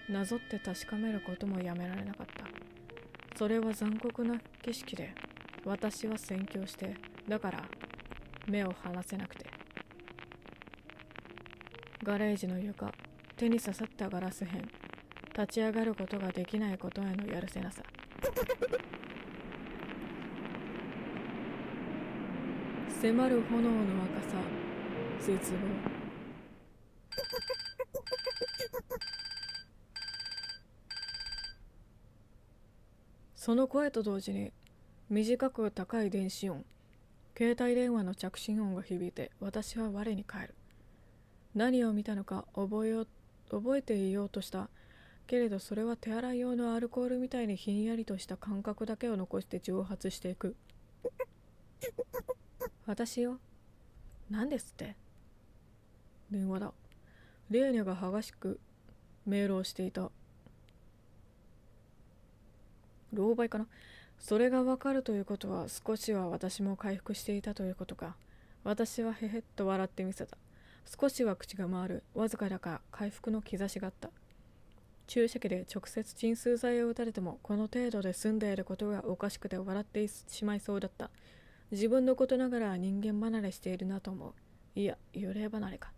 なぞって確かめることもやめられなかった。それは残酷な景色で、私は宣教して、だから目を離せなくて。ガレージの床、手に刺さったガラス片、立ち上がることができないことへのやるせなさ。迫る炎の赤さ、絶望。その声と同時に短く高い電子音、携帯電話の着信音が響いて、私は我に返る。何を見たのか覚えていようとしたけれど、それは手洗い用のアルコールみたいにひんやりとした感覚だけを残して蒸発していく。私よ。何ですって？電話だ。レーニャが激しくメールをしていた。狼狽かな。それがわかるということは、少しは私も回復していたということか。私はへへっと笑ってみせた。少しは口が回る。わずかだが回復の兆しがあった。注射器で直接鎮痛剤を打たれてもこの程度で済んでいることがおかしくて笑ってしまいそうだった。自分のことながら人間離れしているなと思う。いや、幽霊離れか。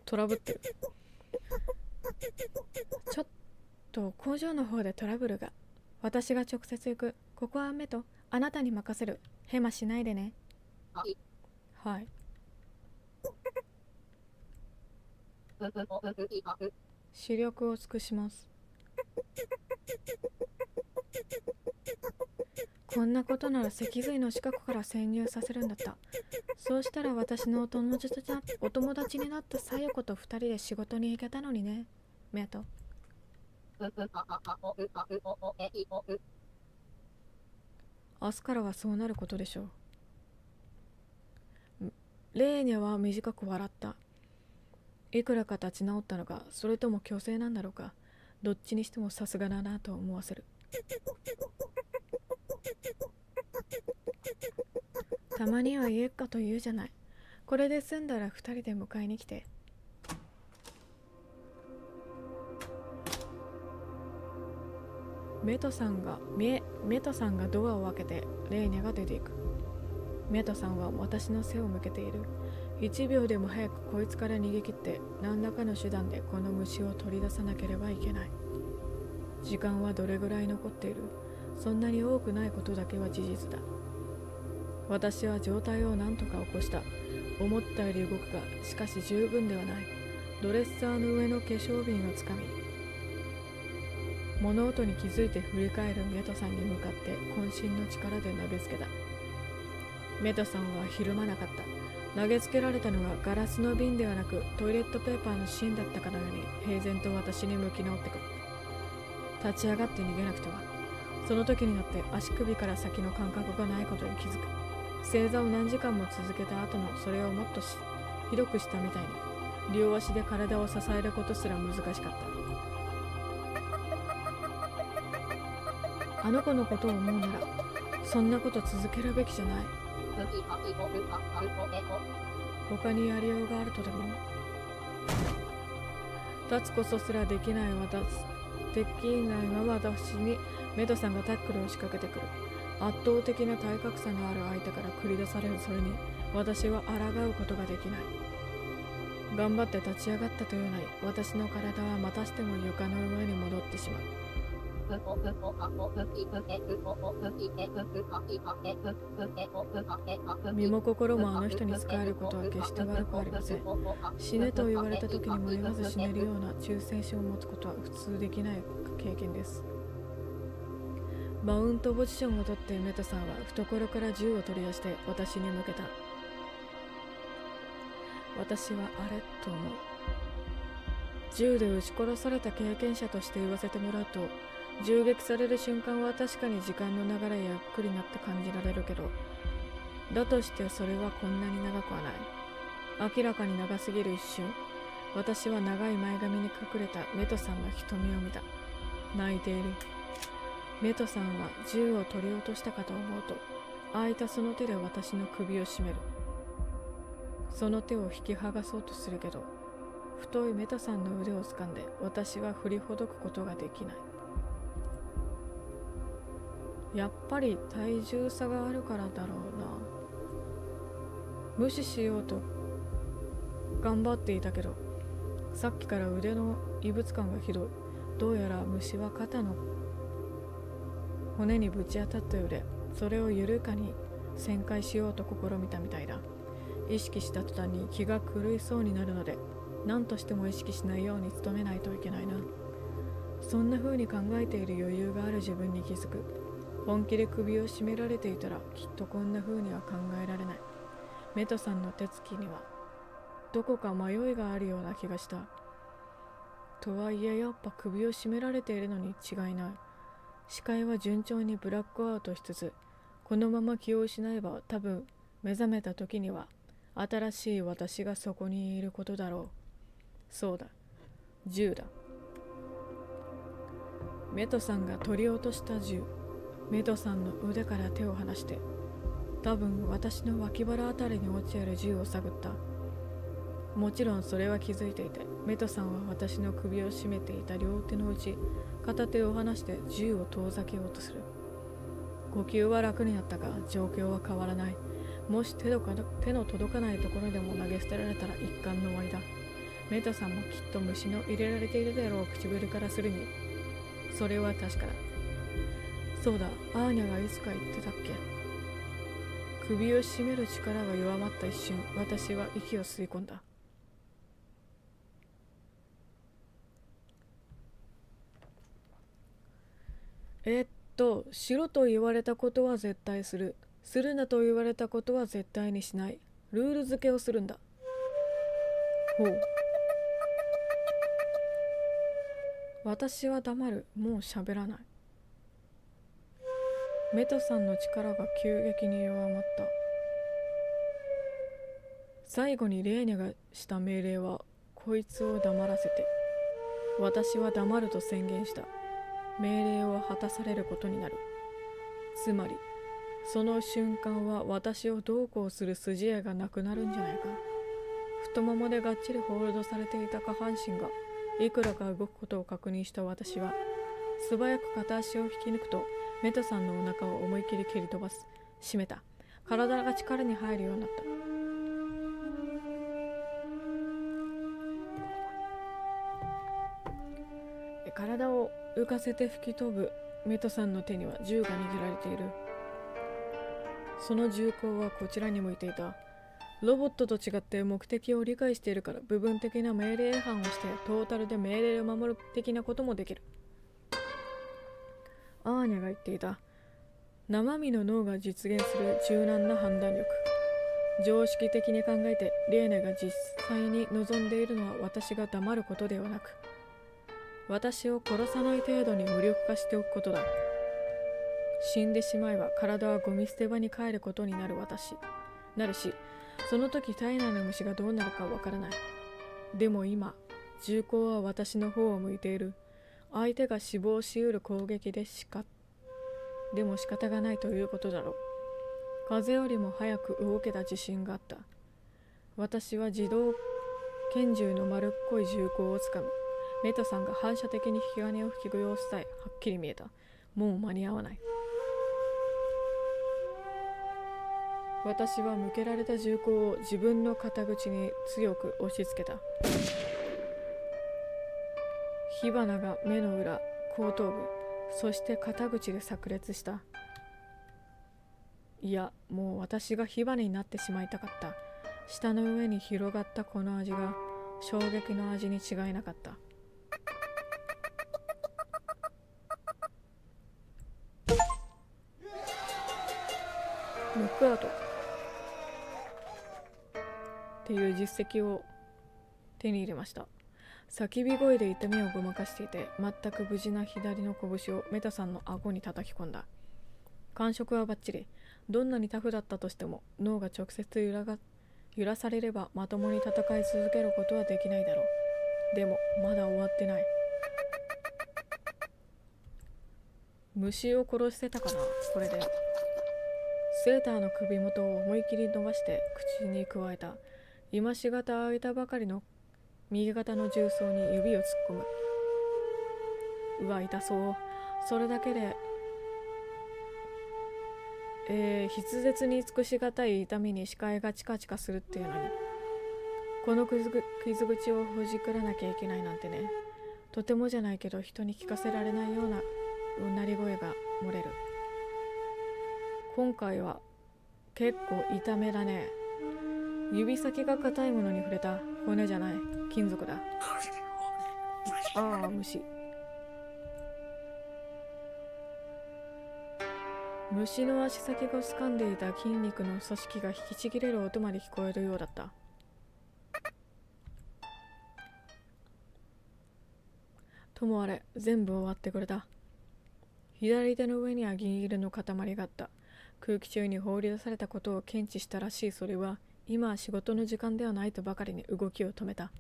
トラブってる。ちょっと工場の方でトラブルが。私が直接行く。ここは目とあなたに任せる。ヘマしないでね。はい。視力を尽くします。こんなことなら脊髄の近くから潜入させるんだった。そうしたら私のお友達になったさよ子と二人で仕事に行けたのにね。メト。明日からはそうなることでしょう。レーニャは短く笑った。いくらか立ち直ったのか、それとも虚勢なんだろうか。どっちにしてもさすがだなと思わせる。たまには言えっかと言うじゃない。これで済んだら二人で迎えに来て。メトさんがドアを開けてレーニャが出ていく。メトさんは私の背を向けている。1秒でも早くこいつから逃げ切って何らかの手段でこの虫を取り出さなければいけない。時間はどれぐらい残っている？そんなに多くないことだけは事実だ。私は状態を何とか起こした。思ったより動くが、しかし十分ではない。ドレッサーの上の化粧瓶をつかみ、物音に気づいて振り返るメトさんに向かって渾身の力で投げつけた。メトさんはひるまなかった。投げつけられたのはガラスの瓶ではなくトイレットペーパーの芯だったかのように平然と私に向き直ってくる。立ち上がって逃げなくては。その時になって足首から先の感覚がないことに気づく。正座を何時間も続けた後のそれをもっとひどくしたみたいに両足で体を支えることすら難しかった。あの子のことを思うならそんなこと続けるべきじゃない。他にやりようがあるとでも。立つことすらできないできないまま私にメドさんがタックルを仕掛けてくる。圧倒的な体格差のある相手から繰り出されるそれに私は抗うことができない。頑張って立ち上がったというのに私の体はまたしても床の上に戻ってしまう。身も心もあの人に仕えることは決して悪くありません。死ねと言われた時に迷わず死ねるような忠誠心を持つことは普通できない経験です。マウントポジションをとってメトさんは懐から銃を取り出して私に向けた。私はあれと思う。銃で撃ち殺された経験者として言わせてもらうと、銃撃される瞬間は確かに時間の流れやゆっくりなって感じられるけど、だとしてそれはこんなに長くはない。明らかに長すぎる一瞬、私は長い前髪に隠れたメトさんの瞳を見た。泣いている。メトさんは銃を取り落としたかと思うと、空いたその手で私の首を絞める。その手を引き剥がそうとするけど、太いメトさんの腕を掴んで私は振りほどくことができない。やっぱり体重差があるからだろうな。無視しようと頑張っていたけど、さっきから腕の異物感がひどい。どうやら虫は肩の骨にぶち当たったようで、それを緩やかに旋回しようと試みたみたいだ。意識した途端に気が狂いそうになるので、何としても意識しないように努めないといけないな。そんな風に考えている余裕がある自分に気づく。本気で首を絞められていたらきっとこんな風には考えられない。メトさんの手つきにはどこか迷いがあるような気がした。とはいえやっぱ首を絞められているのに違いない。視界は順調にブラックアウトしつつ、このまま気を失えば多分目覚めた時には新しい私がそこにいることだろう。そうだ、銃だ。メトさんが取り落とした銃。メトさんの腕から手を離して、多分私の脇腹あたりに落ちある銃を探った。もちろんそれは気づいていて、メトさんは私の首を絞めていた両手のうち片手を離して銃を遠ざけようとする。呼吸は楽になったが状況は変わらない。もし手の届かないところでも投げ捨てられたら一巻の終わりだ。メトさんもきっと虫の入れられているであろう唇からするにそれは確かだ。そうだ、アーニャがいつか言ってたっけ。首を絞める力が弱まった一瞬、私は息を吸い込んだ。しろと言われたことは絶対する。するなと言われたことは絶対にしない。ルール付けをするんだ。ほう。私は黙る。もう喋らない。メトさんの力が急激に弱まった。最後にレーニャがした命令は、こいつを黙らせて。私は黙ると宣言した。命令を果たされることになる。つまり、その瞬間は私をどうこうする筋合いがなくなるんじゃないか。太ももでがっちりホールドされていた下半身がいくらか動くことを確認した私は、素早く片足を引き抜くと、メトさんのお腹を思い切り蹴り飛ばす。締めた。体が力に入るようになった。体を浮かせて吹き飛ぶメトさんの手には銃が握られている。その銃口はこちらに向いていた。ロボットと違って目的を理解しているから部分的な命令違反をしてトータルで命令を守る的なこともできる。アーニャが言っていた。生身の脳が実現する柔軟な判断力。常識的に考えてレーネが実際に望んでいるのは私が黙ることではなく、私を殺さない程度に無力化しておくことだ。死んでしまえば体はゴミ捨て場に帰ることになるし、その時体内の虫がどうなるかわからない。でも今、銃口は私の方を向いている。相手が死亡しうる攻撃ででも仕方がないということだろう。風よりも早く動けた自信があった。私は自動拳銃の丸っこい銃口をつかむ。メトさんが反射的に引き金を引く様子さえはっきり見えた。もう間に合わない。私は向けられた銃口を自分の肩口に強く押し付けた。火花が目の裏、後頭部、そして肩口で炸裂した。いや、もう私が火花になってしまいたかった。舌の上に広がったこの味が衝撃の味に違いなかった。ノックアウトっていう実績を手に入れました。叫び声で痛みをごまかしていて、全く無事な左の拳をメタさんの顎に叩き込んだ。感触はバッチリ。どんなにタフだったとしても脳が直接揺らされればまともに戦い続けることはできないだろう。でもまだ終わってない。虫を殺してたかな。これでセーターの首元を思い切り伸ばして口に加えた。今しがた開いたばかりの右肩の重曹に指を突っ込む。うわ、痛そう。それだけで筆舌に尽くしがたい痛みに視界がチカチカするっていうのに、この傷口をほじくらなきゃいけないなんてね。とてもじゃないけど人に聞かせられないようなうなり声が漏れる。今回は結構痛めだね。指先が硬いものに触れた。骨じゃない、金属だ。ああ、虫。虫の足先が掴んでいた筋肉の組織が引きちぎれる音まで聞こえるようだった。ともあれ、全部終わってくれた。左手の上には銀色の塊があった。空気中に放り出されたことを検知したらしい。それは今は仕事の時間ではないとばかりに動きを止めた。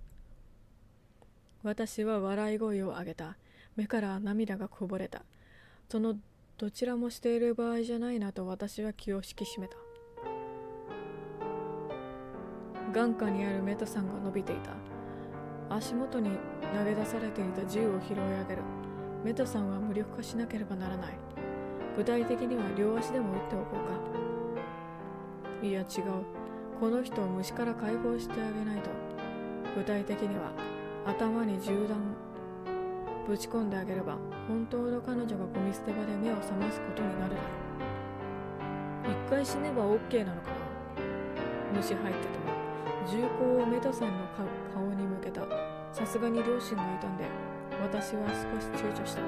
私は笑い声を上げた。目から涙がこぼれた。そのどちらもしている場合じゃないなと私は気を引き締めた。眼下にあるメトさんが伸びていた。足元に投げ出されていた銃を拾い上げる。メトさんは無力化しなければならない。具体的には両足でも撃っておこうか。いや違う。この人を虫から解放してあげないと。具体的には頭に銃弾ぶち込んであげれば本当の彼女がゴミ捨て場で目を覚ますことになるだろう。一回死ねば OK なのかな。虫入ってても銃口をメトさんの顔に向けた。さすがに両親がいたんで私は少し躊躇した。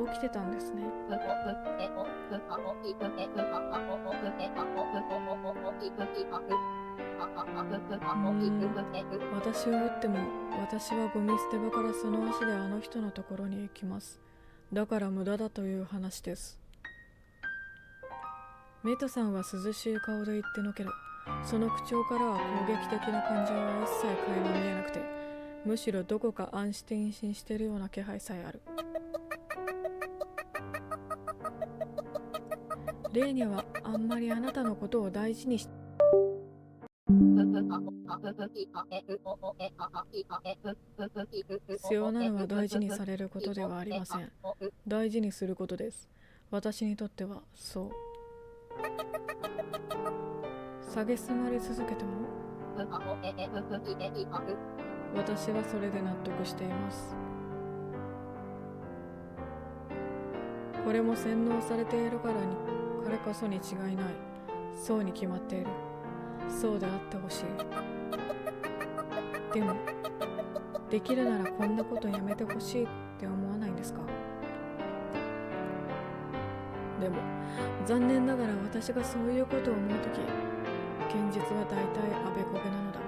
起きてたんですね。私を撃っても私はゴミ捨て場からその足であの人のところに行きます。だから無駄だという話です。メトさんは涼しい顔で言ってのける。その口調からは攻撃的な感情は一切垣間見えなくて、むしろどこか安心しているような気配さえある。レーニャはあんまりあなたのことを大事にし必要なのは大事にされることではありません。大事にすることです。私にとってはそう。蔑まれ続けても私はそれで納得しています。これも洗脳されているからこそに違いない。そうに決まっている。そうであってほしい。でもできるならこんなことやめてほしいって思わないんですか？でも残念ながら私がそういうことを思うとき、現実は大体あべこべなのだ。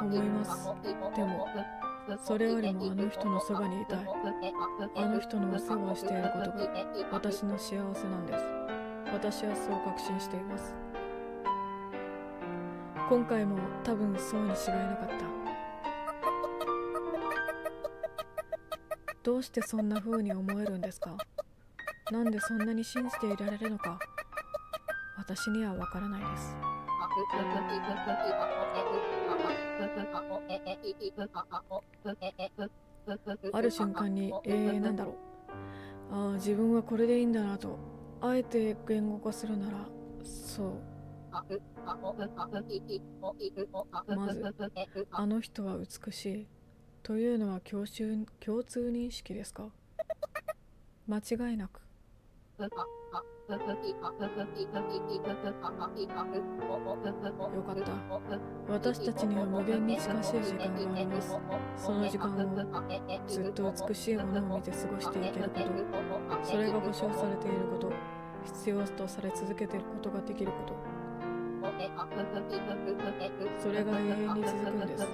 思います。でもそれよりもあの人のそばにいたい。あの人のお世話をしていることが私の幸せなんです。私はそう確信しています。今回も多分そうに違いなかった。どうしてそんな風に思えるんですか？なんでそんなに信じていられるのか、私にはわからないです。ある瞬間になんだろう、自分はこれでいいんだなとあえて言語化するなら、そう、まずあの人は美しいというのは共通認識ですか？間違いなく。よかった。私たちには無限に近しい時間があります。その時間をずっと美しいものを見て過ごしていけること、それが保証されていること、必要とされ続けていることができること、それが永遠に続くんです。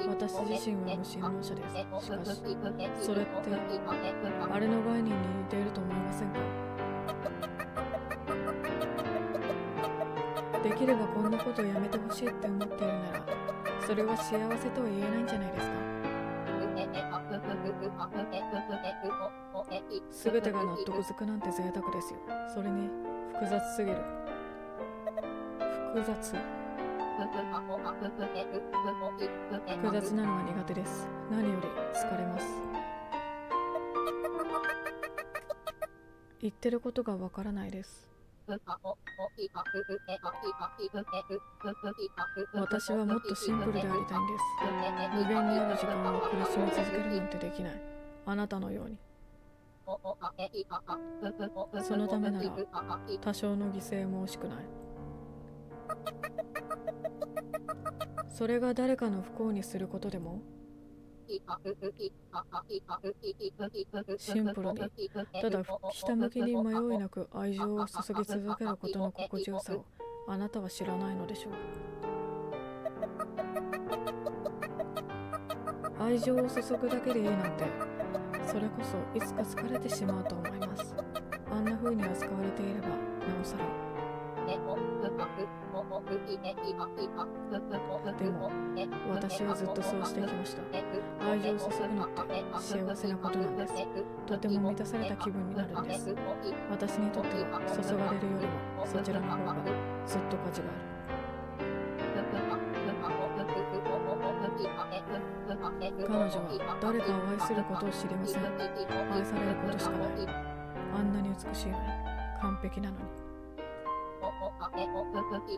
私自身は無神論者です。しかしそれってあれの概念に似ていると思いませんか？できればこんなことをやめてほしいって思っているなら、それは幸せとは言えないんじゃないですか？すべてが納得づくなんて贅沢ですよ。それに複雑すぎる。複雑なのが苦手です。何より疲れます。言ってることがわからないです。私はもっとシンプルでありたいんです。無限にある時間を苦しみ続けるなんてできない。あなたのように。そのためなら多少の犠牲も惜しくない。それが誰かの不幸にすることでも、シンプルにただひたむきに迷いなく愛情を注ぎ続けることの心地よさをあなたは知らないのでしょう。愛情を注ぐだけでいいなんて、それこそいつか疲れてしまうと思います。あんな風に扱われていればなおさら。でも私はずっとそうしてきました。愛情を注ぐのって幸せなことなんです。とても満たされた気分になるんです。私にとっては注がれるよりもそちらの方がずっと価値がある。彼女は誰かを愛することを知りません。愛されることしかない。あんなに美しいのに、完璧なのに。どこまでも貪欲に、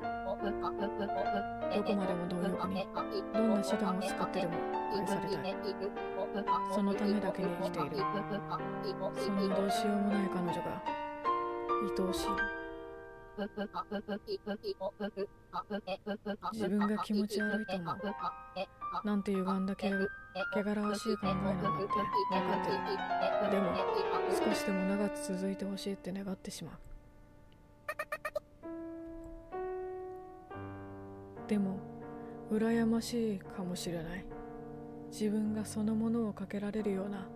どんな手段を使ってでも愛されたい。そのためだけに生きている。そんなどうしようもない彼女が愛おしい。自分が気持ち悪いと思う。なんて歪んだ汚らわしい考えなんだって分かってる。でも少しでも長く続いてほしいって願ってしまう。でも羨ましいかもしれない。自分がそのものをかけられるような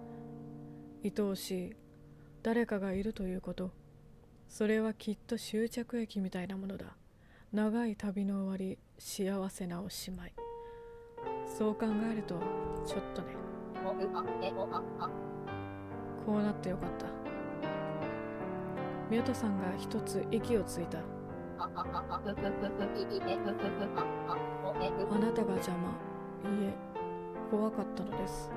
愛おしい誰かがいるということ。それはきっと終着駅みたいなものだ。長い旅の終わり、幸せなおしまい。そう考えるとちょっとね、こうなってよかった。宮田さんが一つ息をついた。あなたが邪魔、いいえ、怖かったのです。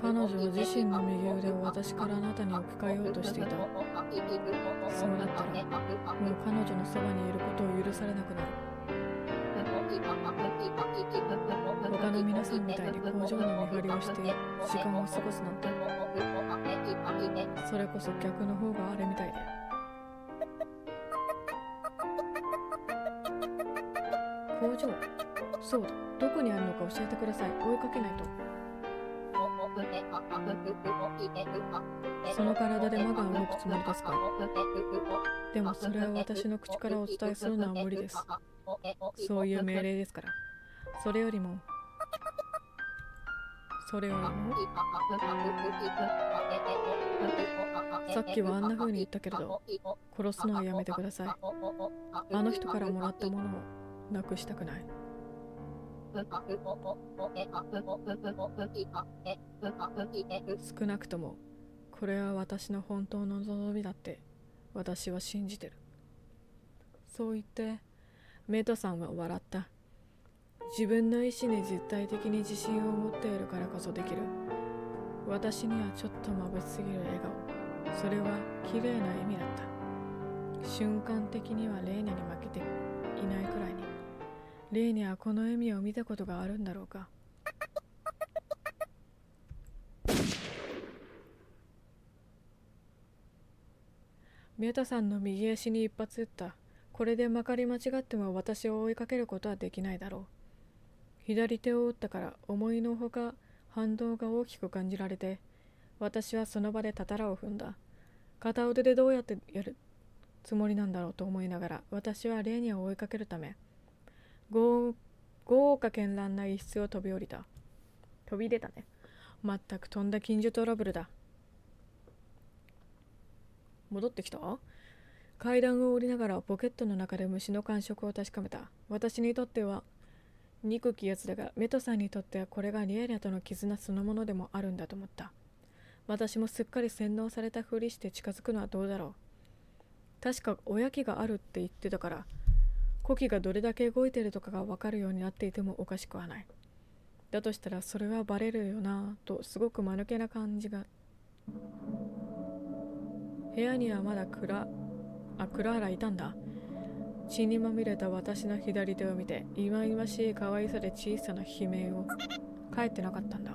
彼女は自身の右腕を私からあなたに置き換えようとしていた。そうなったら、もう彼女のそばにいることを許されなくなる。他の皆さんみたいに工場の見張りをして時間を過ごすなんて、それこそ逆の方があれみたいで。工場？そうだ、どこにあるのか教えてください。追いかけないと。その体で魔が動くつもりですか？でもそれは私の口からお伝えするのは無理です。そういう命令ですから。それよりもさっきはあんな風に言ったけれど、殺すのはやめてください。あの人からもらったものをなくしたくない。少なくともこれは私の本当の望みだって私は信じてる。そう言ってメトさんは笑った。自分の意志に実体的に自信を持っているからこそできる。私にはちょっと眩しすぎる笑顔。それは綺麗な笑みだった。瞬間的にはレーニャに負けていないくらいに。レーニャはこの笑みを見たことがあるんだろうか。メトさんの右足に一発撃った。これでまかり間違っても私を追いかけることはできないだろう。左手を打ったから思いのほか反動が大きく感じられて、私はその場でたたらを踏んだ。片腕でどうやってやるつもりなんだろうと思いながら、私はレーニャを追いかけるため豪華絢爛な一室を飛び出たね。まったくとんだ近所トラブルだ。戻ってきた？階段を降りながらポケットの中で虫の感触を確かめた。私にとっては憎きやつだが、メトさんにとってはこれがリエリャとの絆そのものでもあるんだと思った。私もすっかり洗脳されたふりして近づくのはどうだろう。確かおやきがあるって言ってたから、呼気がどれだけ動いてるとかが分かるようになっていてもおかしくはない。だとしたらそれはバレるよなぁと、すごく間抜けな感じが。部屋にはまだクラーラいたんだ。血にまみれた私の左手を見て、忌々しい可愛さで小さな悲鳴を。帰ってなかったんだ。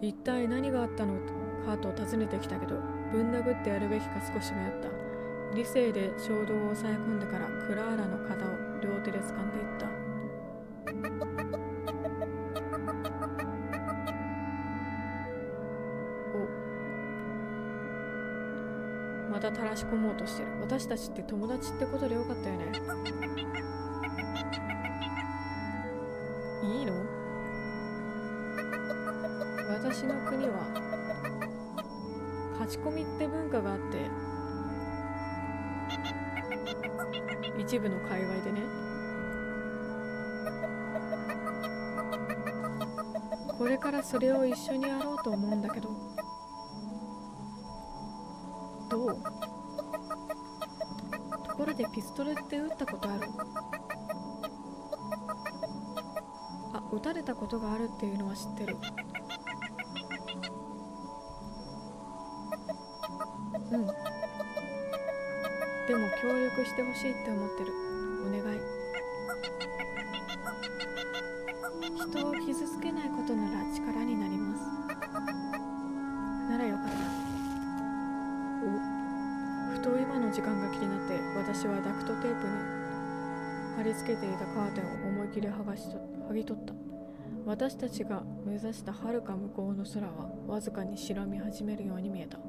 一体何があったのかと尋ねてきたけど、ぶん殴ってやるべきか少し迷った。理性で衝動を抑え込んでからクラーラの肩を両手で掴んでいった。また垂らし込もうとしてる。私たちって友達ってことでよかったよね。いいの？私の国は勝ち込みって文化があって、一部の界隈でね。これからそれを一緒にやろうと思うんだけど、どう？ところでピストルって撃ったことある？あ、撃たれたことがあるっていうのは知ってる。うん。でも協力してほしいって思ってる。お願い。人を傷つけないことなら力になります。ならよかった。ふと今の時間が気になって、私はダクトテープに貼り付けていたカーテンを思い切り剥ぎ取った。私たちが目指した遥か向こうの空はわずかに白み始めるように見えた。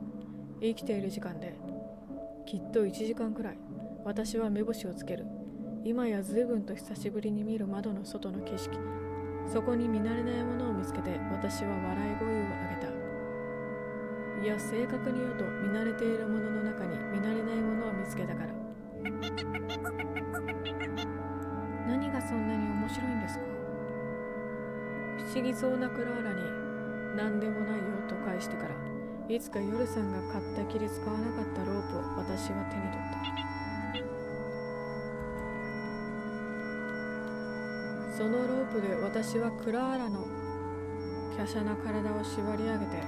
生きている時間できっと1時間くらい。私は目星をつける。今や随分と久しぶりに見る窓の外の景色。そこに見慣れないものを見つけて、私は笑い声を上げた。いや、正確に言うと見慣れているものの中に見慣れないものを見つけたから。何がそんなに面白いんですか？不思議そうなクラーラに何でもないよと返してから、いつか夜さんが買ったきり使わなかったロープを私は手に取った。そのロープで私はクラーラの華奢な体を縛り上げて、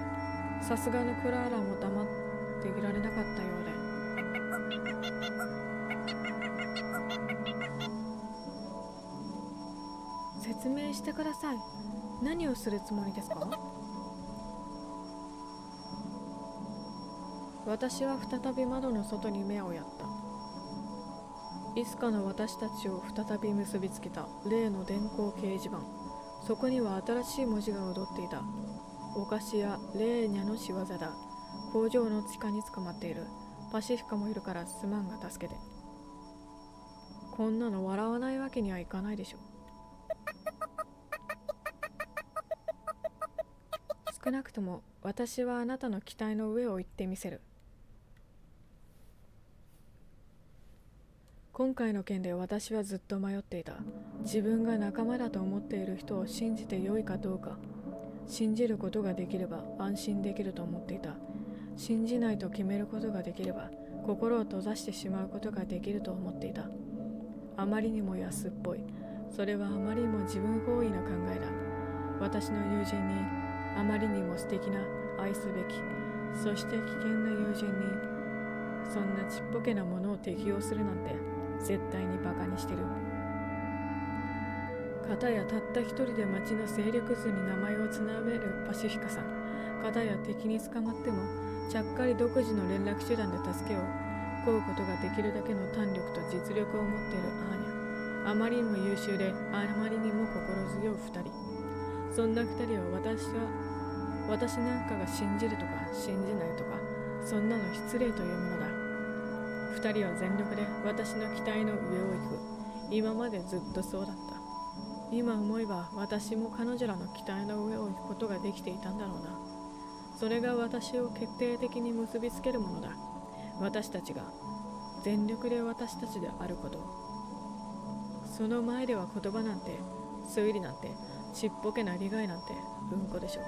さすがのクラーラも黙っていられなかったようで、説明してください。何をするつもりですか？私は再び窓の外に目をやった。いつかの私たちを再び結びつけた例の電光掲示板。そこには新しい文字が踊っていた。お菓子やレーニャの仕業だ。工場の地下に捕まっている。パシフィカもいるからすまんが助けて。こんなの笑わないわけにはいかないでしょ。少なくとも私はあなたの期待の上を行ってみせる。今回の件で私はずっと迷っていた。自分が仲間だと思っている人を信じてよいかどうか。信じることができれば安心できると思っていた。信じないと決めることができれば心を閉ざしてしまうことができると思っていた。あまりにも安っぽい。それはあまりにも自分本位な考えだ。私の友人にあまりにも素敵な愛すべき、そして危険な友人にそんなちっぽけなものを適用するなんて絶対にバカにしてる。かたやたった一人で町の勢力図に名前をつなめるパシフィカさん。かたや敵に捕まってもちゃっかり独自の連絡手段で助けを請うことができるだけの胆力と実力を持っているアーニャ。あまりにも優秀であまりにも心強い二人。そんな二人を私なんかが信じるとか信じないとか、そんなの失礼というものだ。二人は全力で私の期待の上を行く。今までずっとそうだった。今思えば私も彼女らの期待の上を行くことができていたんだろうな。それが私を決定的に結びつけるものだ。私たちが全力で私たちであること。その前では言葉なんて推理なんてちっぽけな利害なんてうんこでしょ。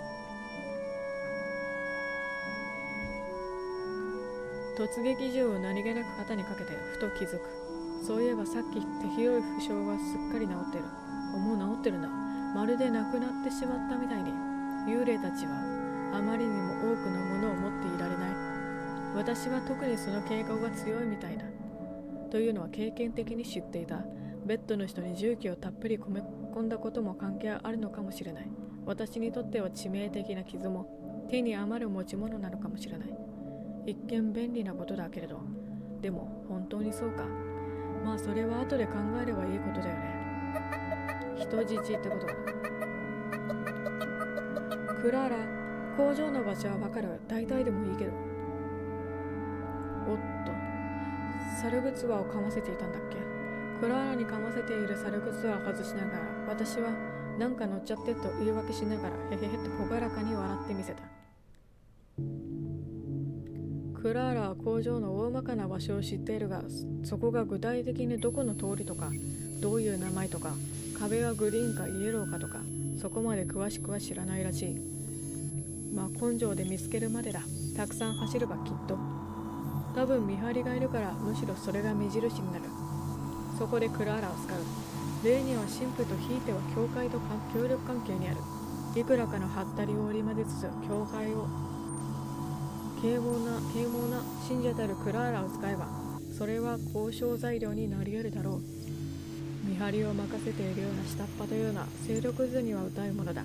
突撃銃を何気なく肩にかけてふと気づく。そういえばさっき手広い負傷がすっかり治ってる。もう治ってるな。まるでなくなってしまったみたいに。幽霊たちはあまりにも多くのものを持っていられない。私は特にその傾向が強いみたいだ。というのは経験的に知っていた。ベッドの人に重機をたっぷり込んだことも関係あるのかもしれない。私にとっては致命的な傷も手に余る持ち物なのかもしれない。一見便利なことだけれど、でも本当にそうか。まあそれは後で考えればいいことだよね。人質ってことかな。クラーラ、工場の場所はわかる。大体でもいいけど。おっと、猿靴輪をかませていたんだっけ。クラーラにかませている猿靴輪を外しながら、私はなんか乗っちゃってと言い訳しながらへへへって朗らかに笑ってみせた。クラーラは工場の大まかな場所を知っているが、そこが具体的にどこの通りとか、どういう名前とか、壁はグリーンかイエローかとか、そこまで詳しくは知らないらしい。まあ根性で見つけるまでだ。たくさん走ればきっと。多分見張りがいるから、むしろそれが目印になる。そこでクラーラを使う。レーニャは神父とひいては教会と協力関係にある。いくらかのハったりを織り交ぜつつ、教会を啓蒙な信者であるクラーラを使えば、それは交渉材料になり得るだろう。見張りを任せているような下っ端というような勢力図には疎いものだ。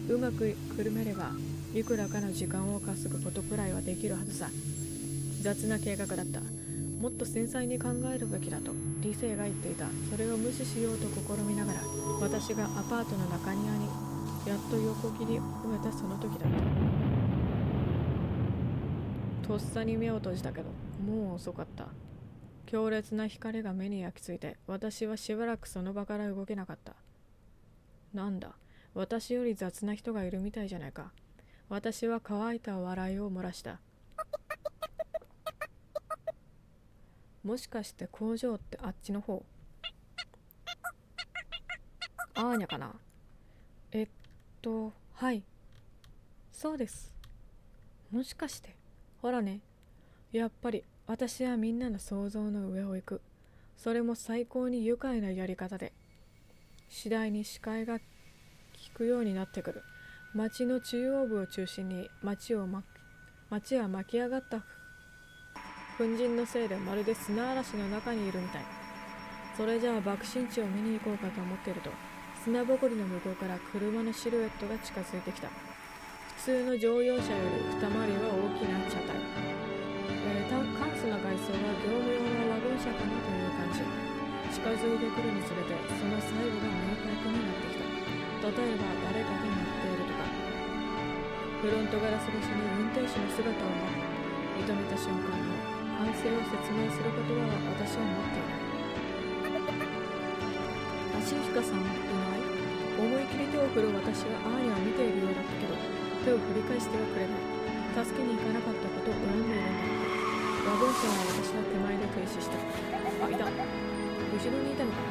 うまくくるめれば、いくらかの時間を稼ぐことくらいはできるはずさ。雑な計画だった。もっと繊細に考えるべきだと理性が言っていた。それを無視しようと試みながら、私がアパートの中庭にやっと横切り終えたその時だった。とっさに目を閉じたけど、もう遅かった。強烈な光が目に焼き付いて、私はしばらくその場から動けなかった。なんだ、私より雑な人がいるみたいじゃないか。私は乾いた笑いを漏らした。もしかして工場ってあっちの方？アーニャかな？はい。そうです。もしかして。ほらね。やっぱり私はみんなの想像の上を行く。それも最高に愉快なやり方で。次第に視界が利くようになってくる。町の中央部を中心に町は巻き上がった粉塵のせいでまるで砂嵐の中にいるみたい。それじゃあ爆心地を見に行こうかと思っていると、砂ぼこりの向こうから車のシルエットが近づいてきた。普通の乗用車より二回りは大きな車体。簡素な外装は業務用のワゴン車かなという感じ。近づいてくるにつれてその細部が明確になってきた。例えば誰かが乗っているとか。フロントガラス越しに運転手の姿を認めた瞬間の反省を説明することは私は持っていない。足深さんはいない。思い切り手を振る私はアーニャを見ているようだったけど、手を振り返してはくれない。助けに行かなかったことを恨んでいるんだ。ワゴン車は私の手前で停止した。あ、いた。後ろにいたのかな。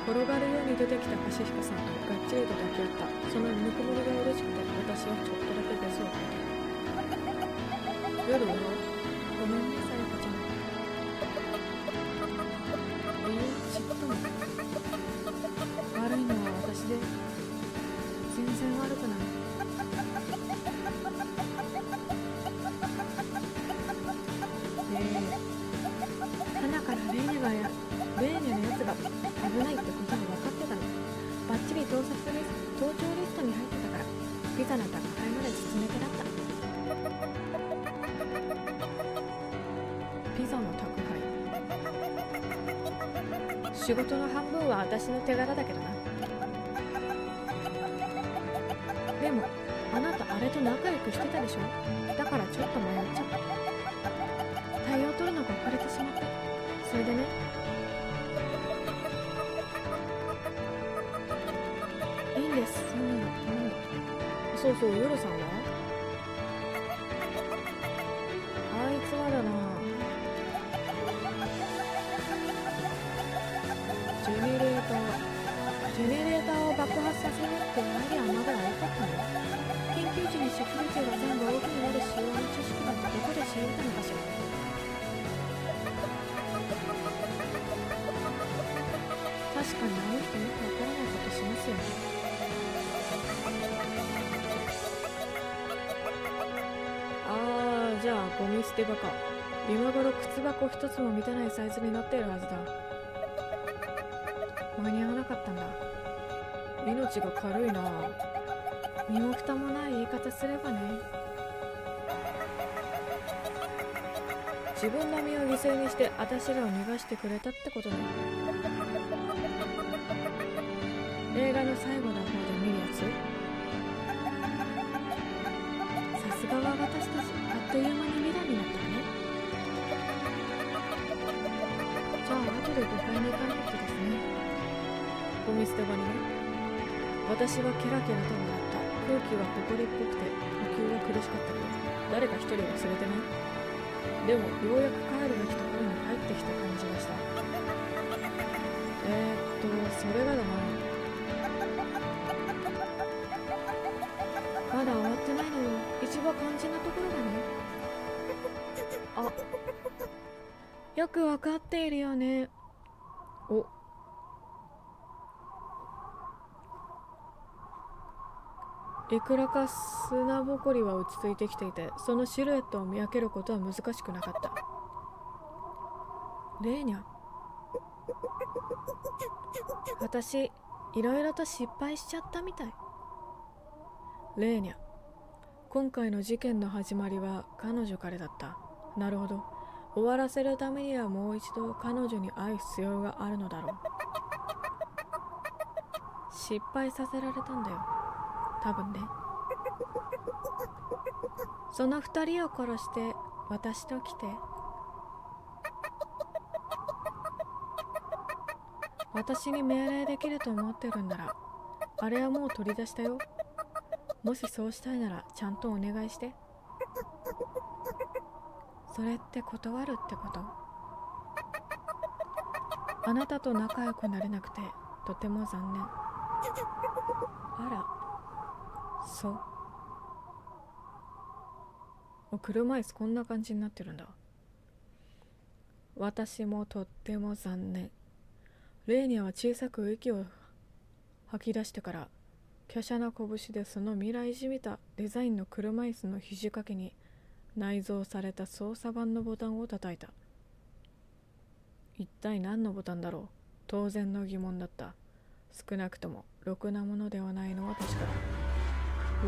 転がるように出てきたパシフィカさんとがっちりと抱き合った。そのぬくもりが嬉しくて私はちょっとだけ別を変えた。夜はごめんね、さやかちゃん。ちっとも悪いのは私で全然悪くない。花からレーニャのやつが危ないってことは分かってたの。バッチリ盗聴リストに入ってたから、ピザの宅配まで筒抜けだった。ピザの宅配。仕事の半分は私の手柄だけどな。でもあなたあれと仲良くしてたでしょ。だからちょっと迷っちゃった。対応取るのが遅れてしまった。それでね、いいんです、そんなの。そうそう、ヨロさんはあいつはだな、ジェネレーターを爆発させるってやはりあまだ良かったの。緊急時にセキュリティが全部オフになる仕様の知識なんてどこで知れたのかしら。確かにあの人よくわからないことしますよね。じゃあゴミ捨て場か。今頃靴箱一つも満たないサイズになっているはずだ。間に合わなかったんだ。命が軽いな。身も蓋もない言い方すればね。自分の身を犠牲にして私らを逃がしてくれたってことね。映画の最後の方で見るやつ。さすがは私たち、あっという間に未来になったね。じゃあ後で5階に行かないとですね。ゴミ捨て場にね。私はケラケラと笑った。空気は埃っぽくて呼吸が苦しかったけど、誰か一人忘れてね。でもようやく帰るべきところに帰ってきた感じがした。それがだな、まだ終わってないのよ。一番肝心なところがね。あ、よくわかっているよね。お、いくらか砂ぼこりは落ち着いてきていて、そのシルエットを見分けることは難しくなかった。レーニャ、私いろいろと失敗しちゃったみたい。レーニャ、今回の事件の始まりは彼女からだった。なるほど。終わらせるためにはもう一度彼女に会う必要があるのだろう。失敗させられたんだよ、多分ね。その二人を殺して私と来て。私に命令できると思ってるんなら、あれはもう取り出したよ。もしそうしたいならちゃんとお願いして。それって断るってこと？あなたと仲良くなれなくてとても残念。あら、そう。車椅子こんな感じになってるんだ。私もとっても残念。レーニャは小さく息を吐き出してから、華奢な拳でその未来じみたデザインの車椅子の肘掛けに内蔵された操作盤のボタンを叩いた。一体何のボタンだろう。当然の疑問だった。少なくともろくなものではないのは確かだ。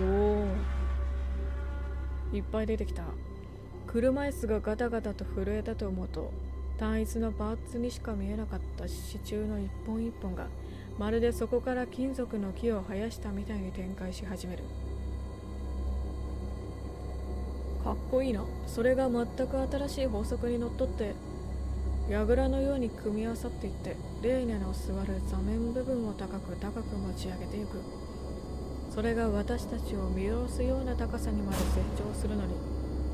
おお、いっぱい出てきた。車椅子がガタガタと震えたと思うと、単一のパーツにしか見えなかった支柱の一本一本がまるでそこから金属の木を生やしたみたいに展開し始める。かっこいいな。それが全く新しい法則にのっとって櫓のように組み合わさっていって、レーニャの座る座面部分を高く高く持ち上げていく。それが私たちを見下ろすような高さにまで成長するのに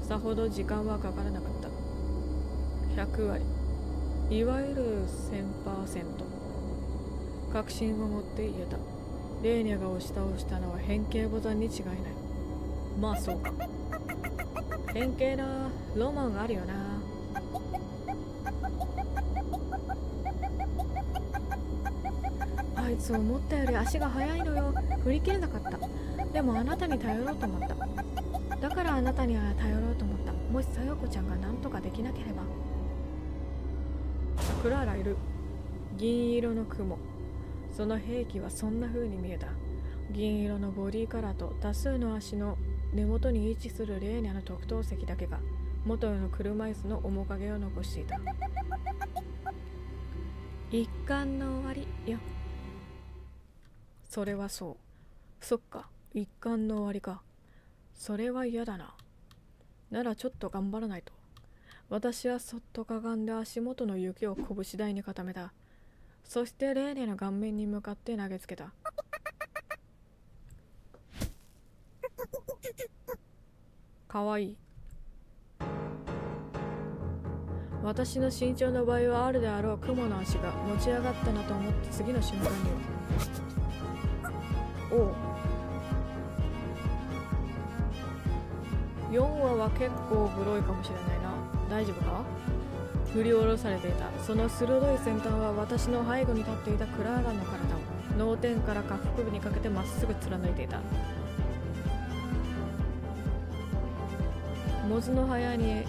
さほど時間はかからなかった。100割、いわゆる 1000%。 確信を持って言えた。レーニャが押し倒したのは変形ボタンに違いない。まあそうか。変形な、ロマンあるよな。あいつ思ったより足が速いのよ。振り切れなかった。でもあなたに頼ろうと思った。だからあなたには頼ろうと思った。もしさよこちゃんが何とかできなければ。クラーラいる。銀色の雲。その兵器はそんな風に見えた。銀色のボディカラーと多数の足の根元に位置するレーニャの特等席だけが元の車椅子の面影を残していた。一巻の終わりよ。それはそう。そっか、一巻の終わりか。それは嫌だな。ならちょっと頑張らないと。私はそっとかがんで足元の雪を拳台に固めた。そしてレーニャの顔面に向かって投げつけた。かわいい。私の身長の倍はあるであろう雲の足が持ち上がったなと思って次の瞬間には、おう、4話は結構グロいかもしれないな。大丈夫か。振り下ろされていた。その鋭い先端は私の背後に立っていたクラーラの体を脳天から下腹部にかけてまっすぐ貫いていた。モズの早に、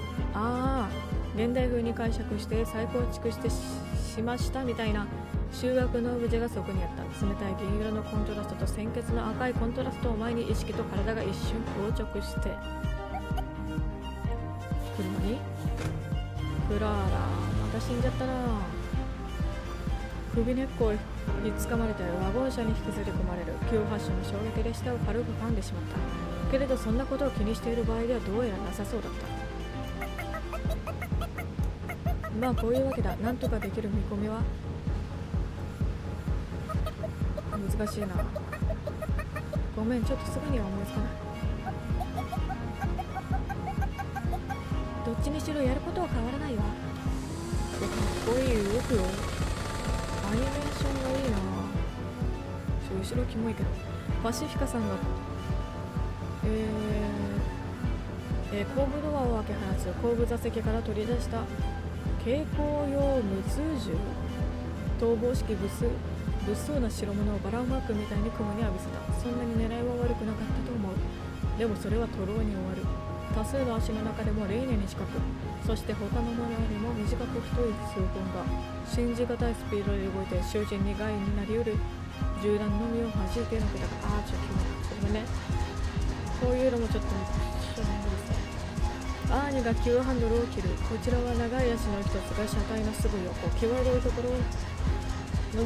現代風に解釈して再構築して しましたみたいな修学のオブジェがそこにあった。冷たい銀色のコントラストと鮮血の赤いコントラストを前に意識と体が一瞬硬直して、車にクラーラ、また死んじゃったな。首根っこにつかまれてワゴン車に引きずり込まれる。急発進の衝撃で下を軽く噛んでしまった。けれどそんなことを気にしている場合ではどうやらなさそうだった。まあこういうわけだ。なんとかできる見込みは。難しいな。ごめん、ちょっとすぐには思いつかない。どっちにしろやることは変わらないわ。かっこいい動くよ。アニメーションがいいな。後ろキモいけど。パシフィカさんが後部ドアを開け放つ。後部座席から取り出した蛍光用無通銃。逃亡式物騒な代物をバランマークみたいに雲に浴びせた。そんなに狙いは悪くなかったと思う。でもそれは徒労に終わる。多数の足の中でもレーニャに近く、そして他のものよりも短く太い数本が信じがたいスピードで動いて囚人に害になりうる銃弾のみを弾いてのけたが、ちょっとごめんね。こういうのもちょっとしょうもないですね。アーニが急ハンドルを切る。こちらは長い足の一つが車体のすぐ横、際どいところの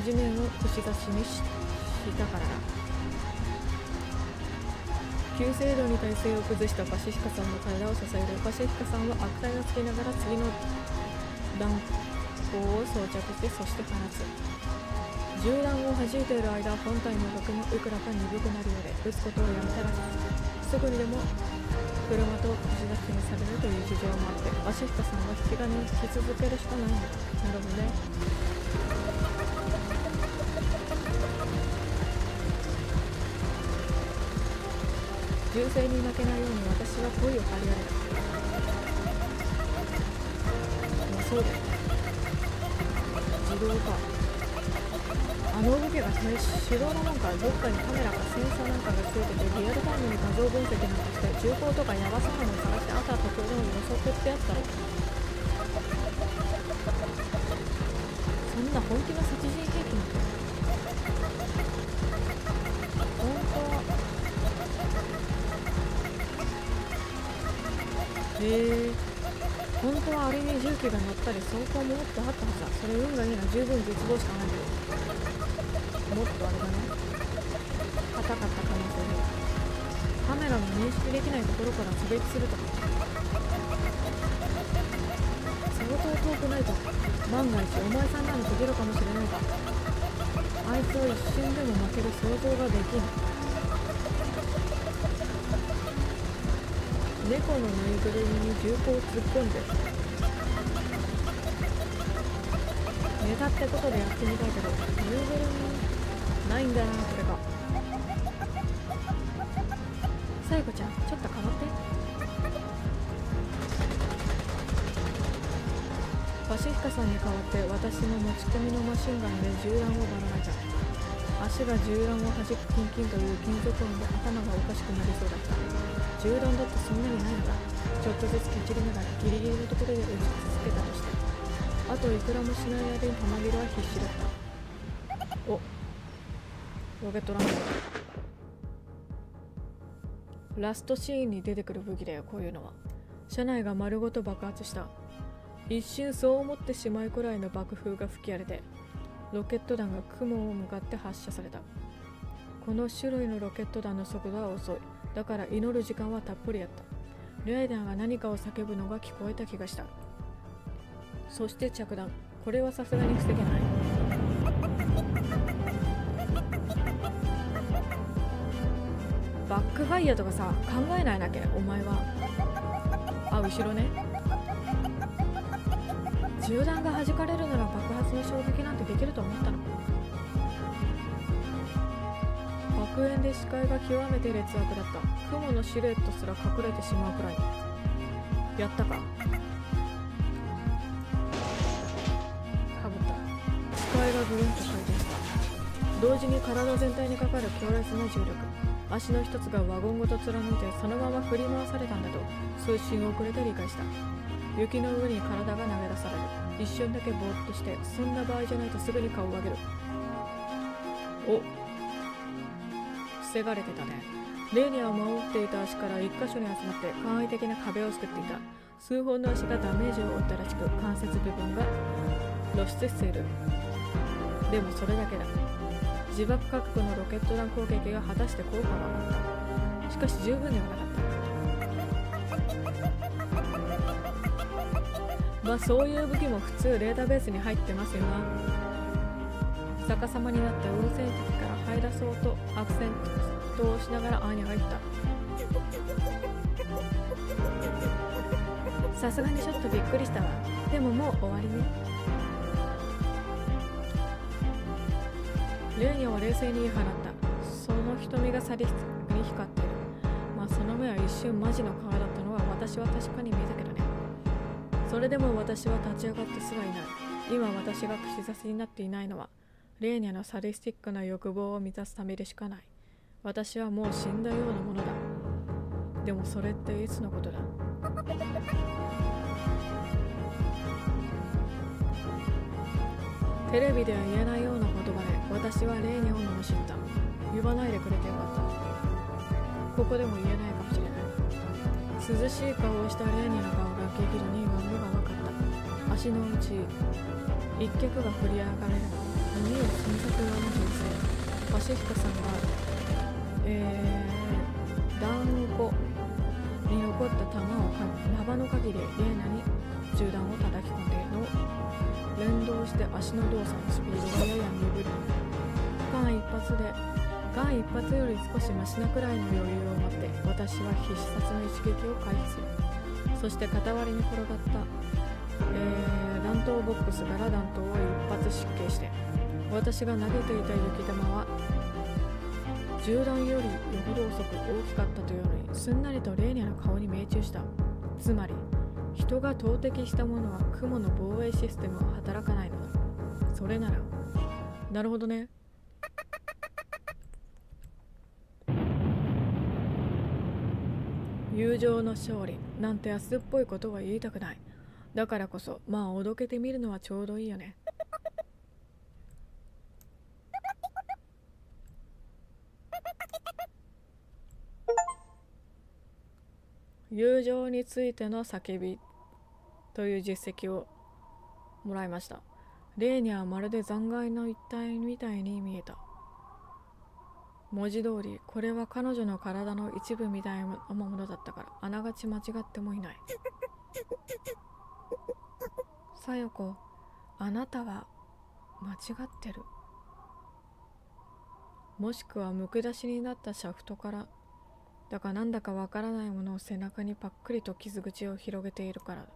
地面を串刺しにしたからだ。急制度に体勢を崩したパシフィカさんの体を支える。パシフィカさんは悪態をつけながら次の弾砲を装着して、そして放つ。銃弾を弾いている間、本体の額もいくらか鈍くなるようで、撃つことをやめたらすぐにでも車と串刺しにされるという事情もあって、パシフィカさんは引き金を引き続けるしかないのだ。なるほどね。銃声に負けないように私は声を張り上げた。そうだよ。動か。あの動きが手動なもんか。どっかにカメラかセンサーなんかがついてて、リアルタイムに画像分析なんかして銃口とかヤバさも探してあとは特徴を予測ってやつだろ。そんな本気の殺人兵器なんて本当は本当はあれに重機が乗ったり走行ももっとあったはずだ。それ運がいいな。十分絶望しかないけど、もっとあれだな、硬かった可能性でカメラの認識できないところから狙撃するとか相当遠くないと。万が一お前さんなのできるかもしれないが、あいつを一瞬でも負ける想像ができん。猫のぬいぐるみに銃口を突っ込んでネタってことでやってみたいけど、ぬいぐるみないんだな。これがサイコちゃん、ちょっと変わって。パシフィカさんに代わって私の持ち込みのマシンガンで銃弾をばらまいた。足が銃弾を弾くキンキンという金属音で頭がおかしくなりそうだった。銃弾だってそんなにないのだ。ちょっとずつ蹴りながらギリギリのところで撃ち続けたとして、あといくらもしない間に弾切れは必死だった。お、ロケットランチャー。ラストシーンに出てくる武器だよ、こういうのは。車内が丸ごと爆発した。一瞬そう思ってしまうくらいの爆風が吹き荒れて、ロケット弾が雲を向かって発射された。この種類のロケット弾の速度は遅い。だから祈る時間はたっぷりあった。レイダーが何かを叫ぶのが聞こえた気がした。そして着弾。これはさすがに防げない。バックファイヤーとかさ、考えないなきゃお前は。あ、後ろね。銃弾が弾かれるなら爆発の衝撃なんてできると思ったの。爆炎で視界が極めて劣悪だった。雲のシルエットすら隠れてしまうくらい。やったか。かぶった。視界がぐるんと回転した。同時に体全体にかかる強烈な重力。足の一つがワゴンごと貫いてそのまま振り回されたんだと数瞬遅れて理解した。雪の上に体が投げ出される。一瞬だけぼーっとして、そんな場合じゃないとすぐに顔を上げる。お、防がれてたね。レイニャを守っていた足から一箇所に集まって簡易的な壁を作っていた。数本の足がダメージを負ったらしく、関節部分が露出している。でもそれだけだ。自爆覚悟のロケット弾攻撃が果たして効果はあった。しかし十分ではなかった。まあそういう武器も普通データベースに入ってますよな。逆さまになった応戦敵から入らそうと悪戦苦闘しながら案に入った。さすがにちょっとびっくりしたわ。でももう終わりね。レーニャは冷静に放った。その瞳がさりに光っている。まあその目は一瞬マジの顔だったのは私は確かに見えたけどね。それでも私は立ち上がってすらいない。今私が串刺しになっていないのはレーニャのサディスティックな欲望を満たすためでしかない。私はもう死んだようなものだ。でもそれっていつのことだ。テレビでは言えないような言葉で私はレーニャを罵った。言わないでくれてよかった。ここでも言えないかもしれない。涼しい顔をしたレーニャの顔が激怒に歪むのが分かった。足のうち一脚が振り上がれる。耳をつみ裂くような銃声。パシフィカさんが弾後に残った弾を幅の限りレーナに銃弾を叩き込んでいるのを連動して足の動作のスピードがやや鈍る。間一発より少しマシなくらいの余裕を持って私は必殺の一撃を回避する。そして傍りに転がった、弾頭ボックスから弾頭を一発失敬して私が投げていた雪玉は銃弾よりよほど遅く大きかったというのにすんなりとレーニャの顔に命中した。つまり人が投擲したものは雲の防衛システムは働かないのだ。それなら。なるほどね。友情の勝利なんて安っぽいことは言いたくない。だからこそまあおどけてみるのはちょうどいいよね。友情についての叫びという実績をもらいました。レーニャはまるで残骸の一体みたいに見えた。文字通りこれは彼女の体の一部みたいなものだったからあながち間違ってもいない。さよこ、あなたは間違ってる。もしくはむく出しになったシャフトからだかなんだかわからないものを背中にパックリと傷口を広げているからだ。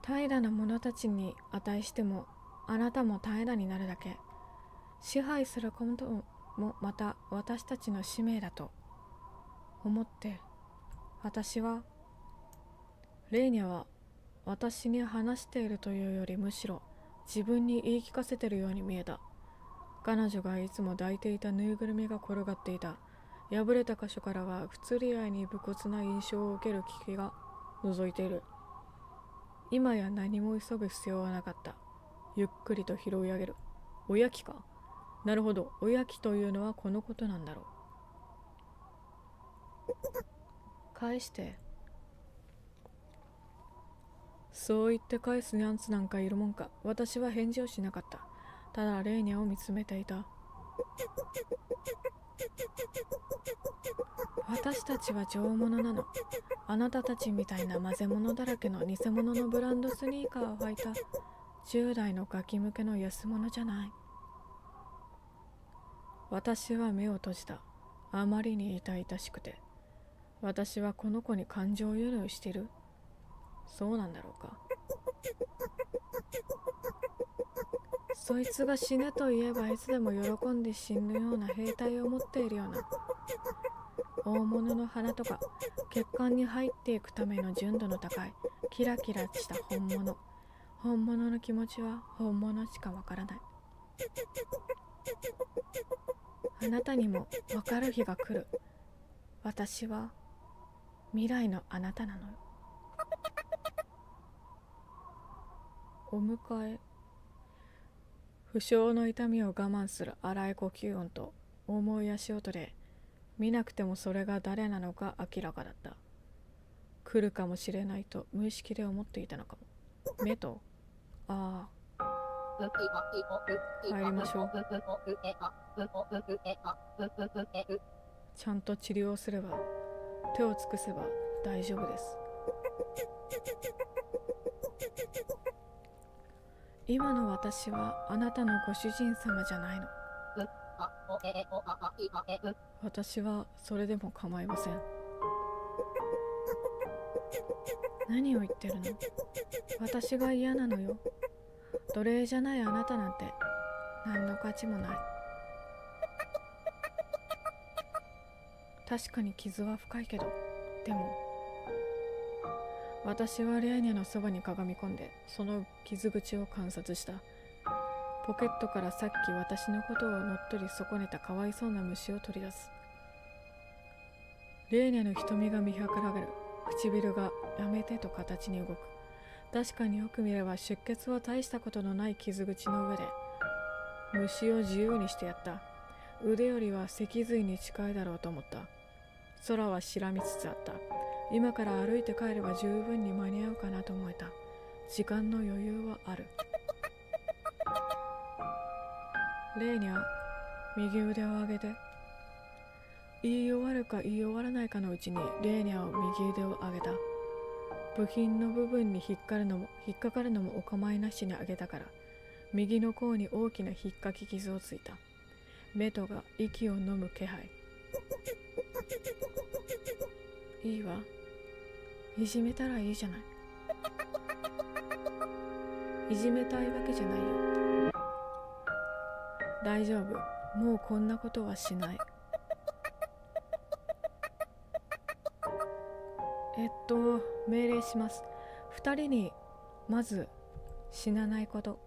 平らな者たちに値してもあなたも平らになるだけ。支配することもまた私たちの使命だと思って。私はレーニャは私に話しているというよりむしろ自分に言い聞かせているように見えた。彼女がいつも抱いていたぬいぐるみが転がっていた。破れた箇所からは不釣り合いに武骨な印象を受ける危機が覗いている。今や何も急ぐ必要はなかった。ゆっくりと拾い上げる。おやきか。なるほど、おやきというのはこのことなんだろう。返して。そう言って返すニャンツなんかいるもんか。私は返事をしなかった。ただレーニャを見つめていた。私たちは上物なの。あなたたちみたいな混ぜ物だらけの偽物のブランドスニーカーを履いた10代のガキ向けの安物じゃない。私は目を閉じた。あまりに痛々しくて。私はこの子に感情移入してる。そうなんだろうか。そいつが死ねと言えばいつでも喜んで死ぬような兵隊を持っているような。大物の花とか血管に入っていくための純度の高いキラキラした本物。本物の気持ちは本物しかわからない。あなたにもわかる日が来る。私は未来のあなたなのよ。お迎え。負傷の痛みを我慢する荒い呼吸音と重い足音で見なくてもそれが誰なのか明らかだった。来るかもしれないと無意識で思っていたのかも。目と、ああ、入りましょう。ちゃんと治療すれば、手を尽くせば大丈夫です。今の私はあなたのご主人様じゃないの。私はそれでも構いません。何を言ってるの？私が嫌なのよ。奴隷じゃないあなたなんて何の価値もない。確かに傷は深いけど、でも私はレーニャのそばにかがみ込んでその傷口を観察した。ポケットからさっき私のことを乗っ取り損ねたかわいそうな虫を取り出す。レーニャの瞳が見計られる。唇がやめてと形に動く。確かによく見れば出血は大したことのない傷口の上で虫を自由にしてやった。腕よりは脊髄に近いだろうと思った。空は白みつつあった。今から歩いて帰れば十分に間に合うかなと思えた。時間の余裕はある。レーニャ、右腕を上げて。言い終わるか言い終わらないかのうちにレーニャを右腕を上げた。部品の部分に引っかかるのもお構いなしに上げたから、右の甲に大きな引っかき傷をついた。メトが息を飲む気配。いいわ。いじめたらいいじゃない。いじめたいわけじゃないよ。大丈夫。もうこんなことはしない。命令します。二人にまず死なないこと。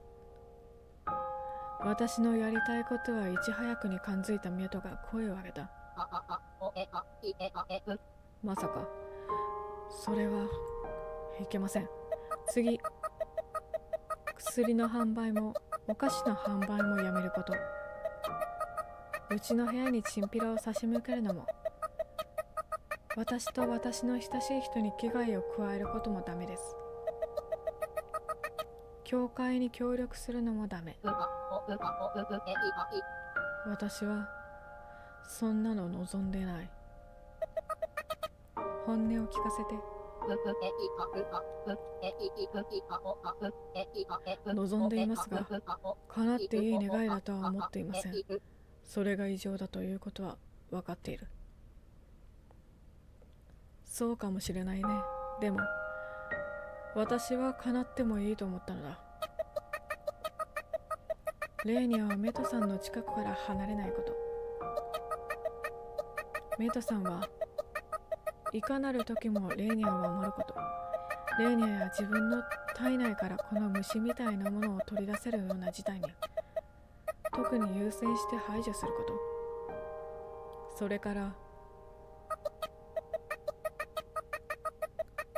私のやりたいことはいち早くに感づいたミュトが声を上げた。まさかそれはいけません。次、薬の販売もお菓子の販売もやめること。うちの部屋にチンピラを差し向けるのも、私と私の親しい人に危害を加えることもダメです。教会に協力するのもダメ。私はそんなの望んでない。本音を聞かせて。望んでいますが、叶っていい願いだとは思っていません。それが異常だということは分かっている。そうかもしれないね。でも私は叶ってもいいと思ったのだ。レーニャはメトさんの近くから離れないこと。メトさんはいかなる時もレーニャを守ること。レーニャや自分の体内からこの虫みたいなものを取り出せるような事態に特に優先して排除すること。それから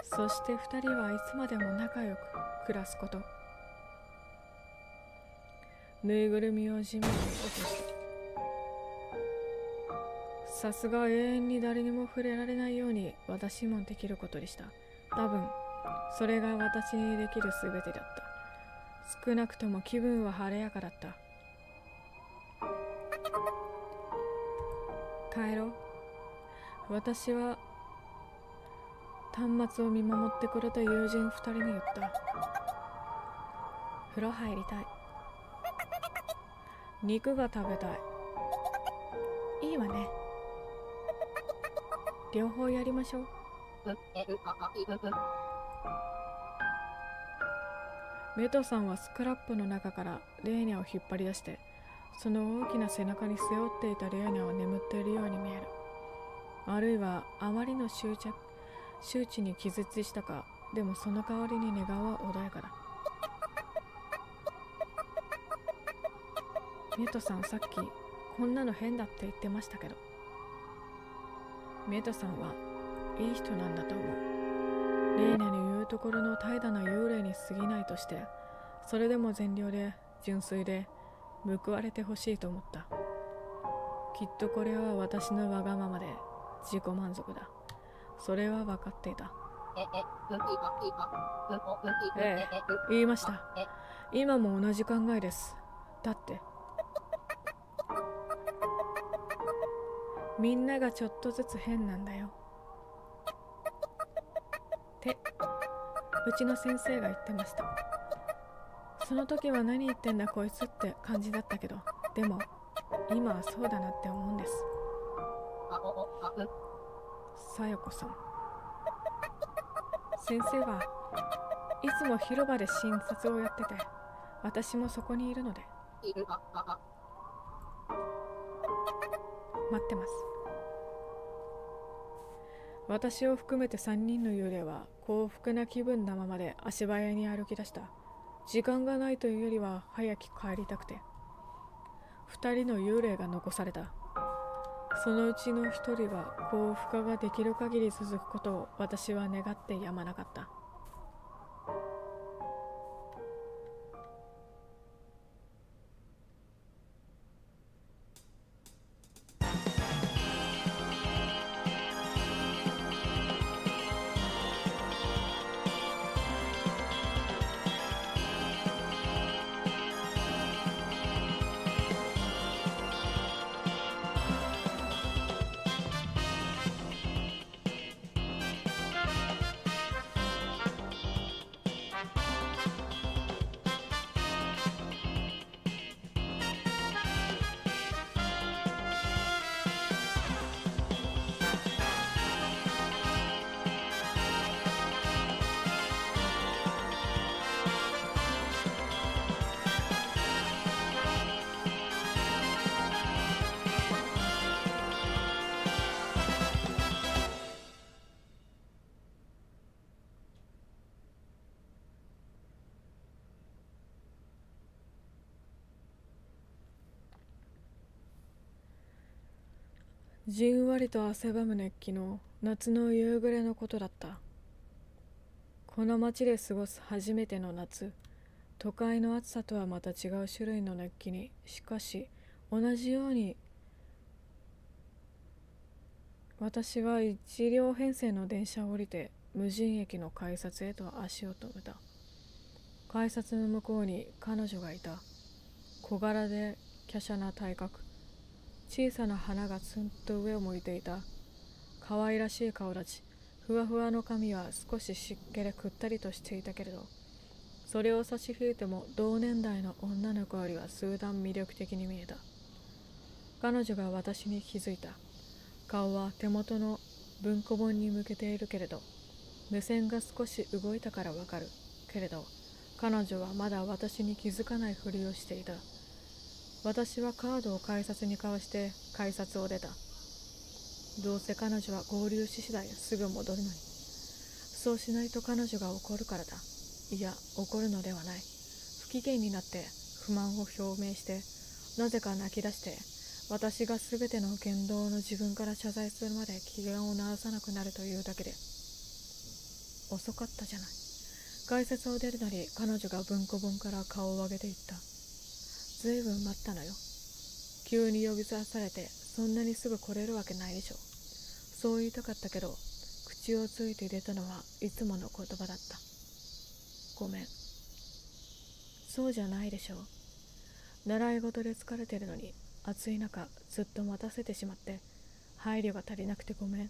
そして二人はいつまでも仲良く暮らすこと。ぬいぐるみを地面に落とした。さすが永遠に誰にも触れられないように私もできることでした。多分それが私にできるすべてだった。少なくとも気分は晴れやかだった。帰ろう。私は端末を見守ってくれた友人二人に言った。風呂入りたい。肉が食べたい。いいわね。両方やりましょう。メトさんはスクラップの中からレーニャを引っ張り出して、その大きな背中に背負っていたレーニャは眠っているように見える。あるいはあまりの周知に気絶したか。でもその代わりに寝顔は穏やかだ。メトさんさっきこんなの変だって言ってましたけど。メトさんはいい人なんだと思う。レーニャに言うところの怠惰な幽霊に過ぎないとして、それでも善良で純粋で報われてほしいと思った。きっとこれは私のわがままで自己満足だ。それは分かっていた。ええ、言いました。今も同じ考えです。だってみんながちょっとずつ変なんだよってうちの先生が言ってました。その時は何言ってんだこいつって感じだったけど、でも今はそうだなって思うんです。さよこさん、先生はいつも広場で診察をやってて、私もそこにいるので待ってます。私を含めて3人の幽霊は幸福な気分なままで足早に歩き出した。時間がないというよりは早く帰りたくて。2人の幽霊が残された。そのうちの1人は幸福化ができる限り続くことを私は願ってやまなかった。じんわりと汗ばむ熱気の夏の夕暮れのことだった。この街で過ごす初めての夏、都会の暑さとはまた違う種類の熱気に、しかし同じように私は一両編成の電車を降りて無人駅の改札へと足を止めた。改札の向こうに彼女がいた。小柄で華奢な体格、小さな花がツンと上を向いていた。可愛らしい顔立ち、ふわふわの髪は少し湿気でくったりとしていたけれど、それを差し引いても同年代の女の子よりは数段魅力的に見えた。彼女が私に気づいた。顔は手元の文庫本に向けているけれど、目線が少し動いたからわかるけれど、彼女はまだ私に気づかないふりをしていた。私はカードを改札に交わして改札を出た。どうせ彼女は合流し次第すぐ戻るのに。そうしないと彼女が怒るからだ。いや、怒るのではない。不機嫌になって不満を表明して、なぜか泣き出して、私がすべての言動の自分から謝罪するまで機嫌を直さなくなるというだけで。遅かったじゃない。改札を出るなり彼女が文庫本から顔を上げていった。ずいぶん待ったのよ。急に呼び出されてそんなにすぐ来れるわけないでしょ。そう言いたかったけど、口をついて出たのはいつもの言葉だった。ごめん。そうじゃないでしょう。習い事で疲れてるのに暑い中ずっと待たせてしまって配慮が足りなくてごめん。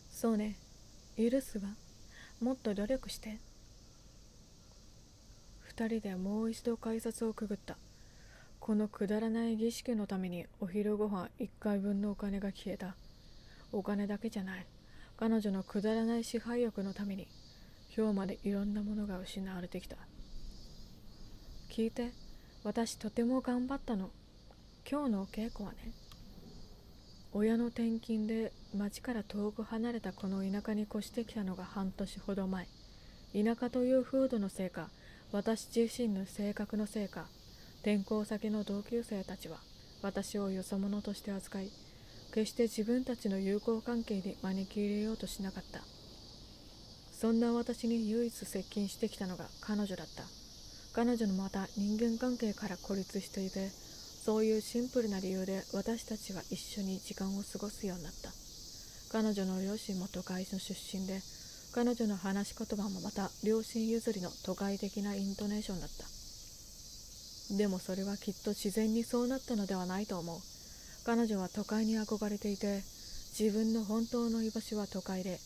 そうね、許すわ。もっと努力して。二人でもう一度改札をくぐった。このくだらない儀式のためにお昼ご飯1回分のお金が消えた。お金だけじゃない。彼女のくだらない支配欲のために今日までいろんなものが失われてきた。聞いて、私とても頑張ったの。今日のお稽古はね。親の転勤で町から遠く離れたこの田舎に越してきたのが半年ほど前。田舎という風土のせいか、私自身の性格のせいか、転校先の同級生たちは私をよそ者として扱い、決して自分たちの友好関係に招き入れようとしなかった。そんな私に唯一接近してきたのが彼女だった。彼女のまた人間関係から孤立していて、そういうシンプルな理由で私たちは一緒に時間を過ごすようになった。彼女の両親も都会の出身で、彼女の話し言葉もまた両親譲りの都会的なイントネーションだった。でもそれはきっと自然にそうなったのではないと思う。彼女は都会に憧れていて、自分の本当の居場所は都会で、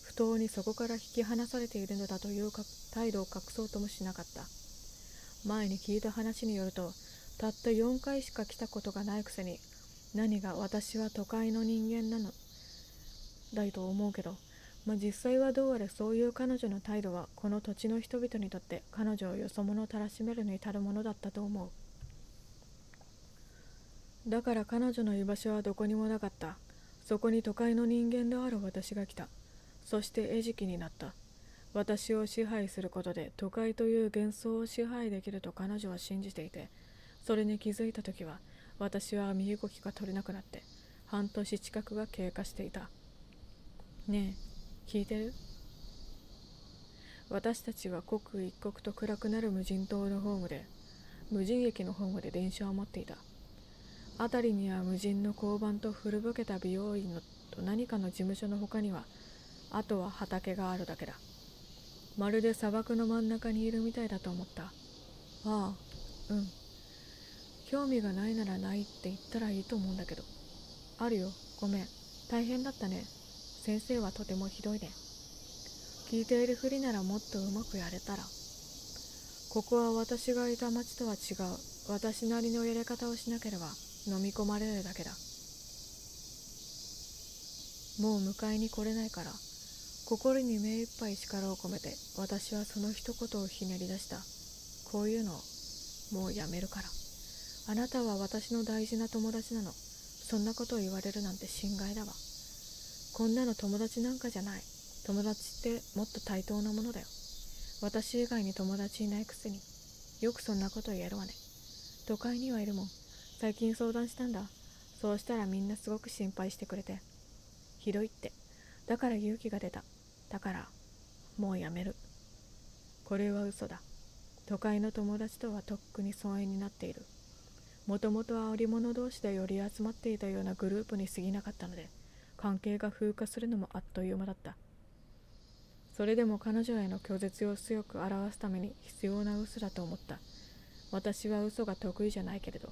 不当にそこから引き離されているのだという態度を隠そうともしなかった。前に聞いた話によると、たった4回しか来たことがないくせに、何が私は都会の人間なのだと思うけど、実際はどうあれそういう彼女の態度はこの土地の人々にとって彼女をよそ者たらしめるに至るものだったと思う。だから彼女の居場所はどこにもなかった。そこに都会の人間である私が来た。そして餌食になった。私を支配することで都会という幻想を支配できると彼女は信じていて、それに気づいたときは私は身動きが取れなくなって半年近くが経過していた。ねえ、聞いてる？私たちは刻一刻と暗くなる無人駅のホームで電車を待っていた。辺りには無人の交番と古ぼけた美容院と何かの事務所の他には、あとは畑があるだけだ。まるで砂漠の真ん中にいるみたいだと思った。ああ、うん。興味がないならないって言ったらいいと思うんだけど。あるよ、ごめん。大変だったね。先生はとてもひどいね。聞いているふりならもっとうまくやれたら。ここは私がいた町とは違う。私なりのやり方をしなければ飲み込まれるだけだ。もう迎えに来れないから。心に目いっぱい力を込めて私はその一言をひねり出した。こういうのもうやめるから。あなたは私の大事な友達なの。そんなことを言われるなんて心外だわ。こんなの友達なんかじゃない。友達ってもっと対等なものだよ。私以外に友達いないくせによくそんなこと言えるわね。都会にはいるもん。最近相談したんだ。そうしたらみんなすごく心配してくれて、ひどいって。だから勇気が出た。だからもうやめる。これは嘘だ。都会の友達とはとっくに疎遠になっている。もともとは織物同士で寄り集まっていたようなグループに過ぎなかったので、関係が風化するのもあっという間だった。それでも彼女への拒絶を強く表すために必要な嘘だと思った。私は嘘が得意じゃないけれど、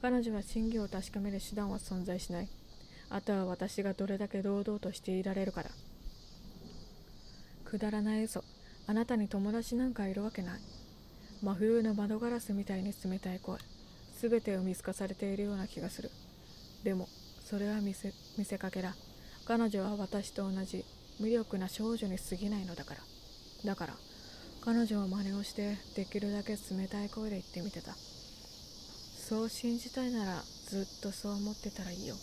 彼女は真偽を確かめる手段は存在しない。あとは私がどれだけ堂々としていられるかだ。くだらない嘘。あなたに友達なんかいるわけない。真冬の窓ガラスみたいに冷たい声。すべてを見透かされているような気がする。でもそれは見せかけだ。彼女は私と同じ無力な少女に過ぎないのだから。だから彼女を真似をしてできるだけ冷たい声で言ってみてた。そう信じたいならずっとそう思ってたらいいよ。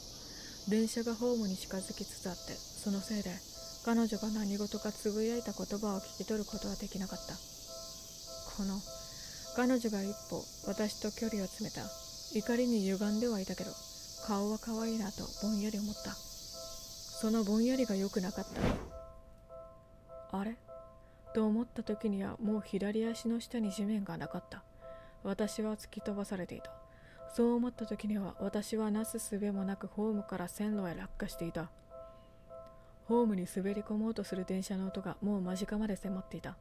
電車がホームに近づきつつあって、そのせいで彼女が何事かつぶやいた言葉を聞き取ることはできなかった。彼女が一歩私と距離を詰めた。怒りに歪んではいたけど、顔は可愛いなとぼんやり思った。そのぼんやりが良くなかった。あれと思った時にはもう左足の下に地面がなかった。私は突き飛ばされていた。そう思った時には私はなすすべもなくホームから線路へ落下していた。ホームに滑り込もうとする電車の音がもう間近まで迫っていた。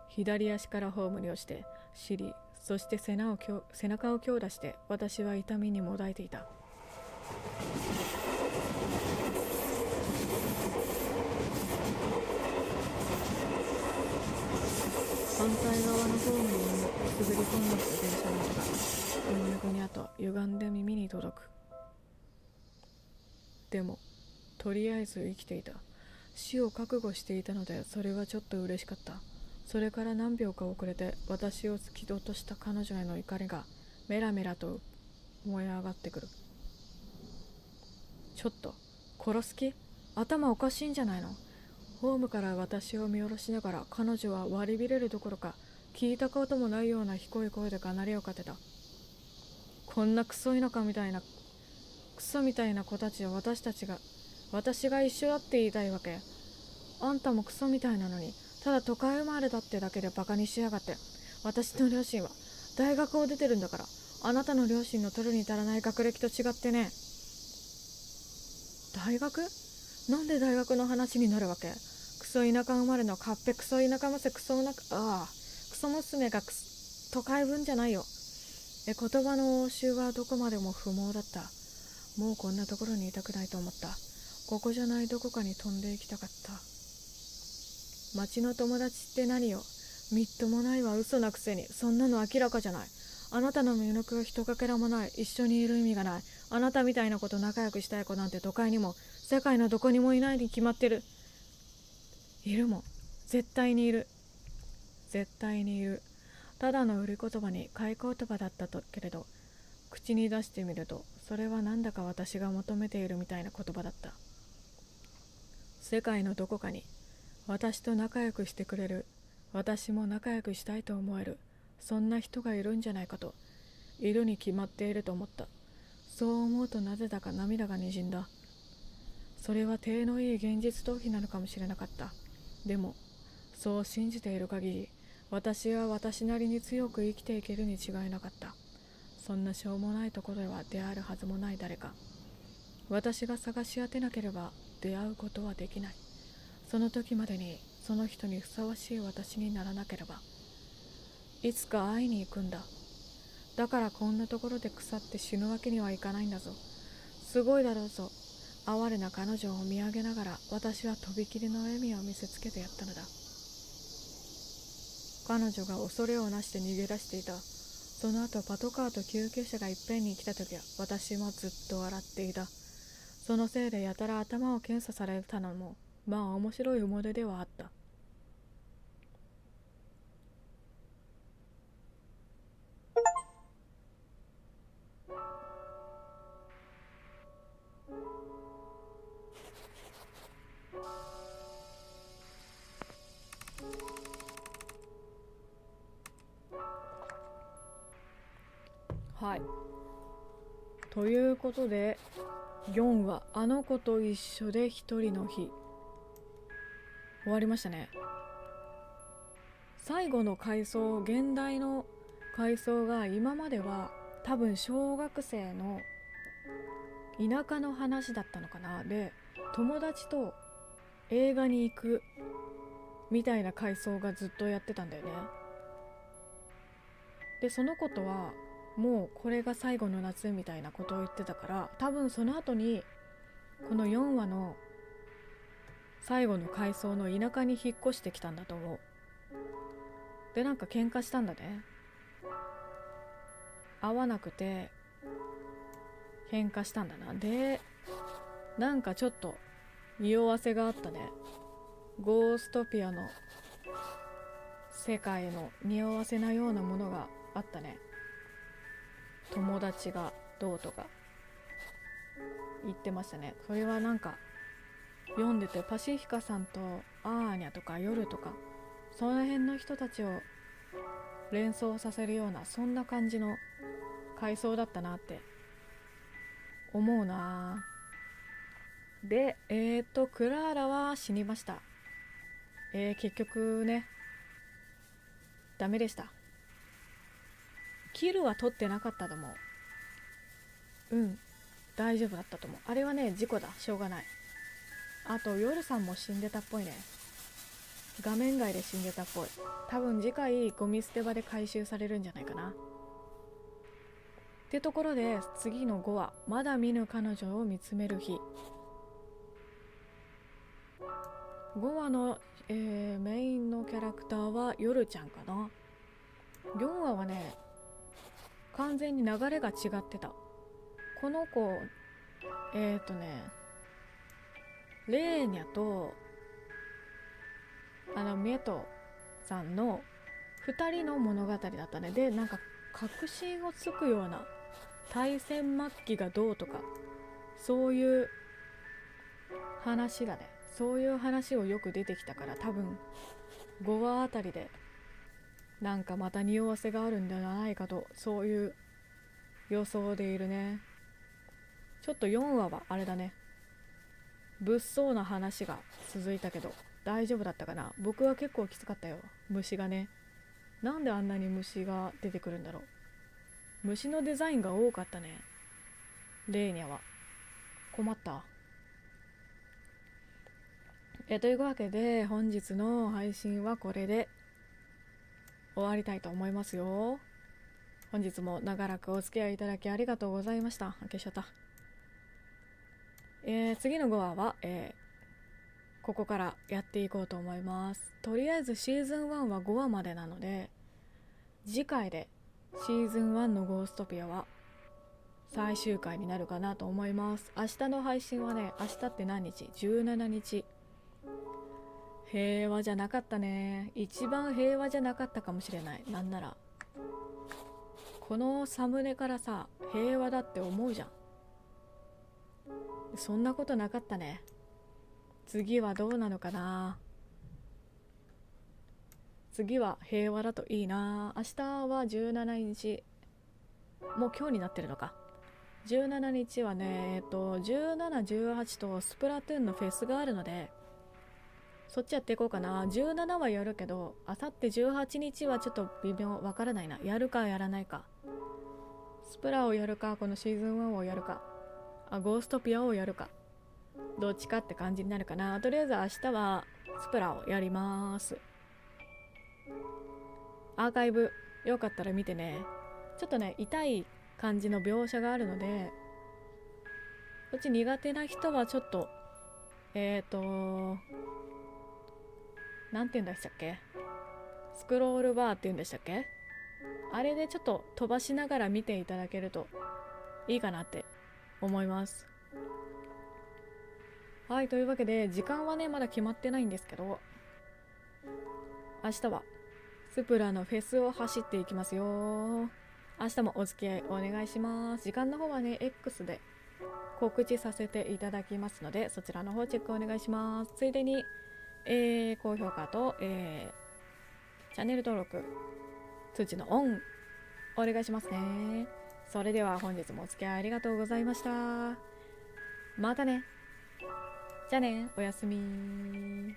左足からホームに落ちて、尻、そして背中を強打して私は痛みにもだえていた。反対側のホームに滑り込んできた電車の音がぐにゃぐにゃと歪んで耳に届く。でもとりあえず生きていた。死を覚悟していたので、それはちょっと嬉しかった。それから何秒か遅れて私を突き落とした彼女への怒りがメラメラと燃え上がってくる。ちょっと殺す気？頭おかしいんじゃないの？ホームから私を見下ろしながら彼女は割り切れるどころか、聞いたこともないような低い声でがなりをかけた。こんなクソみたいな子たちを私が一緒だって言いたいわけ？あんたもクソみたいなのに、ただ都会生まれだってだけでバカにしやがって。私の両親は大学を出てるんだから、あなたの両親の取るに足らない学歴と違ってね。大学？なんで大学の話になるわけ？クソ田舎生まれのカッペクソ田舎娘クソ娘が都会分じゃないよ。言葉の応酬はどこまでも不毛だった。もうこんなところにいたくないと思った。ここじゃないどこかに飛んで行きたかった。町の友達って何よ。みっともないわ、嘘なくせに。そんなの明らかじゃない。あなたの魅力はひとかけらもない。一緒にいる意味がない。あなたみたいな子と仲良くしたい子なんて都会にも世界のどこにもいないに決まってる。いるもん。絶対にいる。絶対にいる。ただの売り言葉に買い言葉だったけれど、口に出してみるとそれはなんだか私が求めているみたいな言葉だった。世界のどこかに私と仲良くしてくれる、私も仲良くしたいと思える、そんな人がいるんじゃないかと。いるに決まっていると思った。そう思うとなぜだか涙がにじんだ。それは体のいい現実逃避なのかもしれなかった。でもそう信じている限り、私は私なりに強く生きていけるに違いなかった。そんなしょうもないところでは出会えるはずもない誰か。私が探し当てなければ出会うことはできない。その時までにその人にふさわしい私にならなければ。いつか会いに行くんだ。だからこんなところで腐って死ぬわけにはいかないんだぞ。すごいだろうぞ。哀れな彼女を見上げながら私はとびきりの笑みを見せつけてやったのだ。彼女が恐れをなして逃げ出していた。その後パトカーと救急車がいっぺんに来た時は私もずっと笑っていた。そのせいでやたら頭を検査されたのもまあ面白い思い出ではあった。はい。ということで4はあの子と一緒で一人の日、終わりましたね。最後の回想、現代の回想が今までは多分小学生の田舎の話だったのかな。で、友達と映画に行くみたいな回想がずっとやってたんだよね。で、その子とはもうこれが最後の夏みたいなことを言ってたから、多分その後にこの4話の最後の回想の田舎に引っ越してきたんだと思う。で、なんか喧嘩したんだね。会わなくて喧嘩したんだな。で、なんかちょっと匂わせがあったね。ゴーストピアの世界の匂わせなようなものがあったね。友達がどうとか言ってましたね。それはなんか読んでて、パシフィカさんとアーニャとか夜とかその辺の人たちを連想させるような、そんな感じの回想だったなって思うな。で、クラーラは死にました。結局ね、ダメでした。キルは取ってなかったと思う。大丈夫だったと思う。あれはね、事故だ、しょうがない。あと夜さんも死んでたっぽいね。画面外で死んでたっぽい。多分次回ゴミ捨て場で回収されるんじゃないかな。ってところで次の5話、まだ見ぬ彼女を見つめる日。5話の、メインのキャラクターは夜ちゃんかな。4話はね、完全に流れが違ってた。この子レーニャとミエトさんの2人の物語だったね。で、なんか確信をつくような、大戦末期がどうとかそういう話だね。そういう話をよく出てきたから、多分5話あたりでなんかまた匂わせがあるんではないかと、そういう予想でいるね。ちょっと4話はあれだね、物騒な話が続いたけど大丈夫だったかな。僕は結構きつかったよ、虫がね。なんであんなに虫が出てくるんだろう。虫のデザインが多かったね、レーニャは。困った。というわけで本日の配信はこれで終わりたいと思いますよ。本日も長らくお付き合いいただきありがとうございました。消しちゃった。次の5話は、ここからやっていこうと思います。とりあえずシーズン1は5話までなので、次回でシーズン1のゴーストピアは最終回になるかなと思います。明日の配信はね、明日って何日？ 17 日。平和じゃなかったね。一番平和じゃなかったかもしれない。なんならこのサムネからさ、平和だって思うじゃん。そんなことなかったね。次はどうなのかな。次は平和だといいな。明日は17日、もう今日になってるのか。17日はね、17、18とスプラトゥーンのフェスがあるので、そっちやっていこうかな。17はやるけど、あさって18日はちょっと微妙、わからないな。やるかやらないか。スプラをやるか、このシーズン1をやるか、ゴーストピアをやるか、どっちかって感じになるかな。とりあえず明日はスプラをやります。アーカイブよかったら見てね。ちょっとね、痛い感じの描写があるので、こっち苦手な人はちょっとなんて言うんでしたっけ、スクロールバーって言うんでしたっけ、あれでちょっと飛ばしながら見ていただけるといいかなって思います。はい、というわけで時間はねまだ決まってないんですけど、明日はスプラのフェスを走っていきますよ。明日もお付き合いお願いします。時間の方はね X で告知させていただきますので、そちらの方チェックお願いします。ついでに、高評価と、チャンネル登録、通知のオンお願いしますね。それでは本日もお付き合いありがとうございました。またね。じゃあね、おやすみ。